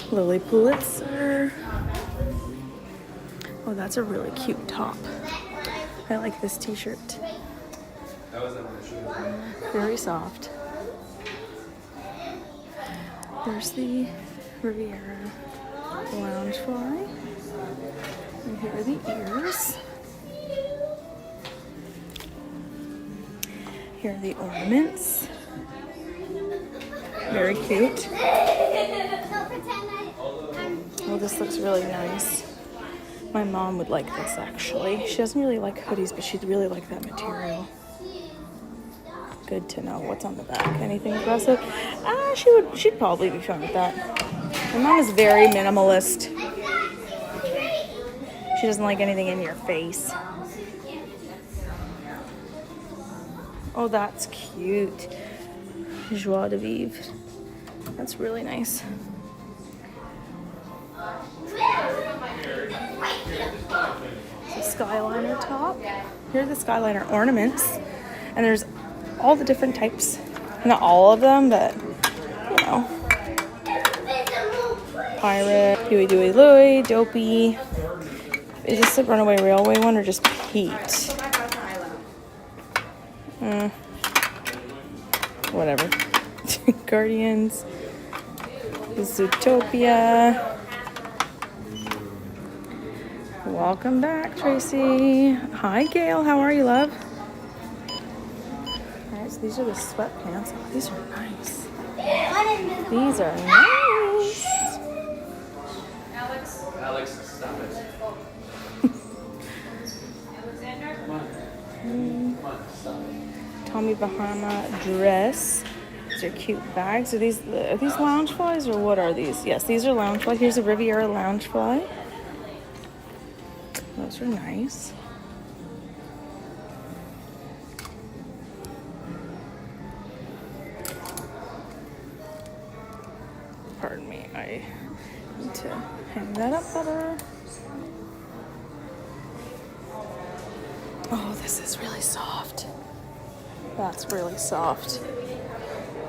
Lily Pulitzer. Oh, that's a really cute top. I like this t-shirt. Very soft. There's the Riviera Loungefly. And here are the ears. Here are the ornaments. Very cute. Oh, this looks really nice. My mom would like this actually. She doesn't really like hoodies, but she'd really like that material. Good to know. What's on the back? Anything aggressive? She'd probably be fine with that. My mom is very minimalist. She doesn't like anything in your face. Oh, that's cute. Joie de vivre. That's really nice. It's a Skyliner top. Here are the Skyliner ornaments. And there's all the different types. Not all of them, but you know. Pirate, Huey, Dewey, Louie, Dopey. Is this the Runaway Railway one or just Pete? Whatever. Guardians. Zootopia. Welcome back, Tracy. Hi, Gail. How are you, love? Alright, so these are the sweatpants. Oh, these are nice. These are nice. Alex, stop it. Tommy Bahama dress. These are cute bags. Are these Loungeflies or what are these? Yes, these are Loungefly. Here's a Riviera Loungefly. Those are nice. Pardon me, I need to hang that up better. Oh, this is really soft. That's really soft.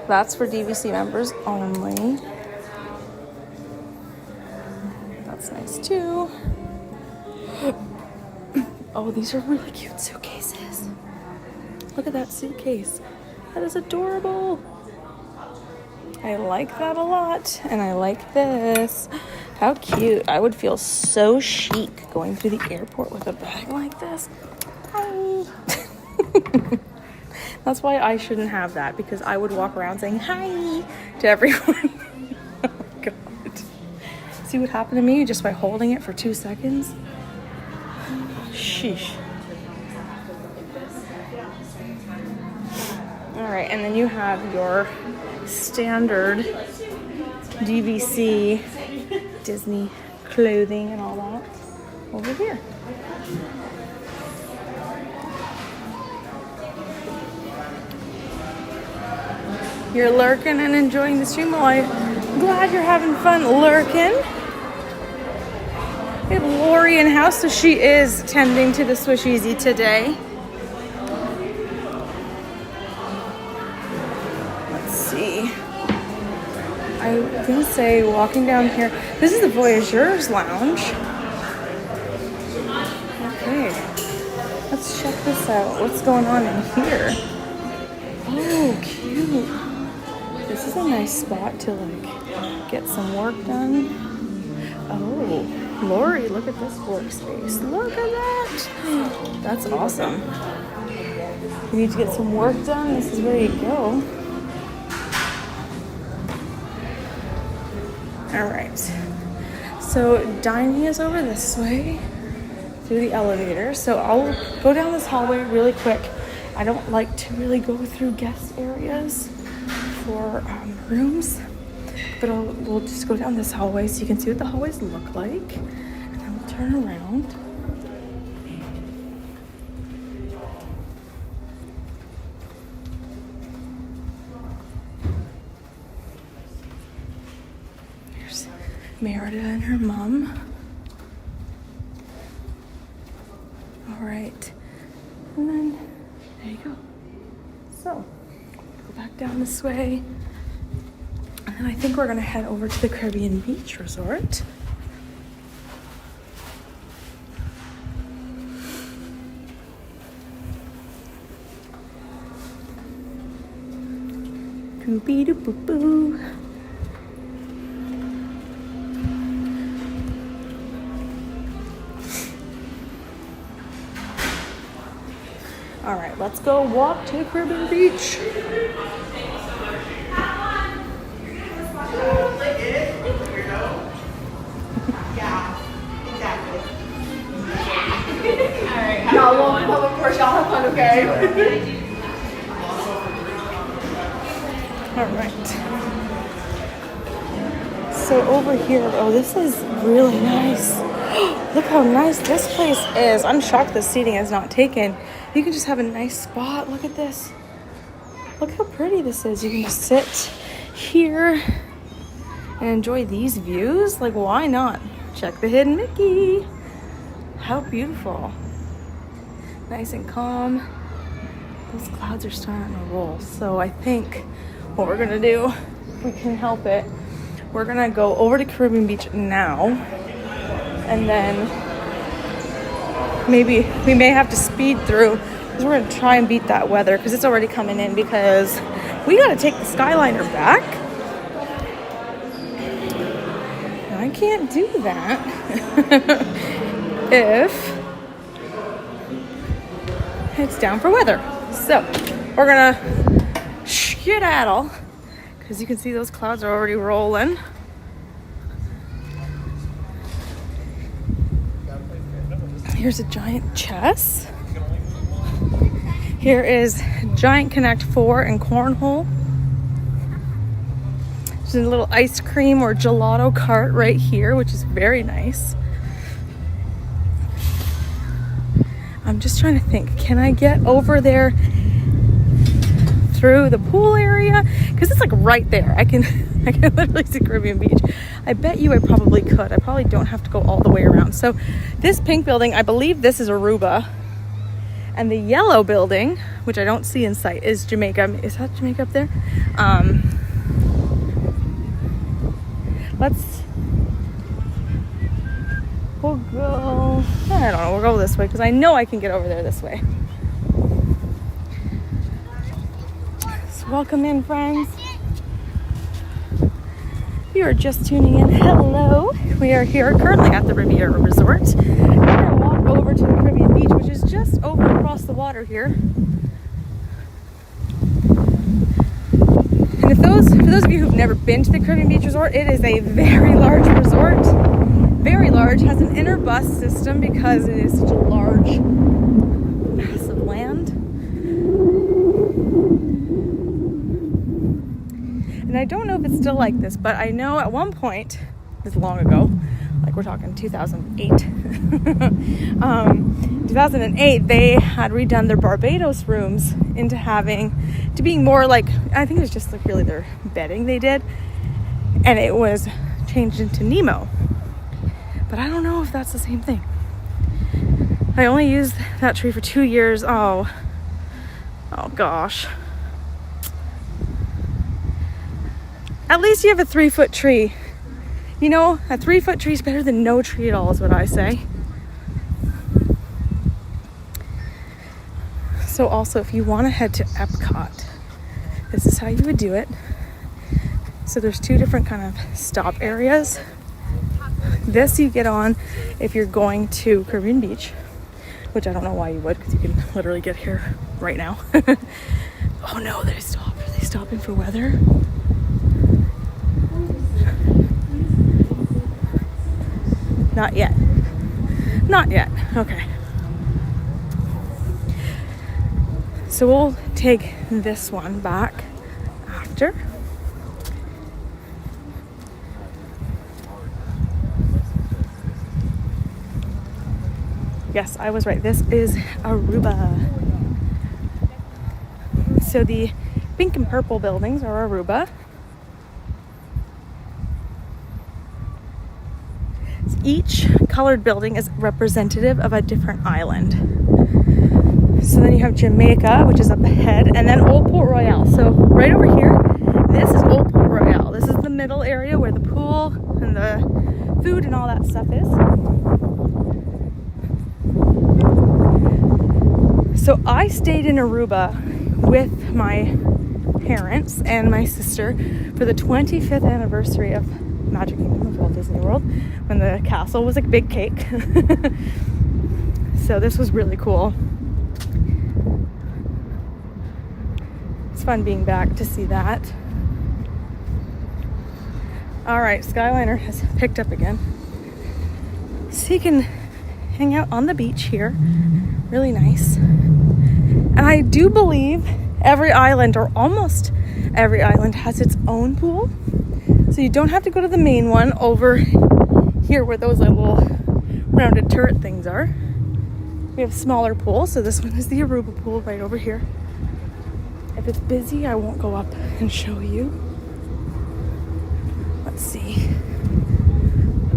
That's for DVC members only. That's nice too. Oh, these are really cute suitcases. Look at that suitcase. That is adorable. I like that a lot. And I like this. How cute. I would feel so chic going through the airport with a bag like this. Hi. That's why I shouldn't have that, because I would walk around saying hi to everyone. Oh my God. See what happened to me just by holding it for 2 seconds? Sheesh. All right, and then you have your standard DVC Disney clothing and all that over here. You're lurking and enjoying the stream. Well, I'm glad you're having fun lurking. We have Lori in house, so she is tending to the SwishEasy today. Let's see. I was gonna say, walking down here, this is the Voyageurs Lounge. Okay, let's check this out. What's going on in here? Oh, cute. This is a nice spot to like get some work done. Oh, Lori, look at this workspace. Look at that. That's awesome. You need to get some work done. This is where you go. All right. So dining is over this way through the elevator. So I'll go down this hallway really quick. I don't like to really go through guest areas for rooms, but we'll just go down this hallway so you can see what the hallways look like, and then we'll turn around. Here's Merida and her mom. All right, and then there you go. So go back down this way. And then I think we're gonna head over to the Caribbean Beach Resort. Boopy-doo-boo-boo. All right, let's go walk to the Caribbean Beach. Y'all won't, of course, y'all have fun, okay? All right. So over here, oh, this is really nice. Look how nice this place is. I'm shocked the seating is not taken. You can just have a nice spot. Look at this. Look how pretty this is. You can just sit here and enjoy these views. Like, why not? Check the hidden Mickey. How beautiful. Nice and calm. Those clouds are starting to roll. So I think what we're gonna do, if we can help it, we're gonna go over to Caribbean Beach now. And then maybe we may have to speed through, because we're gonna try and beat that weather, because it's already coming in, because we gotta take the Skyliner back. I can't do that if it's down for weather. So we're gonna skedaddle, because you can see those clouds are already rolling. Here's a giant chess. Here is Giant Connect 4 and Cornhole. There's a little ice cream or gelato cart right here, which is very nice. I'm just trying to think, can I get over there through the pool area? Because it's like right there. I can literally see Caribbean Beach. I bet you I probably could. I probably don't have to go all the way around. So this pink building, I believe this is Aruba. And the yellow building, which I don't see in sight, is Jamaica. Is that Jamaica up there? We'll go, I don't know, we'll go this way, because I know I can get over there this way. So welcome in, friends. If you are just tuning in, hello. We are here currently at the Riviera Resort. We're going to walk over to the Caribbean Beach, which is just over across the water here. And for those of you who've never been to the Caribbean Beach Resort, it is a very large resort. Very large, has an inner bus system because it is such a large, massive land. And I don't know if it's still like this, but I know at one point, this long ago, like we're talking 2008, 2008, they had redone their Barbados rooms to being more like, I think it was just like really their bedding they did, and it was changed into Nemo. But I don't know if that's the same thing. I only used that tree for 2 years. Oh gosh. At least you have a 3-foot tree. You know, a 3-foot tree is better than no tree at all, is what I say. So also, if you want to head to Epcot, this is how you would do it. So there's 2 different kind of stop areas. This you get on if you're going to Caribbean Beach, which I don't know why you would, because you can literally get here right now. Oh no, they stopped. Are they stopping for weather? Not yet. Not yet. Okay. So we'll take this one back after. Yes, I was right. This is Aruba. So the pink and purple buildings are Aruba. Each colored building is representative of a different island. So then you have Jamaica, which is up ahead, and then Old Port Royal. So right over here, this is Old Port Royal. This is the middle area where the pool and the food and all that stuff is. So I stayed in Aruba with my parents and my sister for the 25th anniversary of Magic Kingdom of Walt Disney World, when the castle was a big cake. So this was really cool. It's fun being back to see that. All right, Skyliner has picked up again. So you can hang out on the beach here. Really nice. And I do believe every island, or almost every island, has its own pool. So you don't have to go to the main one over here where those little rounded turret things are. We have smaller pools, so this one is the Aruba pool right over here. If it's busy, I won't go up and show you. Let's see.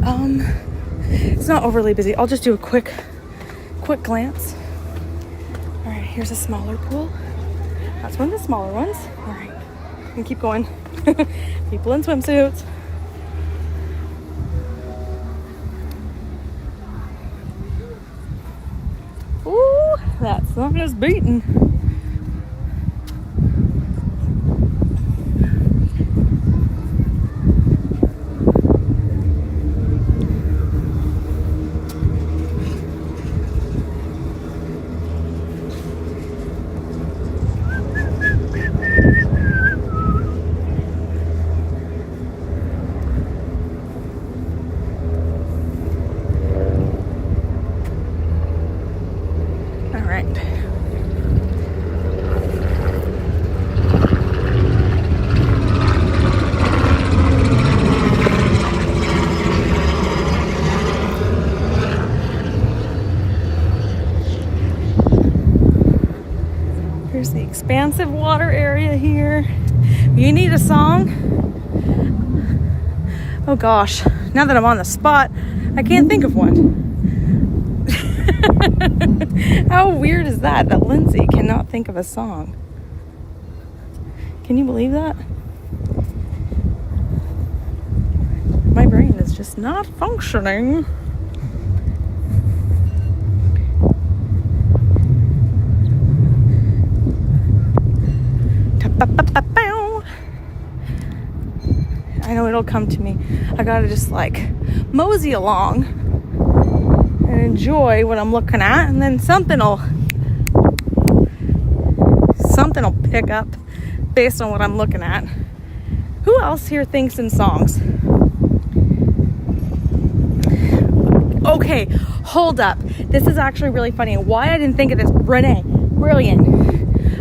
It's not overly busy. I'll just do a quick glance. All right, here's a smaller pool. That's one of the smaller ones. All right, and keep going. People in swimsuits. Ooh, that's not just beaten. Here's the expansive water area here. You need a song? Oh gosh, now that I'm on the spot, I can't think of one. How weird is that Lindsay cannot think of a song? Can you believe that? My brain is just not functioning. I know it'll come to me. I gotta just like mosey along and enjoy what I'm looking at, and then something'll pick up based on what I'm looking at. Who else here thinks in songs? Okay, hold up. This is actually really funny. Why I didn't think of this. Renee, brilliant.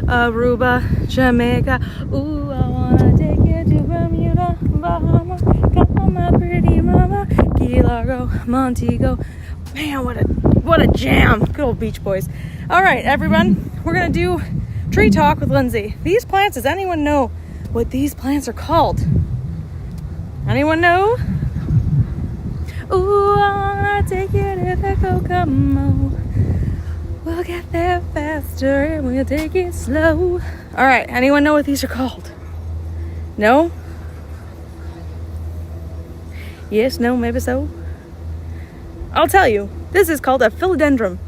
Aruba, Jamaica. Ooh, I wanna take you to Bermuda, Bahama. Come on, my pretty mama. Key Largo, Montego. Man, what a jam. Good old Beach Boys. All right, everyone. We're gonna do tree talk with Lindsay. These plants, does anyone know what these plants are called? Anyone know? Ooh, I wanna take you to the Kokomo. We'll get there faster and we'll take it slow. All right, anyone know what these are called? No? Yes, no, maybe so. I'll tell you, this is called a philodendron.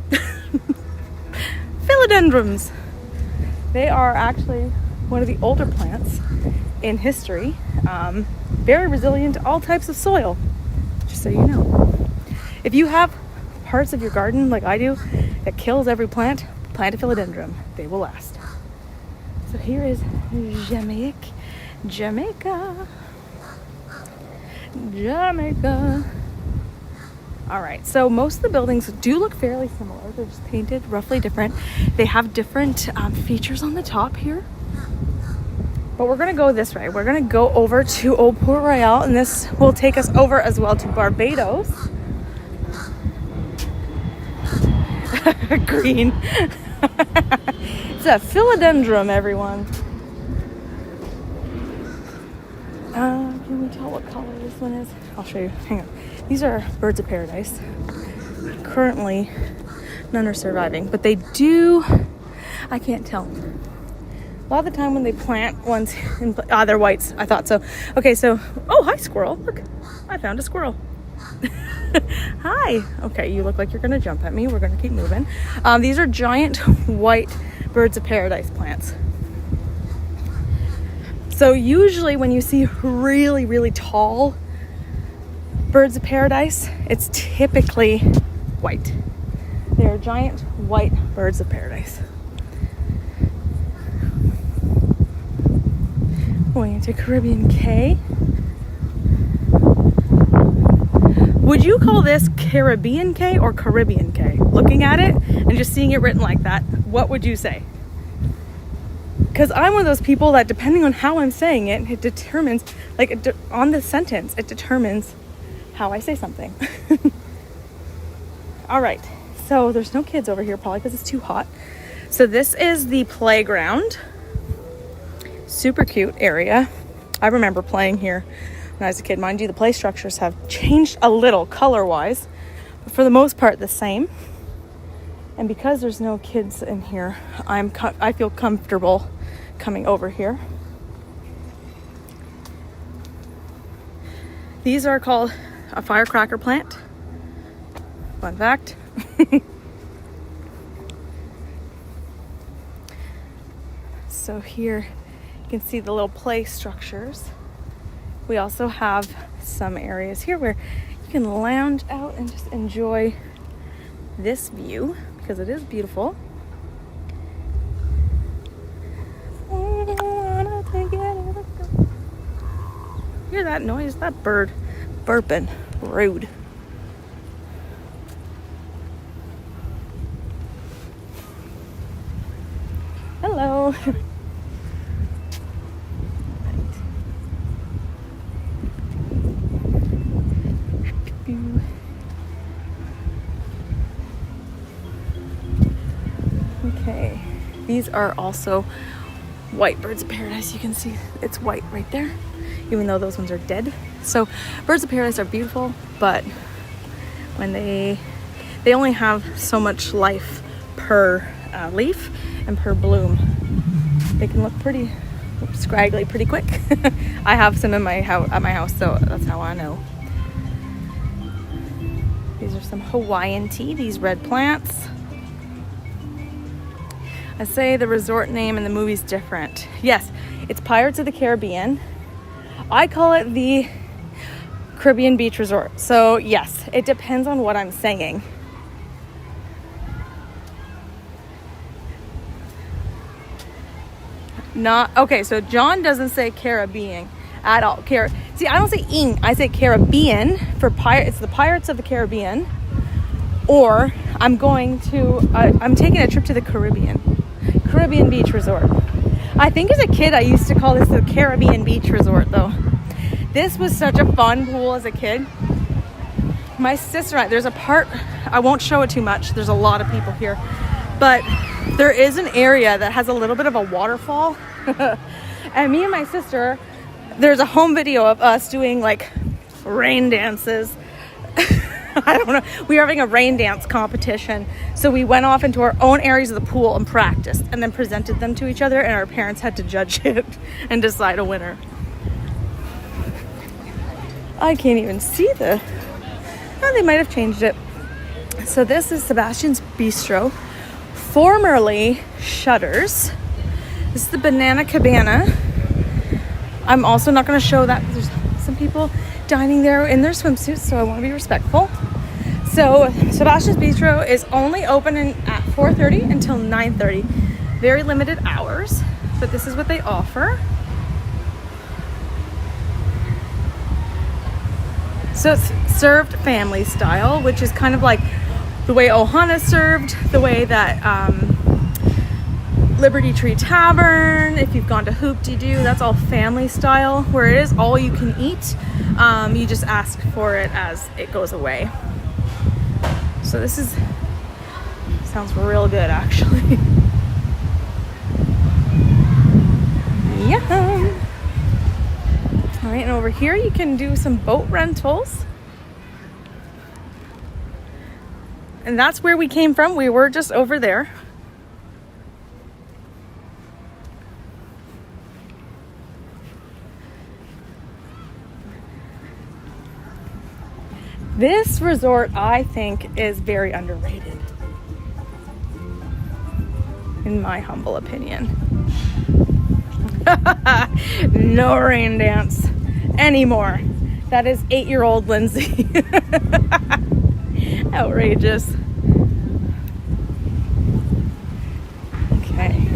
Philodendrons. They are actually one of the older plants in history. Very resilient to all types of soil, just so you know. If you have parts of your garden like I do that kills every plant, plant a philodendron. They will last. So here is Jamaica. All right, so most of the buildings do look fairly similar. They're just painted roughly different. They have different features on the top here. But we're gonna go this way. We're gonna go over to Old Port Royal, and this will take us over as well to Barbados. Green. It's a philodendron, everyone. Can we tell what color this one is? I'll show you. Hang on. These are birds of paradise. Currently, none are surviving, but they do. I can't tell. A lot of the time when they plant ones, they're whites. I thought so. Okay, so, oh, hi, squirrel. Look, I found a squirrel. Hi. Okay, you look like you're gonna jump at me. We're gonna keep moving. These are giant white birds of paradise plants. So usually when you see really, really tall birds of paradise, it's typically white. They are giant white birds of paradise. Going into Caribbean Cay. Would you call this Caribbean Cay or Caribbean Cay? Looking at it and just seeing it written like that, what would you say? Because I'm one of those people that, depending on how I'm saying it, it determines, on the sentence, it determines how I say something. All right, so there's no kids over here, probably because it's too hot. So this is the playground. Super cute area. I remember playing here when I was a kid. Mind you, the play structures have changed a little color-wise, but for the most part the same. And because there's no kids in here, I feel comfortable coming over here. These are called a firecracker plant. Fun fact. So here you can see the little play structures. We also have some areas here where you can lounge out and just enjoy this view because it is beautiful. Hear that noise? That bird burping. Rude. Hello. Okay, these are also white birds of paradise. You can see it's white right there, even though those ones are dead. So birds of paradise are beautiful, but when they only have so much life per leaf and per bloom. They can look pretty scraggly pretty quick. I have some in my house at my house, so that's how I know. These are some Hawaiian tea, these red plants. I say the resort name in the movie's different. Yes, it's Pirates of the Caribbean. I call it the Caribbean Beach Resort. So yes, it depends on what I'm saying. Not okay, so John doesn't say Caribbean at all. See, I don't say ing, I say Caribbean for it's the Pirates of the Caribbean. Or I'm taking a trip to the Caribbean Beach Resort. I think as a kid I used to call this the Caribbean Beach Resort though. This was such a fun pool as a kid. My sister, there's a part, I won't show it too much, there's a lot of people here, but there is an area that has a little bit of a waterfall. And me and my sister, there's a home video of us doing like rain dances. I don't know. We were having a rain dance competition. So we went off into our own areas of the pool and practiced and then presented them to each other, and our parents had to judge it and decide a winner. I can't even see oh, they might have changed it. So this is Sebastian's Bistro, formerly Shutters. This is the Banana Cabana. I'm also not going to show that. There's some people dining there in their swimsuits, so I want to be respectful. So Sebastian's Bistro is only open at 4:30 until 9:30. Very limited hours, but this is what they offer. So it's served family style, which is kind of like the way Ohana's served, the way that Liberty Tree Tavern, if you've gone to Hoop-de-Doo, that's all family style, where it is all you can eat. You just ask for it as it goes away. So this sounds real good actually. Yum! All right, and over here you can do some boat rentals. And that's where we came from. We were just over there. This resort, I think, is very underrated, in my humble opinion. No rain dance anymore. That is 8-year-old Lindsay. Outrageous. Okay,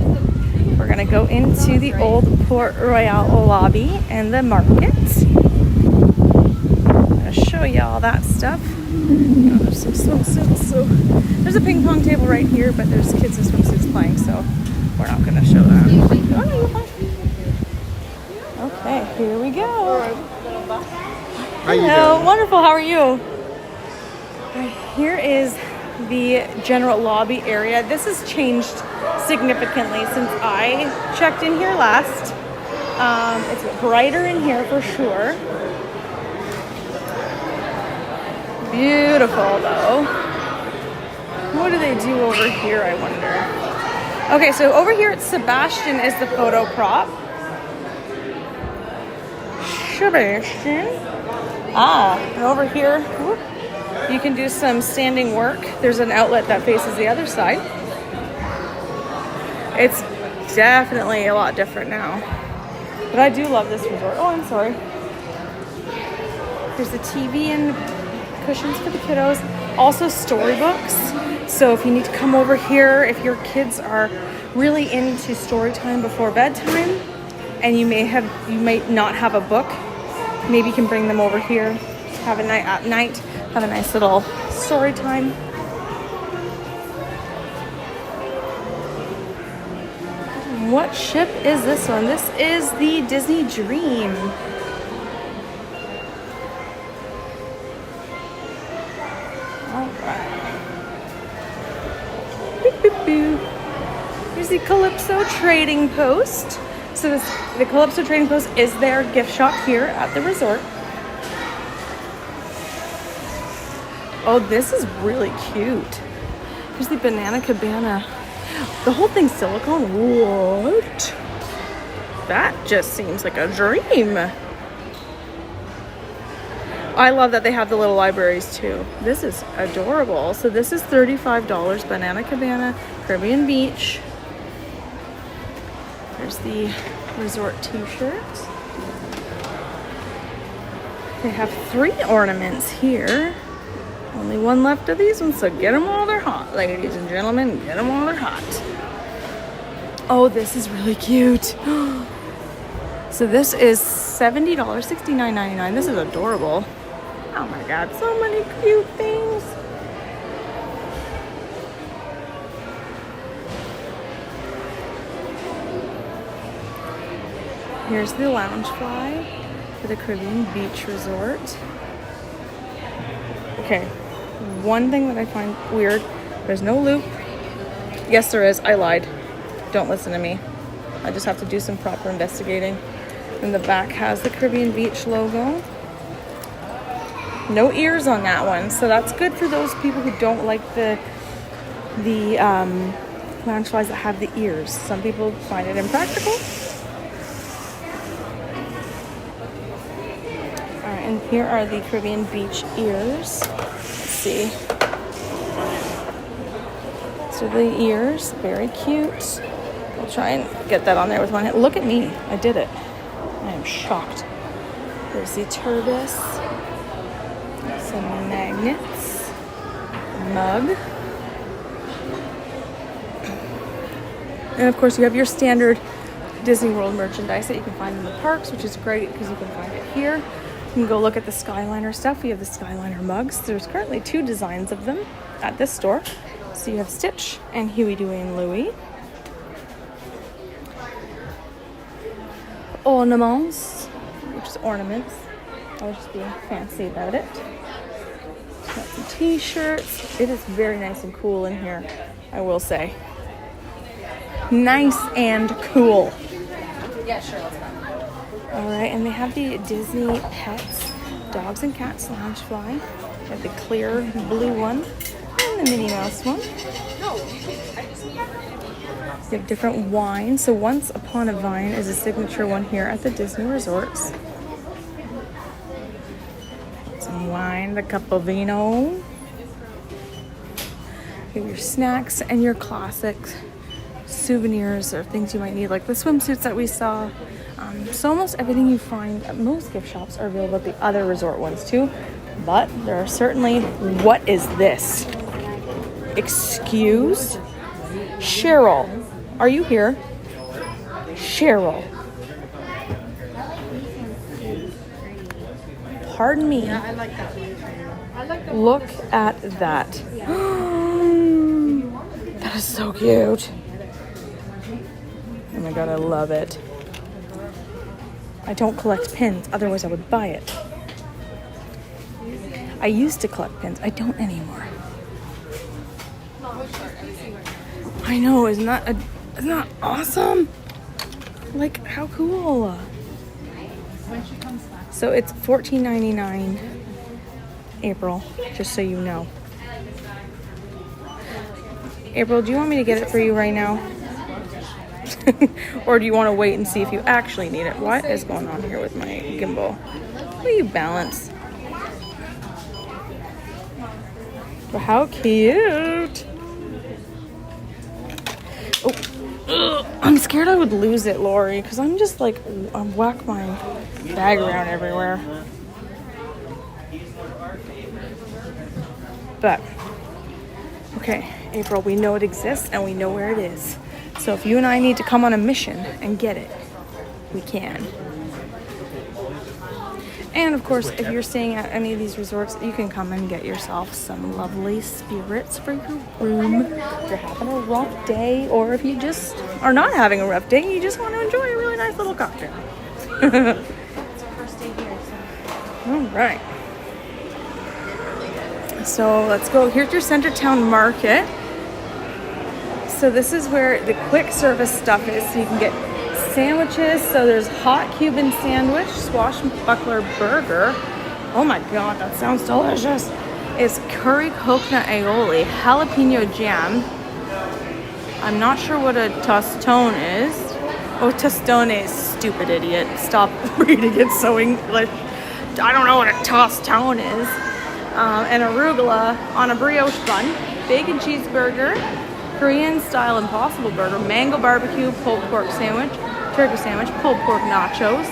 we're gonna go into the old Port Royal lobby and the market. Show you all that stuff. Oh, there's some swimsuits. So there's a ping pong table right here, but there's kids in swimsuits playing, so we're not going to show that. Oh, no, you're fine. Okay, here we go. How you Hello, doing? wonderful. How are you? Right, here is the general lobby area. This has changed significantly since I checked in here last. It's brighter in here for sure. Beautiful though. What do they do over here, I wonder? Okay, so over here at Sebastian is the photo prop. Sebastian. And over here, whoop, you can do some standing work. There's an outlet that faces the other side. It's definitely a lot different now. But I do love this resort. Oh, I'm sorry. There's a TV and cushions for the kiddos. Also storybooks. So if you need to come over here, if your kids are really into story time before bedtime, and you might not have a book, maybe you can bring them over here, have a night at night, have a nice little story time. What ship is this one? This is the Disney Dream. All right. Boop, boop, boop. Here's the Calypso Trading Post. So the Calypso Trading Post is their gift shop here at the resort. Oh, this is really cute. Here's the Banana Cabana. The whole thing's silicone. What? That just seems like a dream. I love that they have the little libraries too. This is adorable. So this is $35. Banana Cabana, Caribbean Beach. There's the resort t-shirt. They have 3 ornaments here. Only one left of these ones, so get them while they're hot, ladies and gentlemen. Get them while they're hot. Oh, this is really cute. So this is $70, $69.99. This is adorable. Oh my God, so many cute things. Here's the Loungefly for the Caribbean Beach Resort. Okay, one thing that I find weird, there's no loop. Yes, there is. I lied. Don't listen to me. I just have to do some proper investigating. And the back has the Caribbean Beach logo. No ears on that one, so that's good for those people who don't like the Loungeflies that have the ears. Some people find it impractical. And here are the Caribbean Beach ears. Let's see. So the ears, very cute. I'll try and get that on there with one hand. Look at me, I did it. I am shocked. There's the turbis, some magnets, mug. And of course you have your standard Disney World merchandise that you can find in the parks, which is great because you can find it here. You can go look at the Skyliner stuff. We have the Skyliner mugs. There's currently 2 designs of them at this store. So you have Stitch and Huey, Dewey, and Louie. Ornaments, which is ornaments. I was just being fancy about it. Got some t-shirts. It is very nice and cool in here, I will say. Nice and cool. Yeah, sure, let's go. All right, and they have the Disney Pets Dogs and Cats Loungefly. They have the clear blue one and the Minnie Mouse one. They have different wines. So Once Upon a Vine is a signature one here at the Disney Resorts. Some wine, the Capovino. You have your snacks and your classic souvenirs or things you might need, like the swimsuits that we saw. So almost everything you find at most gift shops are available at the other resort ones too. But there are certainly... What is this? Excuse? Cheryl, are you here? Cheryl. Pardon me. Yeah, I like that. Look at that. That is so cute. Oh my God, I love it. I don't collect pins, otherwise I would buy it. I used to collect pins, I don't anymore. I know, isn't that awesome? Like, how cool. So it's $14.99, April, just so you know. April, do you want me to get it for you right now? Or do you want to wait and see if you actually need it? What is going on here with my gimbal? Will you balance? But how cute. Oh, ugh, I'm scared I would lose it, Lori, because I'm just like, I whack my bag around everywhere. But, okay, April, we know it exists and we know where it is. So if you and I need to come on a mission and get it, we can. And of course, if you're staying at any of these resorts, you can come and get yourself some lovely spirits for your room. If you're having a rough day, or if you just are not having a rough day and you just want to enjoy a really nice little cocktail. It's our first day here, so. All right. So let's go. Here's your Centertown Market. So this is where the quick service stuff is. So you can get sandwiches. So there's hot Cuban sandwich, swashbuckler burger. Oh my God, that sounds delicious. It's curry coconut aioli, jalapeno jam. I'm not sure what a tostone is. Oh, tostone is, stupid idiot. Stop reading it so English. I don't know what a tostone is. And arugula on a brioche bun, bacon cheeseburger, Korean style Impossible Burger, mango barbecue, pulled pork sandwich, turkey sandwich, pulled pork nachos,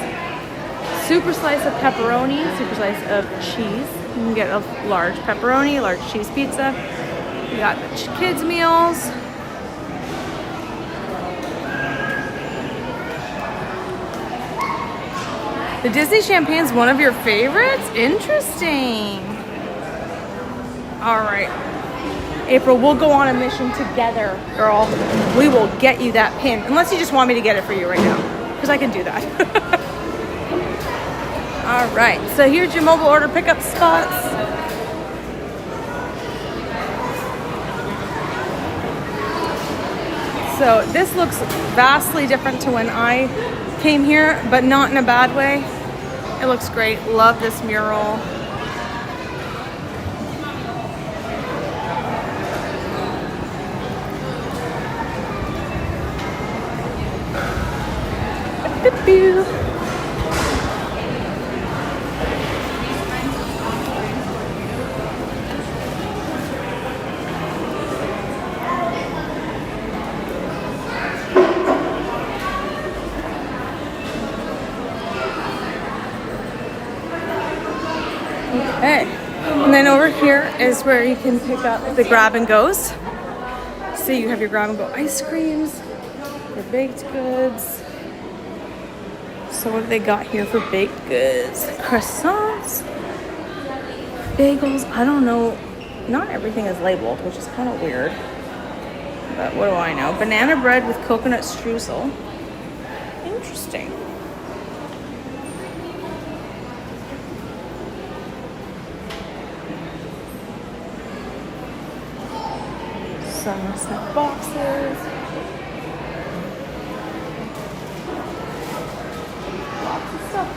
super slice of pepperoni, super slice of cheese. You can get a large pepperoni, large cheese pizza. You got the kids meals. The Disney champagne's one of your favorites? Interesting. All right. April, we'll go on a mission together, girl. We will get you that pin. Unless you just want me to get it for you right now. Because I can do that. All right. So here's your mobile order pickup spots. So this looks vastly different to when I came here, but not in a bad way. It looks great. Love this mural. Okay, and then over here is where you can pick up the grab and goes. So you have your grab and go ice creams, your baked goods. So what have they got here for baked goods? Croissants, bagels. I don't know. Not everything is labeled, which is kind of weird. But what do I know? Banana bread with coconut streusel. Interesting. Some snack boxes. Lots of stuff.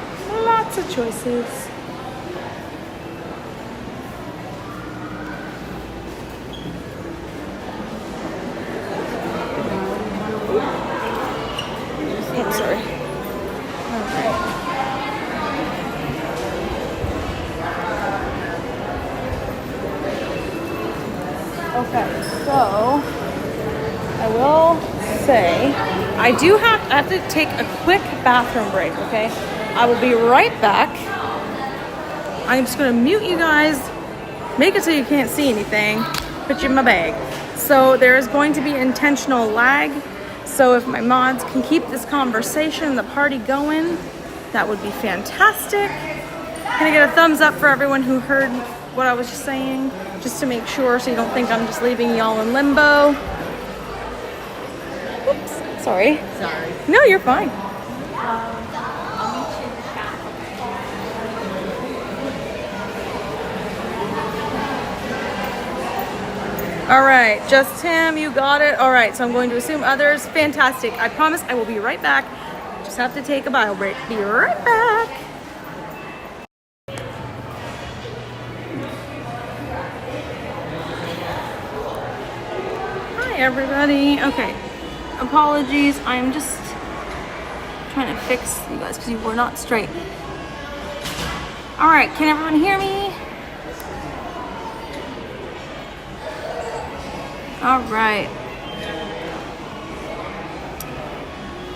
Lots of choices. I'm sorry. Alright. Okay, so I will say I have to take a quick bathroom break, okay? I will be right back. I'm just gonna mute you guys, make it so you can't see anything, put you in my bag. So there is going to be intentional lag. So if my mods can keep this conversation, the party going, that would be fantastic. Can I get a thumbs up for everyone who heard what I was just saying? Just to make sure so you don't think I'm just leaving y'all in limbo. Oops, sorry. Sorry. No, you're fine. All right, just him, you got it. All right, so I'm going to assume others. Fantastic. I promise I will be right back. Just have to take a bio break. Be right back. Hi, everybody. Okay, apologies. I'm just trying to fix you guys because you were not straight. All right, can everyone hear me? All right.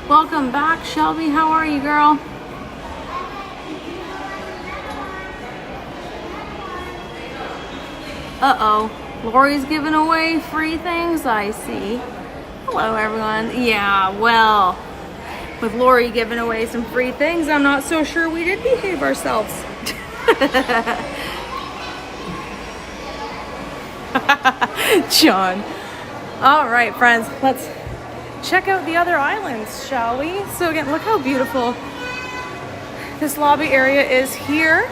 Welcome back, Shelby. How are you, girl? Uh-oh. Lori's giving away free things, I see. Hello, everyone. Yeah, well, with Lori giving away some free things, I'm not so sure we did behave ourselves. John. All right, friends, let's check out the other islands, shall we? So again, look how beautiful this lobby area is here.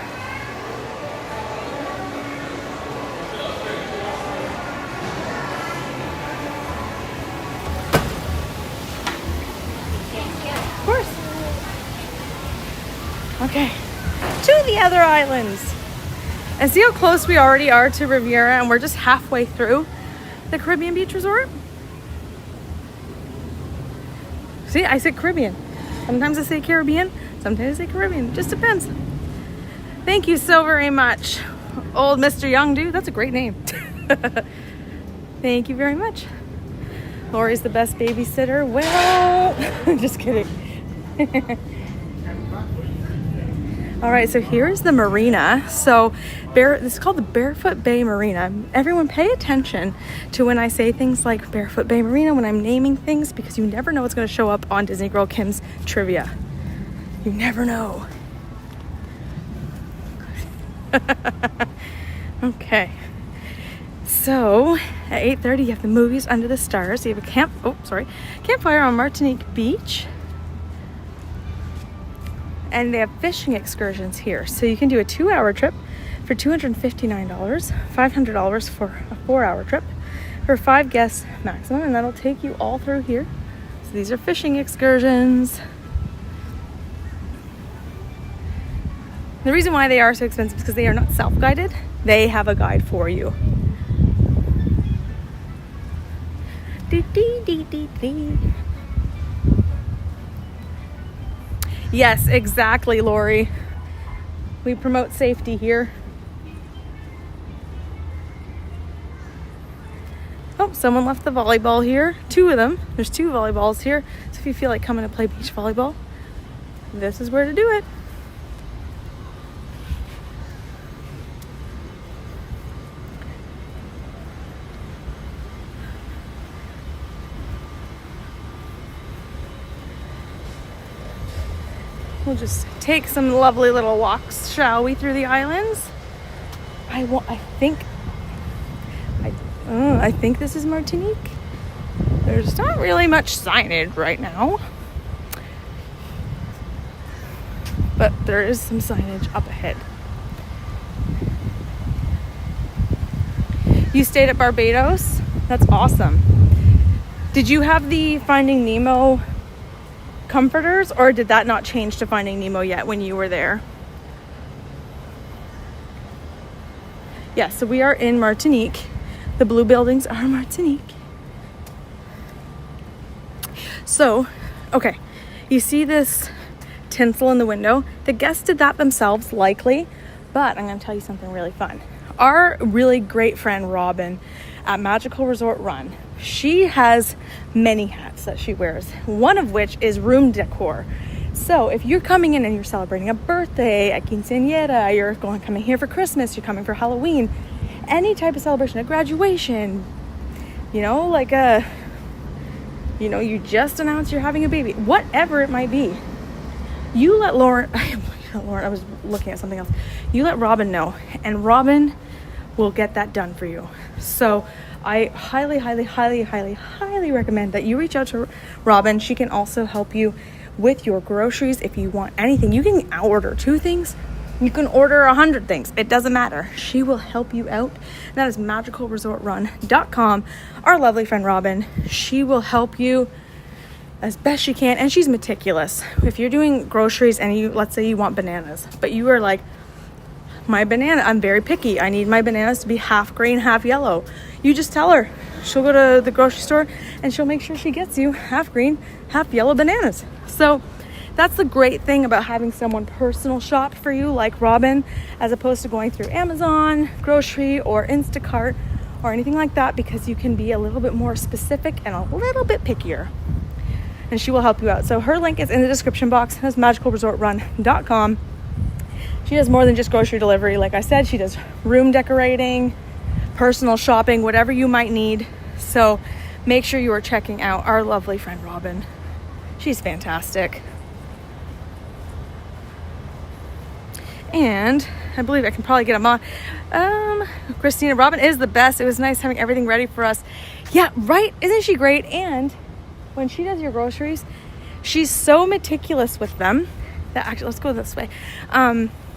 Of course. Okay, to the other islands. And see how close we already are to Riviera, and we're just halfway through the Caribbean Beach Resort. See, I said Caribbean. Sometimes I say Caribbean, sometimes I say Caribbean. It just depends. Thank you so very much, old Mr. Young Dude. That's a great name. Thank you very much. Lori's the best babysitter. Well, just kidding. All right, so here's the marina. So this is called the Barefoot Bay Marina. Everyone pay attention to when I say things like Barefoot Bay Marina, when I'm naming things, because you never know what's going to show up on Disney Girl Kim's trivia. You never know. Okay. So at 8:30 you have the movies Under the Stars. You have a campfire on Martinique Beach. And they have fishing excursions here. So you can do a 2-hour trip for $259, $500 for a 4-hour trip for 5 guests maximum, and that'll take you all through here. So these are fishing excursions. The reason why they are so expensive is because they are not self-guided. They have a guide for you. Yes, exactly, Lori. We promote safety here. Oh, someone left the volleyball here. 2 of them. There's 2 volleyballs here. So if you feel like coming to play beach volleyball, this is where to do it. We'll just take some lovely little walks, shall we, through the islands? I think this is Martinique. There's not really much signage right now, but there is some signage up ahead. You stayed at Barbados? That's awesome. Did you have the Finding Nemo comforters, or did that not change to Finding Nemo yet when you were there? Yeah, so we are in Martinique. The blue buildings are Martinique. So, okay, you see this tinsel in the window? The guests did that themselves, likely, but I'm going to tell you something really fun. Our really great friend Robin at Magical Resort Run, she has many hats that she wears, one of which is room decor. So if you're coming in and you're celebrating a birthday, a quinceañera, you're coming here for Christmas, you're coming for Halloween, any type of celebration, a graduation, you just announced you're having a baby, whatever it might be, you let Lauren, I was looking at something else. You let Robin know, and Robin will get that done for you. So I highly recommend that you reach out to Robin. She can also help you with your groceries if you want anything. You can order 2 things You can order 100 things. It doesn't matter. She will help you out. And that is magicalresortrun.com. Our lovely friend Robin, she will help you as best she can. And she's meticulous. If you're doing groceries and let's say you want bananas, but you are like, my banana, I'm very picky. I need my bananas to be half green, half yellow. You just tell her. She'll go to the grocery store and she'll make sure she gets you half green, half yellow bananas. So that's the great thing about having someone personal shop for you like Robin, as opposed to going through Amazon, grocery, or Instacart or anything like that, because you can be a little bit more specific and a little bit pickier. And she will help you out. So her link is in the description box. That's magicalresortrun.com. She does more than just grocery delivery. Like I said, she does room decorating, personal shopping, whatever you might need. So make sure you are checking out our lovely friend Robin. She's fantastic. And I believe I can probably get them on. Christina, Robin is the best. It was nice having everything ready for us. Yeah, right? Isn't she great? And when she does your groceries, she's so meticulous with them that actually, let's go this way.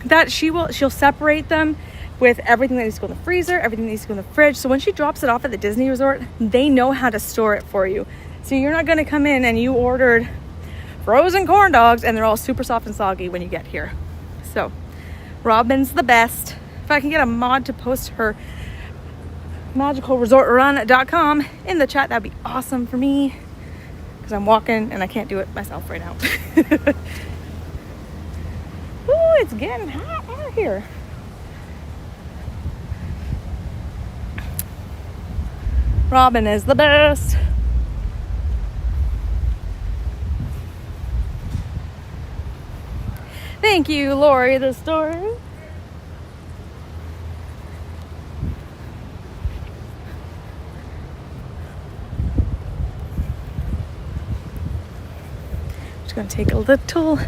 That she'll separate them with everything that needs to go in the freezer, everything that needs to go in the fridge. So when she drops it off at the Disney Resort, they know how to store it for you. So you're not going to come in and you ordered frozen corn dogs and they're all super soft and soggy when you get here. So Robin's the best. If I can get a mod to post her magicalresortrun.com in the chat, that'd be awesome for me, because I'm walking and I can't do it myself right now. Ooh, it's getting hot out here. Robin is the best. Thank you, Lori, the story. Just gonna take a little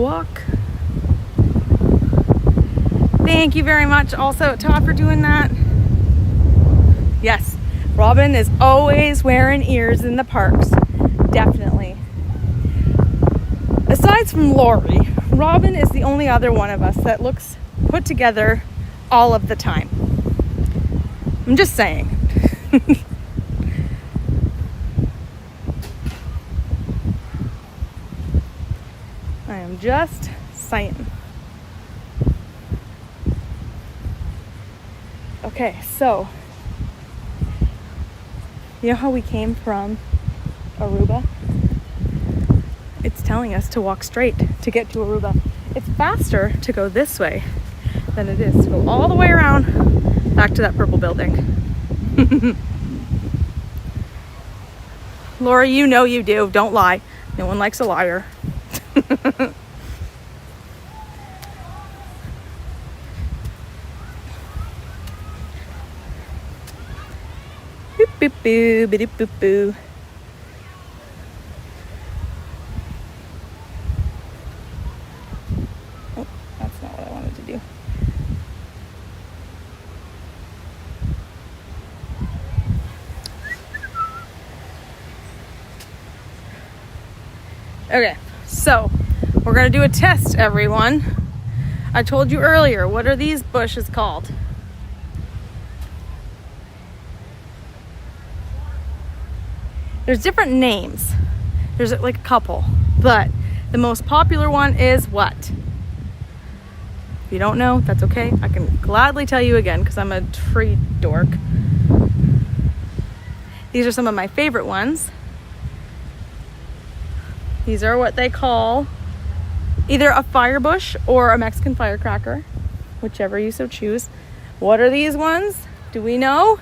walk. Thank you very much also, Todd, for doing that. Yes, Robin is always wearing ears in the parks. Definitely. Aside from Lori, Robin is the only other one of us that looks put together all of the time. I'm just saying. I am just saying. Okay, so you know how we came from Aruba? It's telling us to walk straight to get to Aruba. It's faster to go this way than it is to go all the way around back to that purple building. Laura, you know you do. Don't lie. No one likes a liar. Boop, boop, boo, boop, boop, boo. Oh, that's not what I wanted to do. Okay, so we're gonna do a test, everyone. I told you earlier, what are these bushes called? There's different names. There's like a couple, but the most popular one is what? If you don't know, that's okay. I can gladly tell you again because I'm a tree dork. These are some of my favorite ones. These are what they call either a fire bush or a Mexican firecracker, whichever you so choose. What are these ones? Do we know?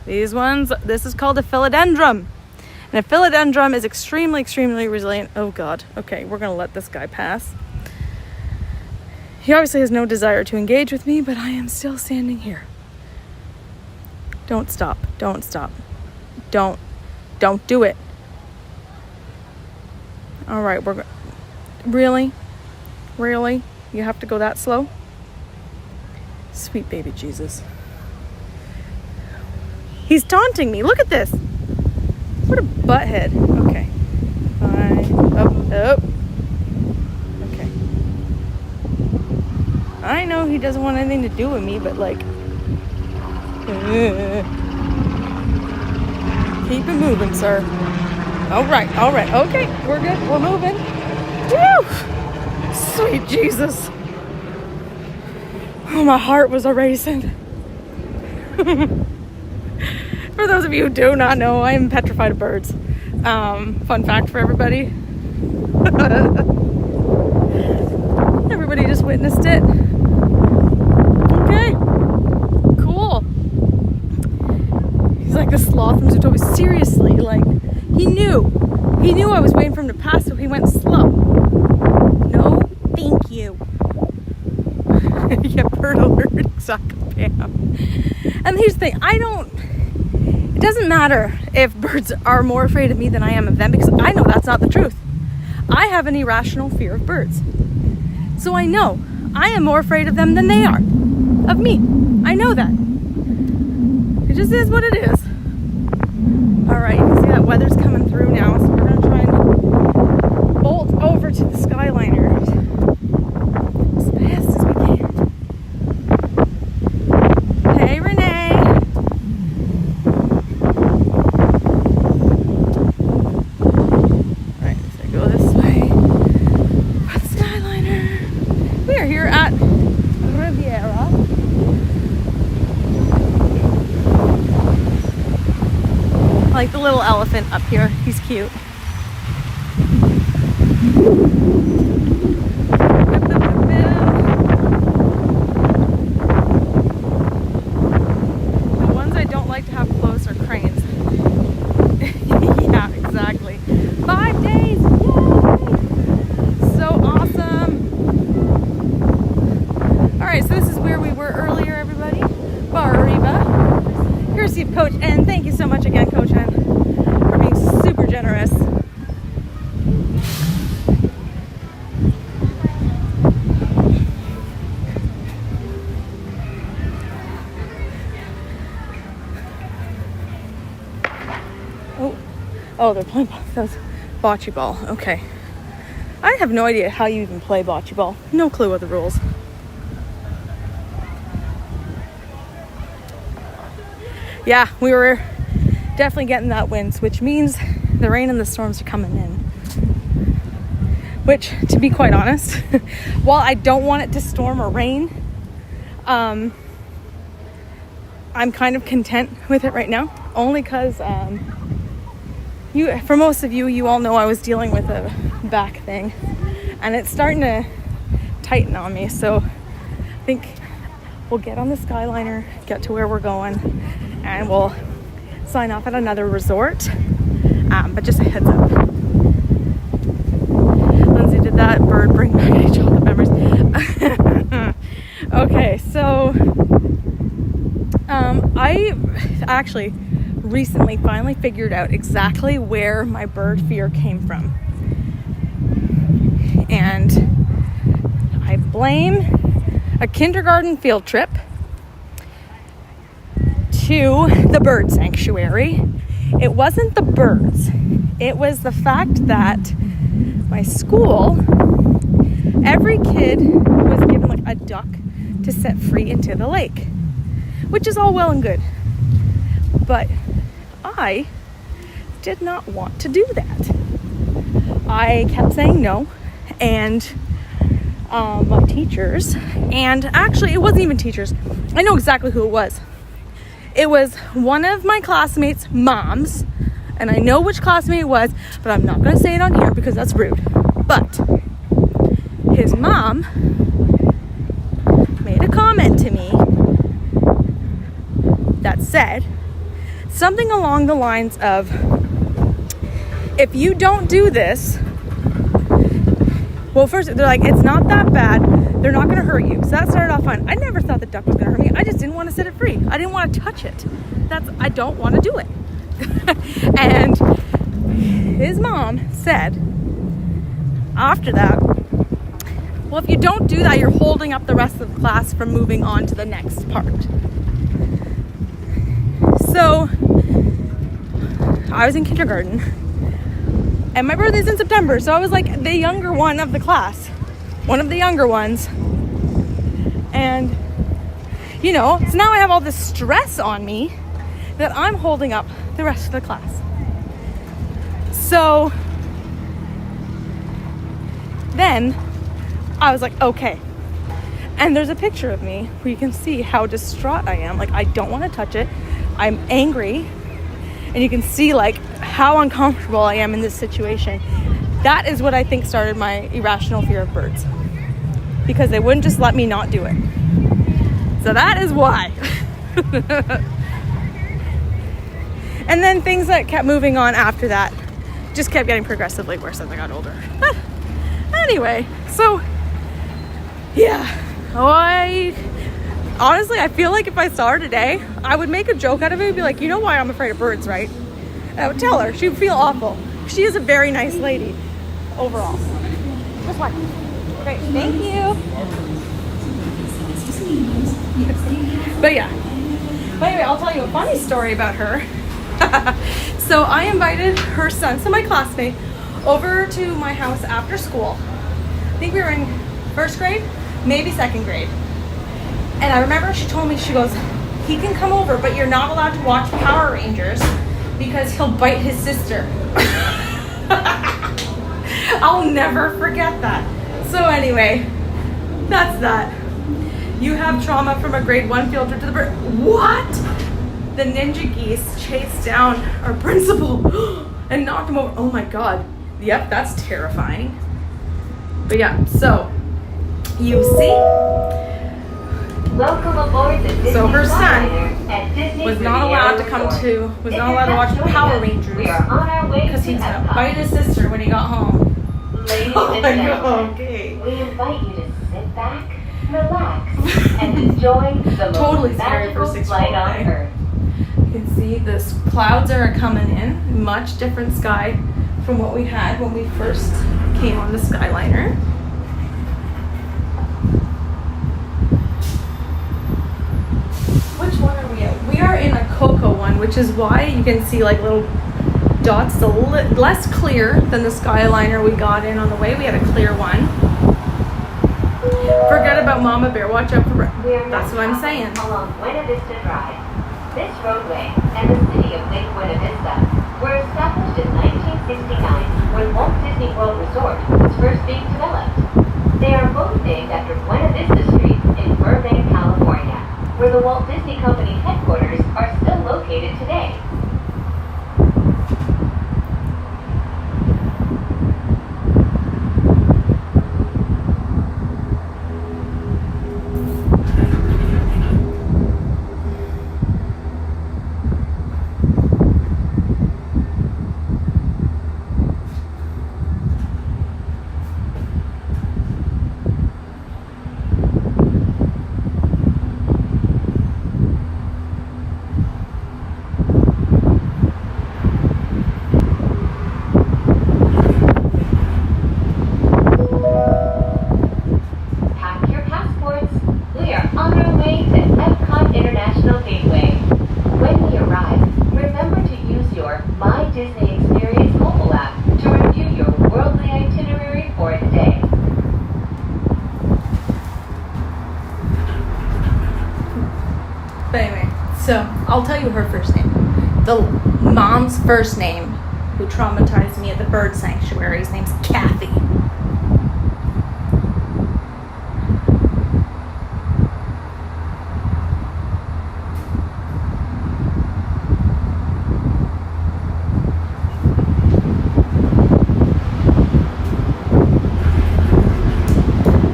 These ones, this is called a philodendron. And a philodendron is extremely, extremely resilient. Oh God. Okay, we're gonna let this guy pass. He obviously has no desire to engage with me, but I am still standing here. Don't stop. Don't stop. Don't do it. All right, really? You have to go that slow? Sweet baby Jesus. He's taunting me. Look at this. What a butthead. Okay. Fine. Oh. Okay. I know he doesn't want anything to do with me, but like, keep it moving, sir. All right, okay, we're good, we're moving. Woo! Sweet Jesus. Oh, my heart was a-racing. For those of you who do not know, I am petrified of birds. Fun fact for everybody. Everybody just witnessed it. Okay. Cool. He's like the sloth from Zootopia. Seriously, like, he knew I was waiting for him to pass, so he went slow. No, thank you. Yeah, bird alert. Exactly, Pam. And here's the thing, it doesn't matter if birds are more afraid of me than I am of them, because I know that's not the truth. I have an irrational fear of birds. So I know I am more afraid of them than they are of me. I know that. It just is what it is. Alright, you can see that weather's coming through now, so we're going to try and bolt over to the Skyliner as fast as we can. Hey, Renee! Alright, so I go this way. With Skyliner. We are here at Riviera. I like the little elephant up here. He's cute. The ones I don't like to have close are cranes. Yeah, exactly. 5 days! Yay! So awesome! Alright, so this is where we were earlier, everybody. Bar Riva. Courtesy of Coach N. Thank you so much again, Coach N, for being super generous. Oh, they're playing bocce ball. Okay. I have no idea how you even play bocce ball. No clue what the rules. Yeah, we were definitely getting that wind, which means the rain and the storms are coming in. Which, to be quite honest, while I don't want it to storm or rain, I'm kind of content with it right now. Only because, for most of you, you all know I was dealing with a back thing. And it's starting to tighten on me. So I think we'll get on the Skyliner, get to where we're going, and we'll sign off at another resort. But just a heads up. Lindsay did that. Bird bring back any chocolate memories. Okay, so I actually recently finally figured out exactly where my bird fear came from. And I blame a kindergarten field trip to the bird sanctuary. It wasn't the birds. It was the fact that my school, every kid was given like a duck to set free into the lake, which is all well and good. But I did not want to do that. I kept saying no, and my teachers, and actually it wasn't even teachers. I know exactly who it was. It was one of my classmates' moms, and I know which classmate it was, but I'm not going to say it on here because that's rude. But his mom made a comment to me that said something along the lines of, if you don't do this, well, first they're like, it's not that bad, they're not going to hurt you. So that started off fine. I never thought the duck was going to hurt me. I just didn't want to set it free. I didn't want to touch it. I don't want to do it. And his mom said after that, well, if you don't do that, you're holding up the rest of the class from moving on to the next part. So I was in kindergarten, and my birthday's in September, so I was like the younger one of the class, one of the younger ones. And, you know, so now I have all this stress on me that I'm holding up the rest of the class. So then I was like, okay. And there's a picture of me where you can see how distraught I am. Like, I don't want to touch it. I'm angry. And you can see like how uncomfortable I am in this situation. That is what I think started my irrational fear of birds, because they wouldn't just let me not do it. So that is why. And then things that kept moving on after that just kept getting progressively worse as I got older. But anyway, so yeah, honestly, I feel like if I saw her today, I would make a joke out of it and be like, you know why I'm afraid of birds, right? And I would tell her. She would feel awful. She is a very nice lady overall. Just one. Great, thank you. But yeah. But anyway, I'll tell you a funny story about her. So I invited her son, so my classmate, over to my house after school. I think we were in first grade, maybe second grade. And I remember she told me, she goes, he can come over, but you're not allowed to watch Power Rangers because he'll bite his sister. I'll never forget that. So anyway, that's that. You have trauma from a grade 1 field trip to the bird. What? The ninja geese chased down our principal and knocked him over. Oh my God. Yep, that's terrifying. But yeah, so you see? Welcome aboard the Disney So her son Skyliner at Disney was not Riviera allowed to come Resort. to, was If not you're allowed to watch just joining Power us, Rangers we are on our way because to he's gonna Epcot. bite his sister when he got home. Ladies Oh and my gentlemen, God, okay. we invite you to sit back, relax, and enjoy the Totally most scary for magical 6 flight on day. Earth. You can see the clouds are coming in, much different sky from what we had when we first came on the Skyliner. Which one are we at? We are in a cocoa one, which is why you can see like little dots, less clear than the Skyliner we got in on the way. We had a clear one. Forget about Mama Bear, watch out for We are that's now what I'm traveling saying. along Buena Vista Drive. This roadway and the city of Lake Buena Vista were established in 1969 when Walt Disney World Resort was first being developed. They are both named after Buena Vista Street in Burbank, California, where the Walt Disney Company headquarters are still located today. Pack your passports. We are on our way to Epcot International Gateway. When we arrive, remember to use your My Disney Experience mobile app to review your worldly itinerary for the day. But anyway, so I'll tell you her first name. The mom's first name, who traumatized me at the bird sanctuary, his name's Kathy.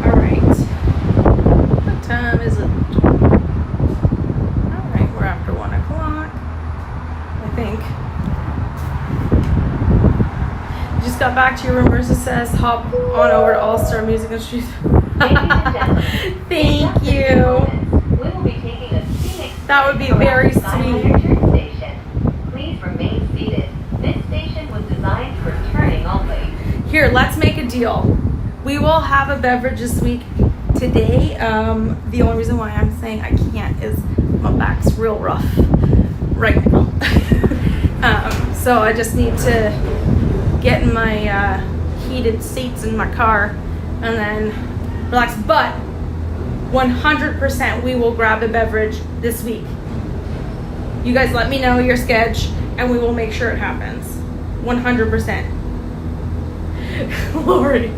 Alright. What time is it? Alright, we're after 1 o'clock. I think. You just got back to your room. Marissa says hop on over to All Star Music and Street. Ladies and gentlemen, Thank in just a few you. moments, we will be taking a scenic That would be around very Skyliner sweet. Turnpike Station. Please remain seated. This station was designed for turning only. Here, let's make a deal. We will have a beverage this week. Today, the only reason why I'm saying I can't is my back's real rough right now. So I just need to get in my heated seats in my car and then relax. But 100% we will grab a beverage this week. You guys let me know your sketch and we will make sure it happens. 100%. Lori.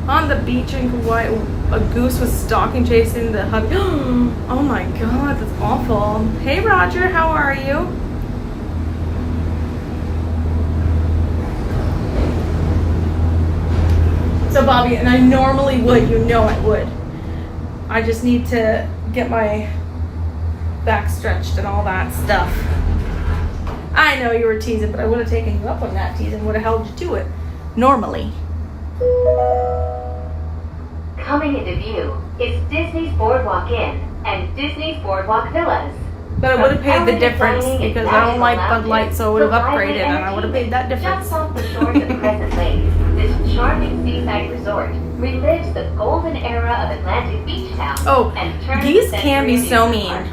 On the beach in Kauai, a goose was stalking, chasing the hubby. Oh my god, that's awful. Hey Roger, how are you? So Bobby, and I normally would, you know I would. I just need to get my back stretched and all that stuff. I know you were teasing, but I would have taken you up on that tease and would have held you to it. Normally. Coming into view is Disney's Boardwalk Inn and Disney's Boardwalk Villas. But I would have paid the difference because I don't like Bud Light, so I would have upgraded and I would have paid that difference. Just off the shores of Crescent Lake, this charming seaside resort relives the golden era of Atlantic Beach Town. Oh, and turns geese the can be century so into mean. parks.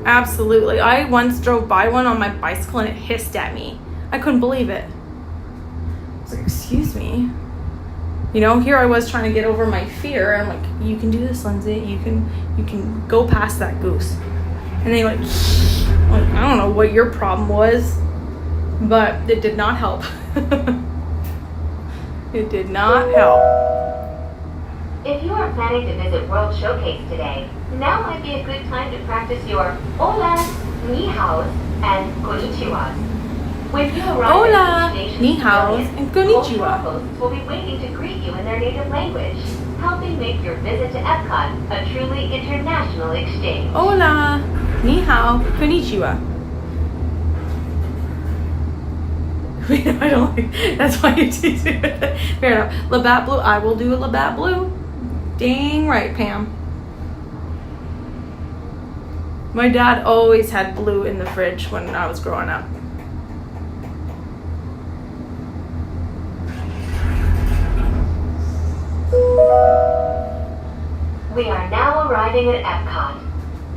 Absolutely. I once drove by one on my bicycle and it hissed at me. I couldn't believe it. I was like, excuse me. You know, here I was trying to get over my fear. I'm like, you can do this, Lindsay. You can go past that goose. And they like, I don't know what your problem was, but it did not help. It did not help. If you are planning to visit World Showcase today, now might be a good time to practice your hola, ni haos, and konnichiwas. When you arrive Hola, at each nation's ni haos, pavilion, and konnichiwa. cultural hosts will be waiting to greet you in their native language, helping make your visit to Epcot a truly international exchange. Hola, ni hao, konnichiwa. I don't like, that's why you tease me with it. Fair enough. Labatt Blue, I will do a Labatt Blue. Dang right, Pam. My dad always had blue in the fridge when I was growing up. We are now arriving at Epcot.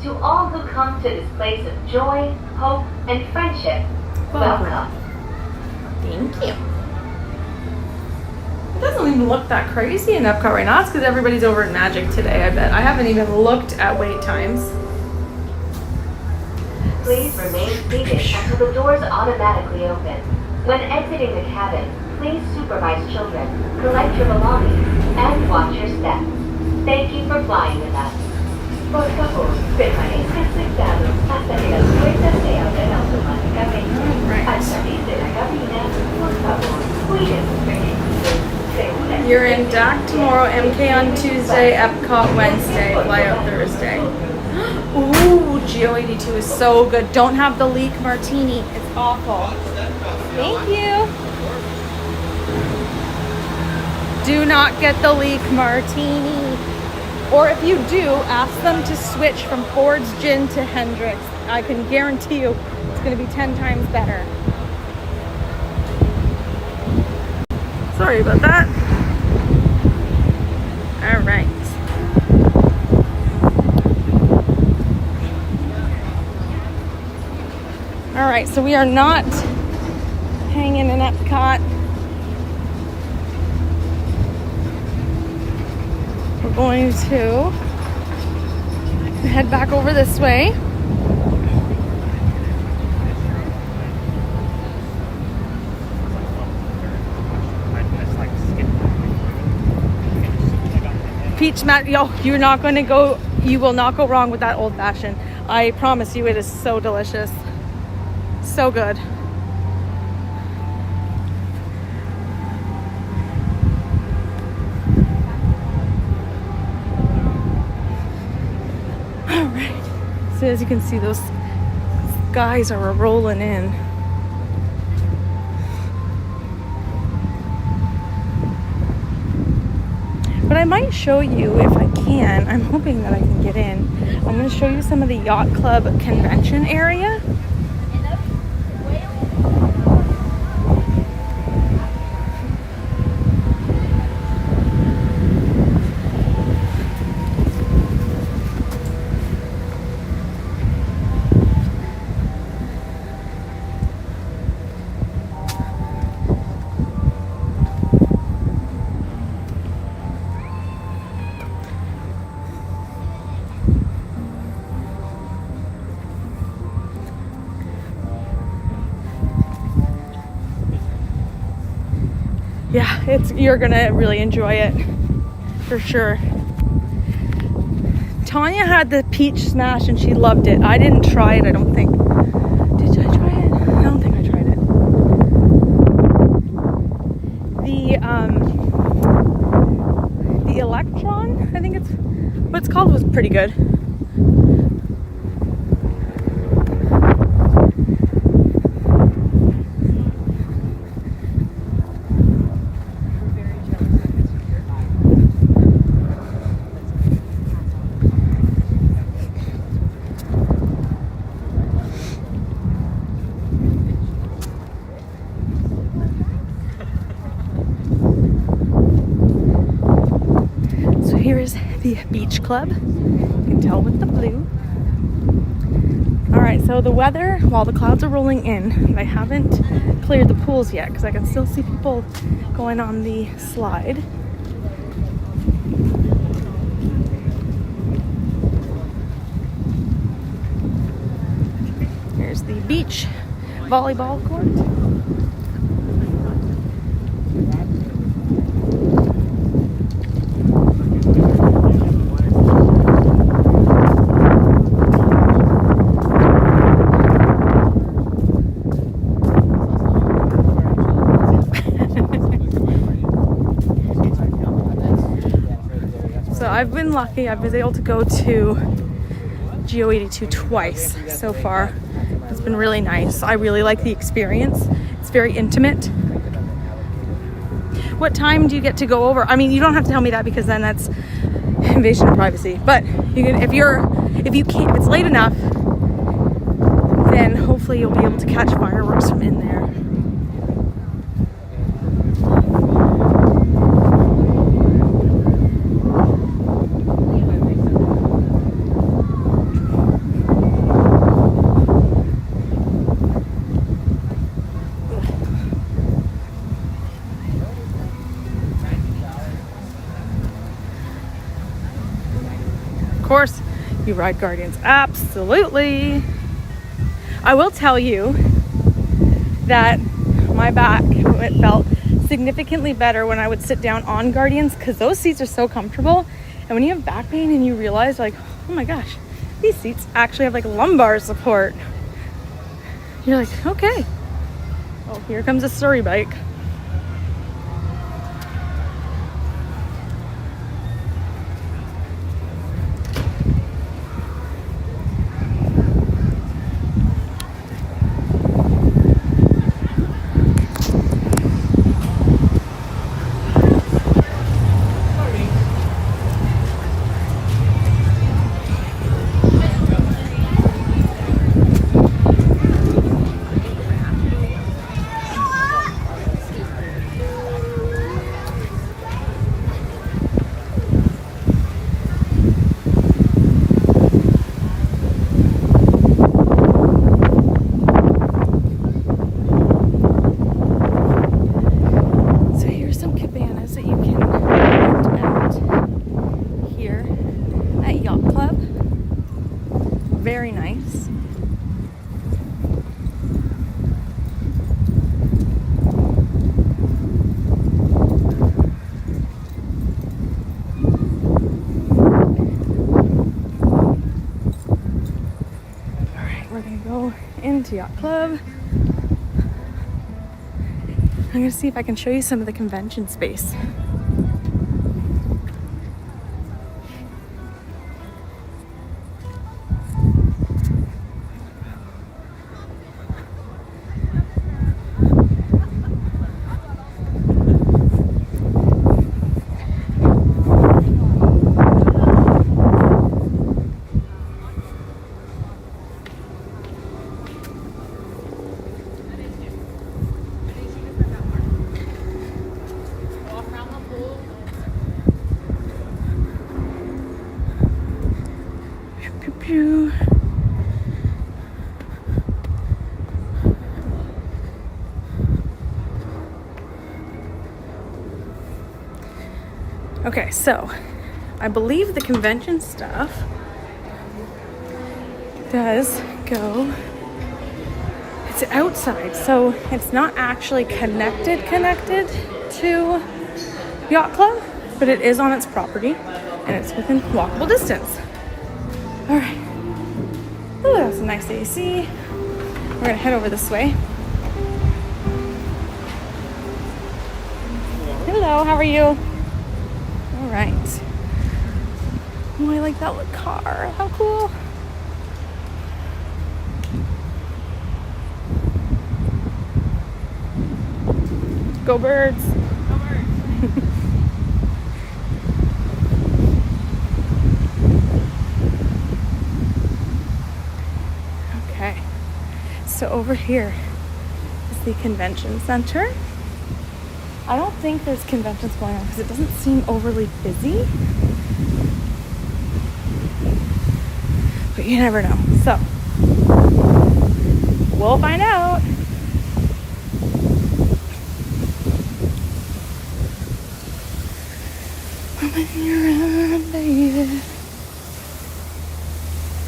To all who come to this place of joy, hope, and friendship, welcome. Thank you. It doesn't even look that crazy in Epcot right now. It's because everybody's over at Magic today, I bet. I haven't even looked at wait times. Please remain seated until the doors automatically open. When exiting the cabin, please supervise children, collect your belongings, and watch your steps. Thank you for flying with us. Por favor, permanezca sentado hasta que las puertas se abran automáticamente. Al salir de la cabina, por favor, cuide sus pertenencias. You're in DAC tomorrow, MK on Tuesday, Epcot Wednesday, fly out Thursday. Ooh, Geo82 is so good. Don't have the leek martini. It's awful. Thank you. Do not get the leek martini. Or if you do, ask them to switch from Ford's Gin to Hendrix. I can guarantee you it's going to be 10 times better. Sorry about that. All right. All right, so we are not hanging in Epcot. We're going to head back over this way. Peach mat, yo, you're not going to go, you will not go wrong with that old fashioned. I promise you, it is so delicious. So good. All right. So as you can see, those guys are rolling in. But I might show you if I can. I'm hoping that I can get in. I'm going to show you some of the Yacht Club convention area. Yeah, you're gonna really enjoy it for sure. Tanya had the peach smash and she loved it. I didn't try it, I don't think. Did I try it? I don't think I tried it. The Electron, I think it's what it's called, was pretty good. Here is the beach club. You can tell with the blue. All right, so the weather, while the clouds are rolling in, I haven't cleared the pools yet because I can still see people going on the slide. Here's the beach volleyball court. I've been lucky. I've been able to go to GO82 twice so far. It's been really nice. I really like the experience. It's very intimate. What time do you get to go over? I mean, you don't have to tell me that because then that's invasion of privacy. But you can, if it's late enough, then hopefully you'll be able to catch fireworks from in there. Of course, you ride Guardians. Absolutely. I will tell you that my back felt significantly better when I would sit down on Guardians because those seats are so comfortable. And when you have back pain and you realize like, oh my gosh, these seats actually have like lumbar support. You're like, okay. Oh, here comes a story bike. Yacht Club. Very nice. Alright, we're gonna go into Yacht Club. I'm gonna see if I can show you some of the convention space. Okay, so I believe the convention stuff does go. it's outside, so it's not actually connected to Yacht Club, but it is on its property and it's within walkable distance. All right. Oh, that's a nice AC. We're gonna head over this way. Hello, how are you? All right. Oh, I like that little car. How cool. Go birds. Go birds. Okay. So over here is the convention center. I don't think there's conventions going on because it doesn't seem overly busy. But you never know. So, we'll find out. When you're around, baby.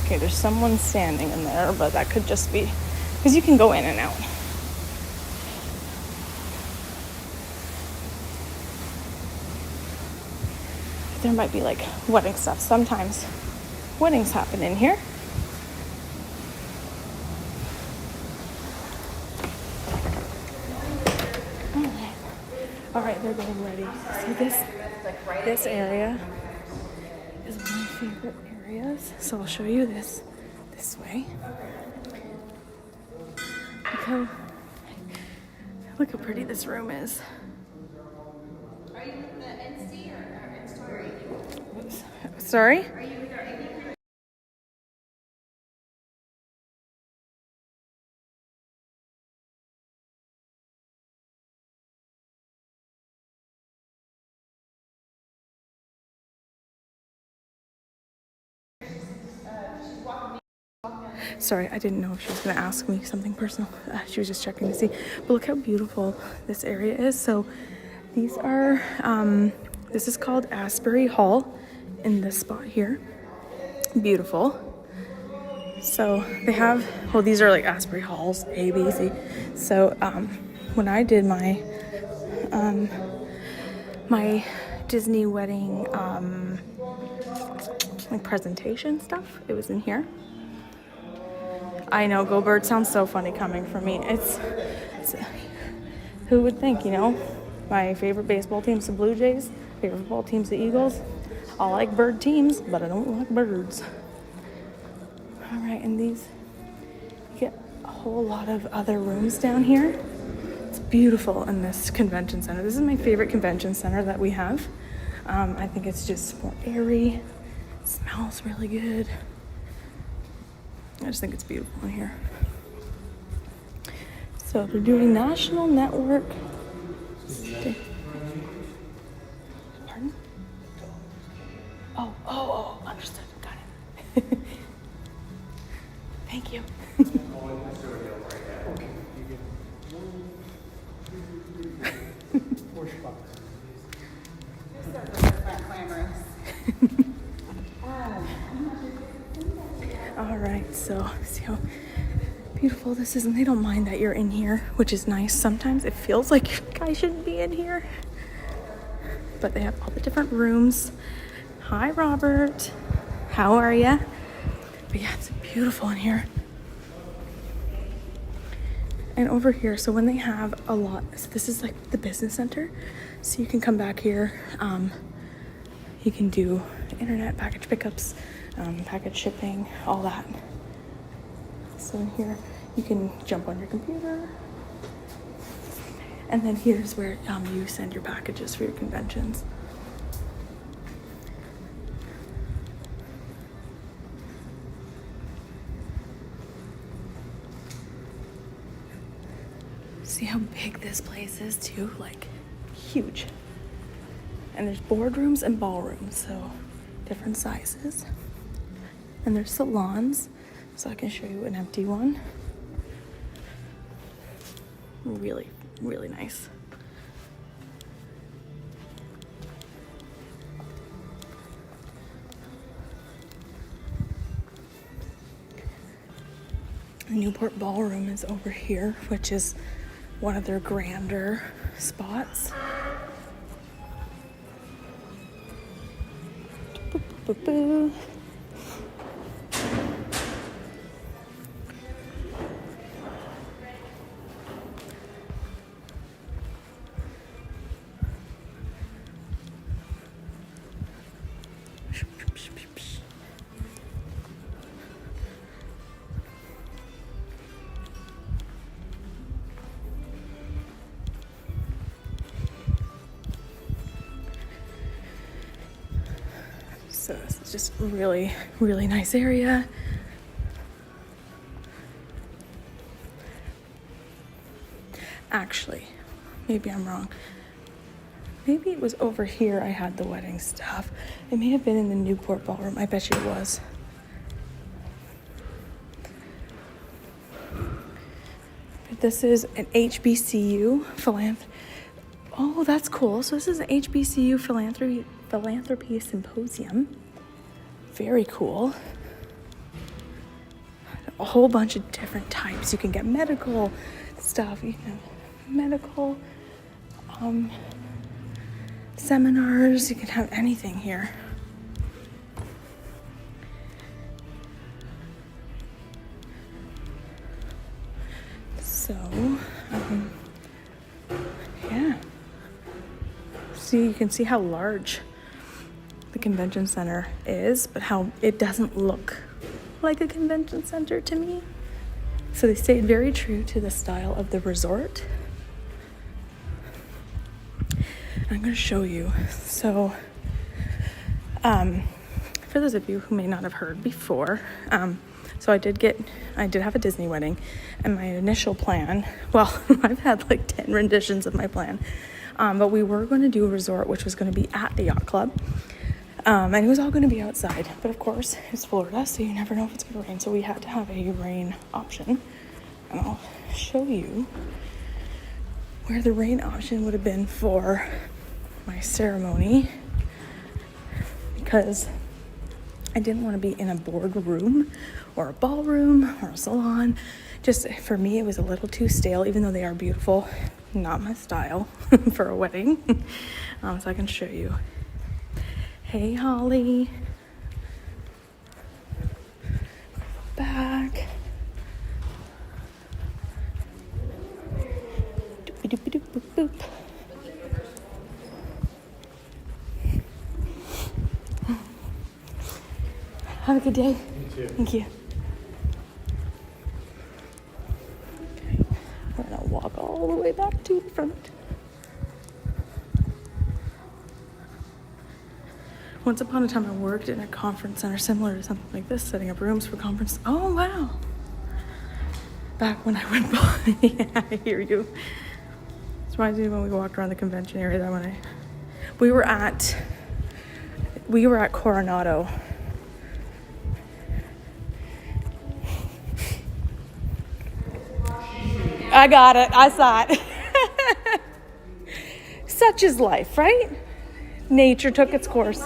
Okay, there's someone standing in there, but that could just be because you can go in and out. There might be like wedding stuff. Sometimes weddings happen in here. All right, they're getting ready. So this area is one of my favorite areas. So I'll show you this way. Look how pretty this room is. Are you with the NC or in-story? Sorry? Are you with our AV? Sorry, I didn't know if she was going to ask me something personal. She was just checking to see. But look how beautiful this area is. So these are, this is called Asbury Hall in this spot here. Beautiful. So they have, well, these are like Asbury Halls, A, B, C. So when I did my my Disney wedding like presentation stuff, it was in here. I know, Go Bird sounds so funny coming from me. It's who would think, you know? My favorite baseball team's the Blue Jays. Favorite football team's the Eagles. I like bird teams, but I don't like birds. All right, and these, you get a whole lot of other rooms down here. It's beautiful in this convention center. This is my favorite convention center that we have. I think it's just more airy. It smells really good. I just think it's beautiful in here. So they're doing national network. Pardon? Oh, understood. Got it. Thank you. All right, so see how beautiful this is, and they don't mind that you're in here, which is nice. Sometimes it feels like I shouldn't be in here, but they have all the different rooms. Hi, Robert. How are ya? But yeah, it's beautiful in here. And over here, so when they have a lot, so this is like the business center, so you can come back here. You can do internet package pickups, package shipping, all that. So in here, you can jump on your computer. And then here's where you send your packages for your conventions. See how big this place is too? Like, huge. And there's boardrooms and ballrooms, so different sizes. And there's salons, so I can show you an empty one. Really, really nice. The Newport Ballroom is over here, which is one of their grander spots. Boo-boo-boo. So this is just really, really nice area. Actually, maybe I'm wrong. Maybe it was over here I had the wedding stuff. It may have been in the Newport Ballroom. I bet you it was. But this is an HBCU philanthropy. Oh, that's cool. So this is an HBCU philanthropy symposium. Very cool. A whole bunch of different types. You can get medical stuff, you know, medical seminars. You can have anything here. So, yeah. See, you can see how large the convention center is, but how it doesn't look like a convention center to me. So they stayed very true to the style of the resort. I'm going to show you. So, for those of you who may not have heard before, so I did have a Disney wedding, and my initial plan, well, I've had like 10 renditions of my plan, but we were going to do a resort, which was going to be at the Yacht Club, and it was all going to be outside, but of course, it's Florida, so you never know if it's going to rain, so we had to have a rain option, and I'll show you where the rain option would have been for my ceremony, because I didn't want to be in a boardroom or a ballroom or a salon. Just for me, it was a little too stale, even though they are beautiful. Not my style for a wedding. So I can show you. Hey, Holly. Back. Doopy doopy doop boop boop. Have a good day. You too. Thank you. Okay, we're gonna walk all the way back to the front. Once upon a time, I worked in a conference center similar to something like this, setting up rooms for conference. Oh, wow. Back when I went by. Yeah, I hear you. This reminds me when we walked around the convention area that when we were at Coronado. I got it. I saw it. Such is life, right? Nature took its course.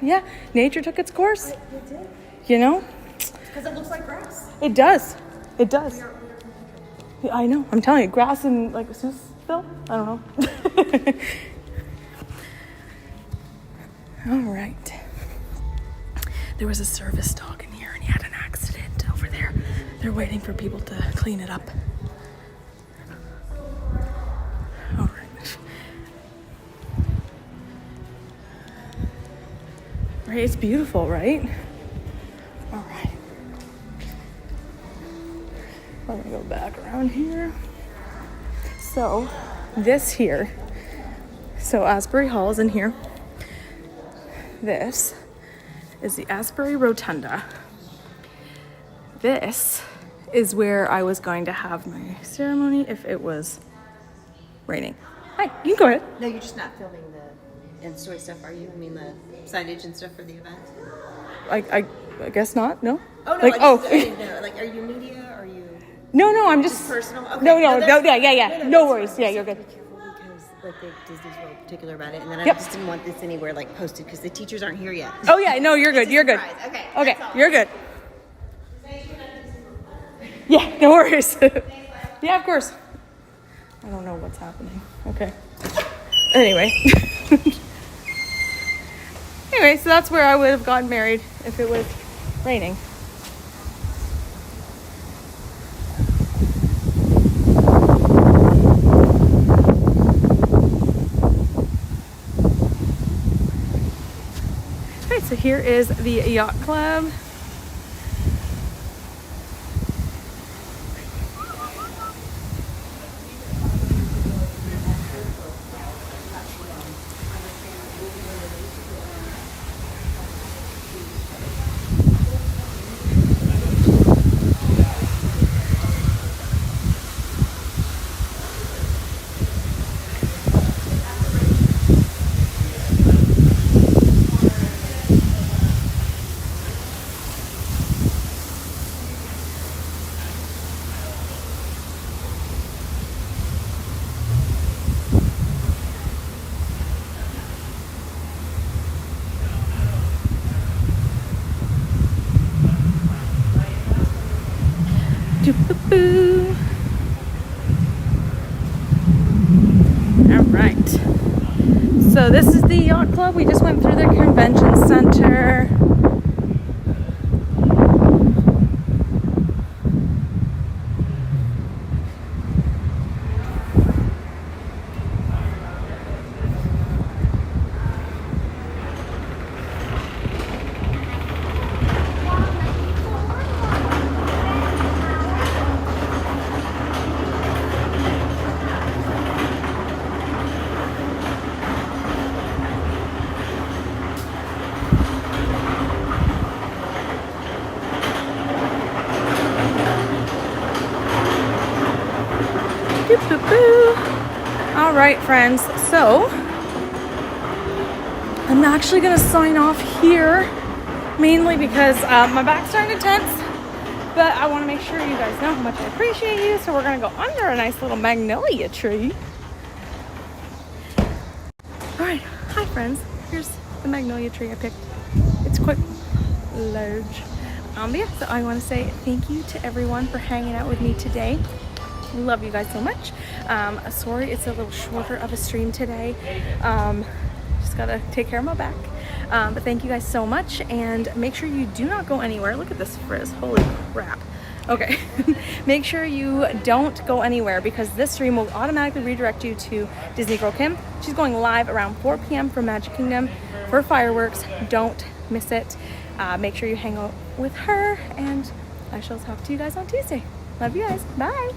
Yeah, nature took its course. It did. You know? Because it looks like grass. It does. It does. Yeah, I know. I'm telling you, grass and like Seussville? I don't know. All right. There was a service dog in here and he had an accident over there. They're waiting for people to clean it up. All right. Right, it's beautiful, right? All right. We're gonna go back around here. So, this here. So, Asbury Hall is in here. This is the Asbury Rotunda. This is where I was going to have my ceremony if it was raining. Hi, you can go ahead. No, you're just not filming the in-story stuff, are you? I mean, the signage and stuff for the event? I guess not, no? Oh, no, like, I didn't know. Like, are you media? Are you No, I'm just personal? Okay. No, that's- yeah. No that's worries. fine. Yeah, So you're good. Be careful because, like, Disney's real particular about it, and then I Yep. just didn't want this anywhere, like, posted because the teachers aren't here yet. Oh yeah, no, you're good. It's a You're good. surprise. Okay, Okay, that's all. you're good. Yeah, no worries. Yeah, of course. I don't know what's happening. Okay. Anyway. Anyway, so that's where I would have gotten married if it was raining. Okay, so here is the Yacht Club. Doo-boo-boo. All right. So this is the Yacht Club. We just went through the convention center. All right, friends, so I'm actually gonna sign off here, mainly because my back's starting to tense, but I want to make sure you guys know how much I appreciate you, so we're gonna go under a nice little magnolia tree. All right, hi friends, here's the magnolia tree I picked. It's quite large. But yeah, so I want to say thank you to everyone for hanging out with me today. Love you guys so much. Sorry it's a little shorter of a stream today. Just gotta take care of my back. But thank you guys so much, and make sure you do not go anywhere. Look at this frizz, holy crap. Okay, make sure you don't go anywhere, because this stream will automatically redirect you to Disney Girl Kim. She's going live around 4 p.m. for Magic Kingdom for fireworks. Don't miss it. Make sure you hang out with her, and I shall talk to you guys on Tuesday. Love you guys. Bye.